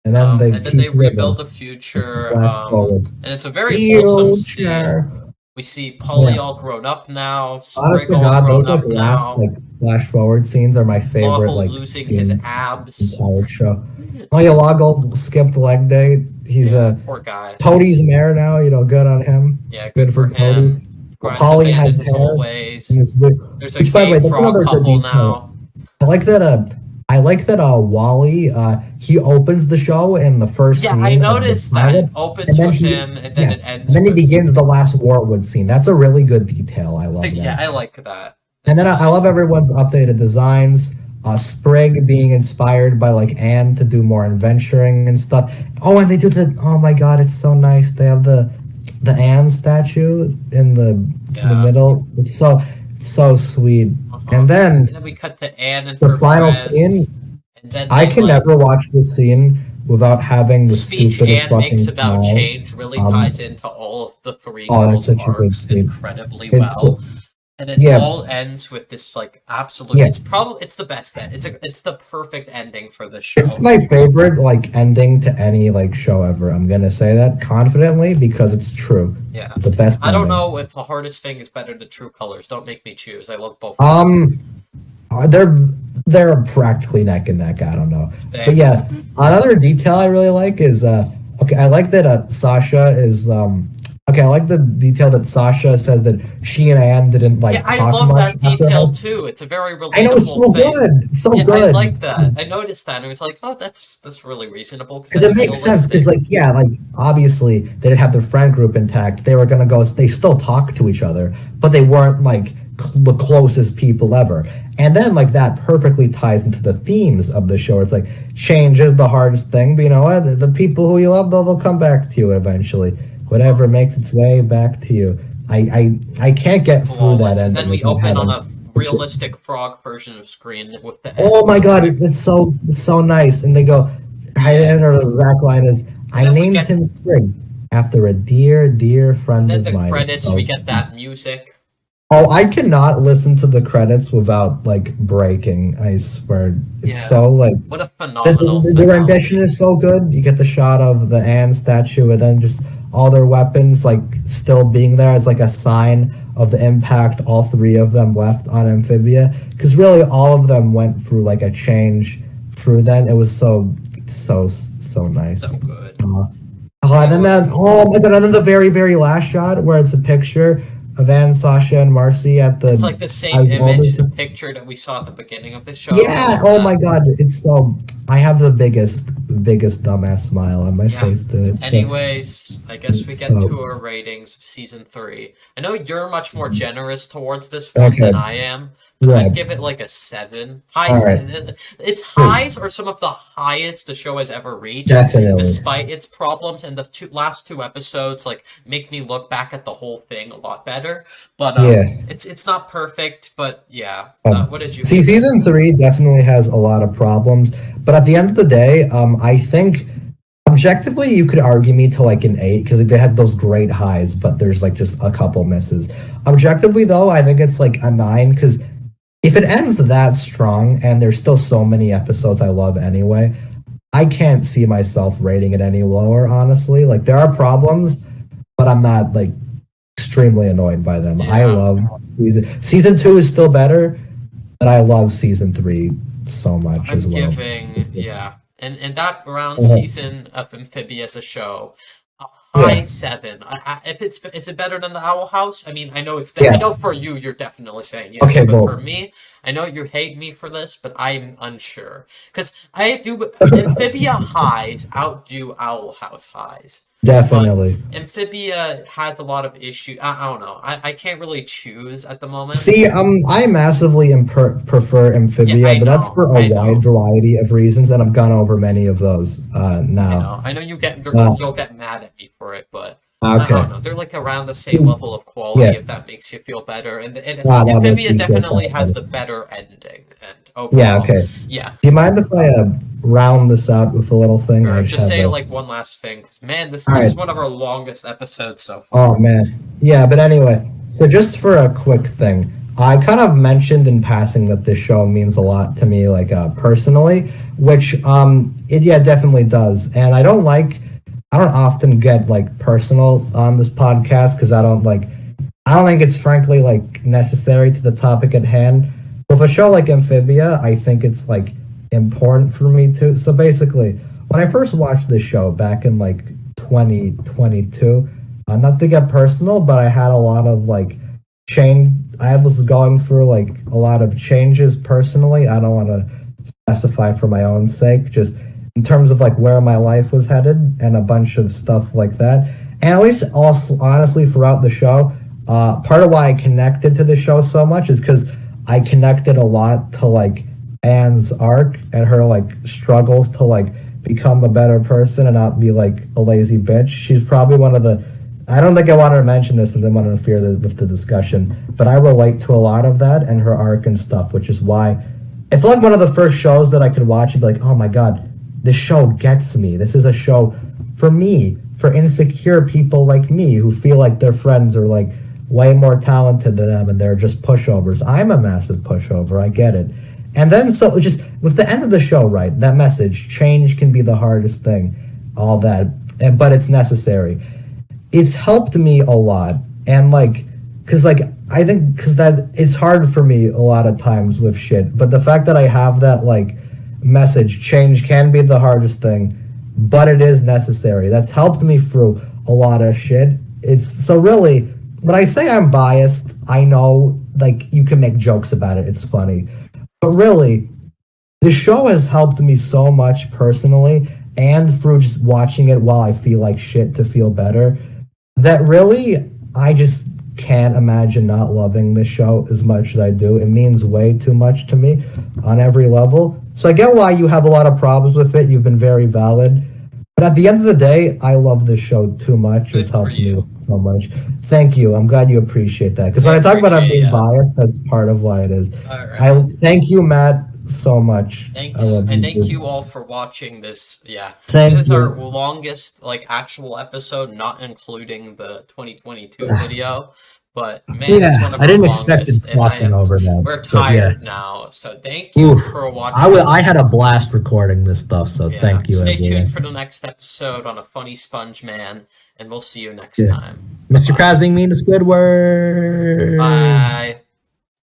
[SPEAKER 2] And then they
[SPEAKER 1] rebuild the future, and it's a very wholesome scene. We see Polly all grown up now.
[SPEAKER 2] Honest to God, those like last like flash forward scenes are my favorite.
[SPEAKER 1] Loggle losing his abs.
[SPEAKER 2] Entire show. Oh yeah, Loggle skipped leg day. He's a
[SPEAKER 1] poor guy.
[SPEAKER 2] Toadie's mayor now. You know, good on him.
[SPEAKER 1] Yeah,
[SPEAKER 2] good for Toadie. Polly has hair.
[SPEAKER 1] Always. There's a gay frog couple now.
[SPEAKER 2] I like that. Wally. He opens the show in the first scene.
[SPEAKER 1] Yeah, I noticed that. It opens with him, and then it ends.
[SPEAKER 2] And then he begins the last Wartwood scene. That's a really good detail. I love that.
[SPEAKER 1] Yeah, I like that.
[SPEAKER 2] And then I love everyone's updated designs. Sprig being inspired by like Anne to do more adventuring and stuff. Oh, and they do oh my god, it's so nice. They have the Anne statue in the middle. It's so sweet. And then
[SPEAKER 1] we cut to Anne and
[SPEAKER 2] the
[SPEAKER 1] her
[SPEAKER 2] final
[SPEAKER 1] friends,
[SPEAKER 2] scene.
[SPEAKER 1] And then
[SPEAKER 2] I can never watch this scene without having the
[SPEAKER 1] speech
[SPEAKER 2] stupid
[SPEAKER 1] Anne makes
[SPEAKER 2] smile.
[SPEAKER 1] about change really ties into all of the three girls' arcs incredibly well. And it all ends with this like absolute. Yeah. It's the best end. It's the perfect ending for the show.
[SPEAKER 2] It's my favorite like ending to any like show ever. I'm gonna say that confidently because it's true.
[SPEAKER 1] Yeah,
[SPEAKER 2] the best.
[SPEAKER 1] I don't know if the hardest thing is better than True Colors. Don't make me choose. I love both.
[SPEAKER 2] They're practically neck and neck. I don't know, but yeah, another detail I really like is okay, I like that Sasha is okay, I like the detail that Sasha says that she and Anne didn't like
[SPEAKER 1] Yeah, I
[SPEAKER 2] talk
[SPEAKER 1] love
[SPEAKER 2] much
[SPEAKER 1] that
[SPEAKER 2] after
[SPEAKER 1] detail
[SPEAKER 2] high.
[SPEAKER 1] too. It's a very
[SPEAKER 2] I know it's
[SPEAKER 1] relatable
[SPEAKER 2] so
[SPEAKER 1] thing.
[SPEAKER 2] good, so
[SPEAKER 1] Yeah, I
[SPEAKER 2] good.
[SPEAKER 1] like that. I noticed that, and it was like, oh, that's really reasonable because
[SPEAKER 2] Because
[SPEAKER 1] that's
[SPEAKER 2] it makes sense. Because
[SPEAKER 1] realistic.
[SPEAKER 2] like yeah, like obviously they didn't have their friend group intact. They were gonna go. They still talk to each other, but they weren't like the closest people ever. And then like that perfectly ties into the themes of the show. It's like change is the hardest thing, but you know what? The people who you love, they'll come back to you eventually. Whatever makes its way back to you. I can't get through that
[SPEAKER 1] Flawless. And
[SPEAKER 2] ending
[SPEAKER 1] then we
[SPEAKER 2] without
[SPEAKER 1] open on a
[SPEAKER 2] having.
[SPEAKER 1] realistic frog version of screen with the
[SPEAKER 2] Oh
[SPEAKER 1] end
[SPEAKER 2] my god,
[SPEAKER 1] music.
[SPEAKER 2] it's so nice. And they go, I
[SPEAKER 1] Yeah.
[SPEAKER 2] don't know, the exact line is,
[SPEAKER 1] And
[SPEAKER 2] I
[SPEAKER 1] then we
[SPEAKER 2] named
[SPEAKER 1] get
[SPEAKER 2] him Spring after a dear, dear
[SPEAKER 1] and
[SPEAKER 2] friend
[SPEAKER 1] then
[SPEAKER 2] of
[SPEAKER 1] the
[SPEAKER 2] mine. It's
[SPEAKER 1] credits, we
[SPEAKER 2] so.
[SPEAKER 1] get that music.
[SPEAKER 2] Oh, I cannot listen to the credits without like breaking. I swear, it's
[SPEAKER 1] Yeah.
[SPEAKER 2] so like
[SPEAKER 1] What a
[SPEAKER 2] the,
[SPEAKER 1] phenomenal
[SPEAKER 2] the rendition
[SPEAKER 1] finale.
[SPEAKER 2] is so good. You get the shot of the Anne statue, and then just all their weapons like still being there as like a sign of the impact all three of them left on Amphibia. Because really, all of them went through like a change through then. It was so
[SPEAKER 1] So
[SPEAKER 2] nice.
[SPEAKER 1] good.
[SPEAKER 2] Uh, Oh,
[SPEAKER 1] I
[SPEAKER 2] and then
[SPEAKER 1] love
[SPEAKER 2] that, oh my god, and then the very last shot where it's a picture of Anne, Sasha, and Marcy at
[SPEAKER 1] It's
[SPEAKER 2] the
[SPEAKER 1] like the same image,
[SPEAKER 2] Always.
[SPEAKER 1] the picture that we saw at the beginning of the show. I
[SPEAKER 2] Yeah,
[SPEAKER 1] love
[SPEAKER 2] oh my
[SPEAKER 1] that.
[SPEAKER 2] god, it's so. I have the biggest dumbass smile on my
[SPEAKER 1] Yeah.
[SPEAKER 2] face, dude. It's so.
[SPEAKER 1] Anyways, I guess we get to
[SPEAKER 2] So
[SPEAKER 1] our ratings of season three. I know you're much more generous towards this one
[SPEAKER 2] okay,
[SPEAKER 1] than I am, because
[SPEAKER 2] yeah,
[SPEAKER 1] I'd give it like a 7.
[SPEAKER 2] all right,
[SPEAKER 1] Its
[SPEAKER 2] dude,
[SPEAKER 1] highs are some of the highest the show has ever reached,
[SPEAKER 2] definitely.
[SPEAKER 1] despite its problems. And the last two episodes like make me look back at the whole thing a lot better. But
[SPEAKER 2] Yeah.
[SPEAKER 1] it's not perfect. But yeah, what did you
[SPEAKER 2] See,
[SPEAKER 1] give it?
[SPEAKER 2] season three definitely has a lot of problems, but at the end of the day, I think objectively you could argue me to like an 8 because it has those great highs, but there's like just a couple misses. Objectively, though, I think it's like a 9 because if it ends that strong and there's still so many episodes I love anyway, I can't see myself rating it any lower. Honestly, like there are problems, but I'm not like extremely annoyed by them. I
[SPEAKER 1] Yeah.
[SPEAKER 2] love season two is still better, but I love season three so much as
[SPEAKER 1] I'm
[SPEAKER 2] well.
[SPEAKER 1] giving, yeah, and that round
[SPEAKER 2] Uh,
[SPEAKER 1] season of Amphibia as a show, a high
[SPEAKER 2] yeah.
[SPEAKER 1] 7. If it's is it better than the Owl House? I mean, I know I know
[SPEAKER 2] Yes.
[SPEAKER 1] for you, you're definitely saying yes,
[SPEAKER 2] Okay.
[SPEAKER 1] but for
[SPEAKER 2] Well.
[SPEAKER 1] me, I know you hate me for this, but I'm unsure because I do Amphibia highs outdo Owl House highs. But
[SPEAKER 2] Definitely.
[SPEAKER 1] Amphibia has a lot of issue. I don't know. I can't really choose at the moment.
[SPEAKER 2] See, I massively prefer
[SPEAKER 1] Yeah,
[SPEAKER 2] Amphibia,
[SPEAKER 1] I
[SPEAKER 2] but that's
[SPEAKER 1] know.
[SPEAKER 2] for a
[SPEAKER 1] I
[SPEAKER 2] wide
[SPEAKER 1] know.
[SPEAKER 2] variety of reasons, and I've gone over many of those now.
[SPEAKER 1] I know
[SPEAKER 2] Uh,
[SPEAKER 1] you'll get mad at me for it, but I don't
[SPEAKER 2] okay.
[SPEAKER 1] know. They're like around the same
[SPEAKER 2] See,
[SPEAKER 1] level of quality,
[SPEAKER 2] yeah.
[SPEAKER 1] if that makes you feel better. And
[SPEAKER 2] Wow, that makes
[SPEAKER 1] Amphibia
[SPEAKER 2] me feel
[SPEAKER 1] definitely
[SPEAKER 2] kind
[SPEAKER 1] has
[SPEAKER 2] of
[SPEAKER 1] the
[SPEAKER 2] better.
[SPEAKER 1] better ending, and
[SPEAKER 2] Yeah.
[SPEAKER 1] overall,
[SPEAKER 2] Okay.
[SPEAKER 1] yeah.
[SPEAKER 2] Do you mind if I round this out with a little thing? I
[SPEAKER 1] Sure.
[SPEAKER 2] just
[SPEAKER 1] Just
[SPEAKER 2] have
[SPEAKER 1] say
[SPEAKER 2] a.
[SPEAKER 1] like one last thing, 'cause, man,
[SPEAKER 2] All
[SPEAKER 1] this
[SPEAKER 2] right.
[SPEAKER 1] is one of our longest episodes so
[SPEAKER 2] Oh
[SPEAKER 1] far.
[SPEAKER 2] man. Yeah, but anyway, so just for a quick thing, I kind of mentioned in passing that this show means a lot to me, like personally, which it yeah definitely does. And I don't often get like personal on this podcast because I don't think it's frankly like necessary to the topic at hand. With a show like Amphibia, I think it's like important for me to. So basically, when I first watched this show back in like 2022, not to get personal, but I had a lot of like change. I was going through like a lot of changes personally. I don't want to specify for my own sake, just in terms of like where my life was headed and a bunch of stuff like that. And at least also honestly throughout the show, part of why I connected to the show so much is because I connected a lot to like Anne's arc and her like struggles to like become a better person and not be like a lazy bitch. She's probably one of the. I don't think I wanted to mention this and didn't want to interfere with the discussion, but I relate to a lot of that and her arc and stuff, which is why I feel like one of the first shows that I could watch and be like, oh my god, this show gets me. This is a show for me, for insecure people like me who feel like their friends are like way more talented than them and they're just pushovers. I'm a massive pushover. I get it. And then so just with the end of the show, right? That message, change can be the hardest thing, all that, but it's necessary. It's helped me a lot, and like, cause like I think cause that it's hard for me a lot of times with shit, but the fact that I have that like message, change can be the hardest thing, but it is necessary. That's helped me through a lot of shit. It's so really when I say I'm biased, I know like you can make jokes about it. It's funny. But really, the show has helped me so much personally and through just watching it while I feel like shit to feel better that really I just can't imagine not loving this show as much as I do. It means way too much to me on every level. So I get why you have a lot of problems with it. You've been very valid. But at the end of the day, I love this show too much.
[SPEAKER 1] Good
[SPEAKER 2] It's
[SPEAKER 1] for
[SPEAKER 2] helped me
[SPEAKER 1] you.
[SPEAKER 2] so much. Thank you. I'm glad you appreciate that. Because when I talk about I'm being biased, that's part of why it is.
[SPEAKER 1] All right.
[SPEAKER 2] I thank you, Matt, so much.
[SPEAKER 1] Thanks,
[SPEAKER 2] I love
[SPEAKER 1] and
[SPEAKER 2] you.
[SPEAKER 1] thank you all for watching this. Yeah,
[SPEAKER 2] Thank
[SPEAKER 1] this is our
[SPEAKER 2] you.
[SPEAKER 1] longest like actual episode, not including the 2022 video. But man, it's one of
[SPEAKER 2] I
[SPEAKER 1] our
[SPEAKER 2] didn't expect
[SPEAKER 1] longest,
[SPEAKER 2] it
[SPEAKER 1] and
[SPEAKER 2] talking over that.
[SPEAKER 1] we're
[SPEAKER 2] but yeah.
[SPEAKER 1] tired now. So thank you
[SPEAKER 2] Oof.
[SPEAKER 1] for watching.
[SPEAKER 2] I had a blast recording this stuff, so
[SPEAKER 1] Yeah.
[SPEAKER 2] thank you.
[SPEAKER 1] Stay
[SPEAKER 2] everyone.
[SPEAKER 1] tuned for the next episode on A Funny Sponge Man, and we'll see you next
[SPEAKER 2] Yeah.
[SPEAKER 1] time.
[SPEAKER 2] Mr.
[SPEAKER 1] Bye.
[SPEAKER 2] Krasning means Squidward.
[SPEAKER 1] Bye.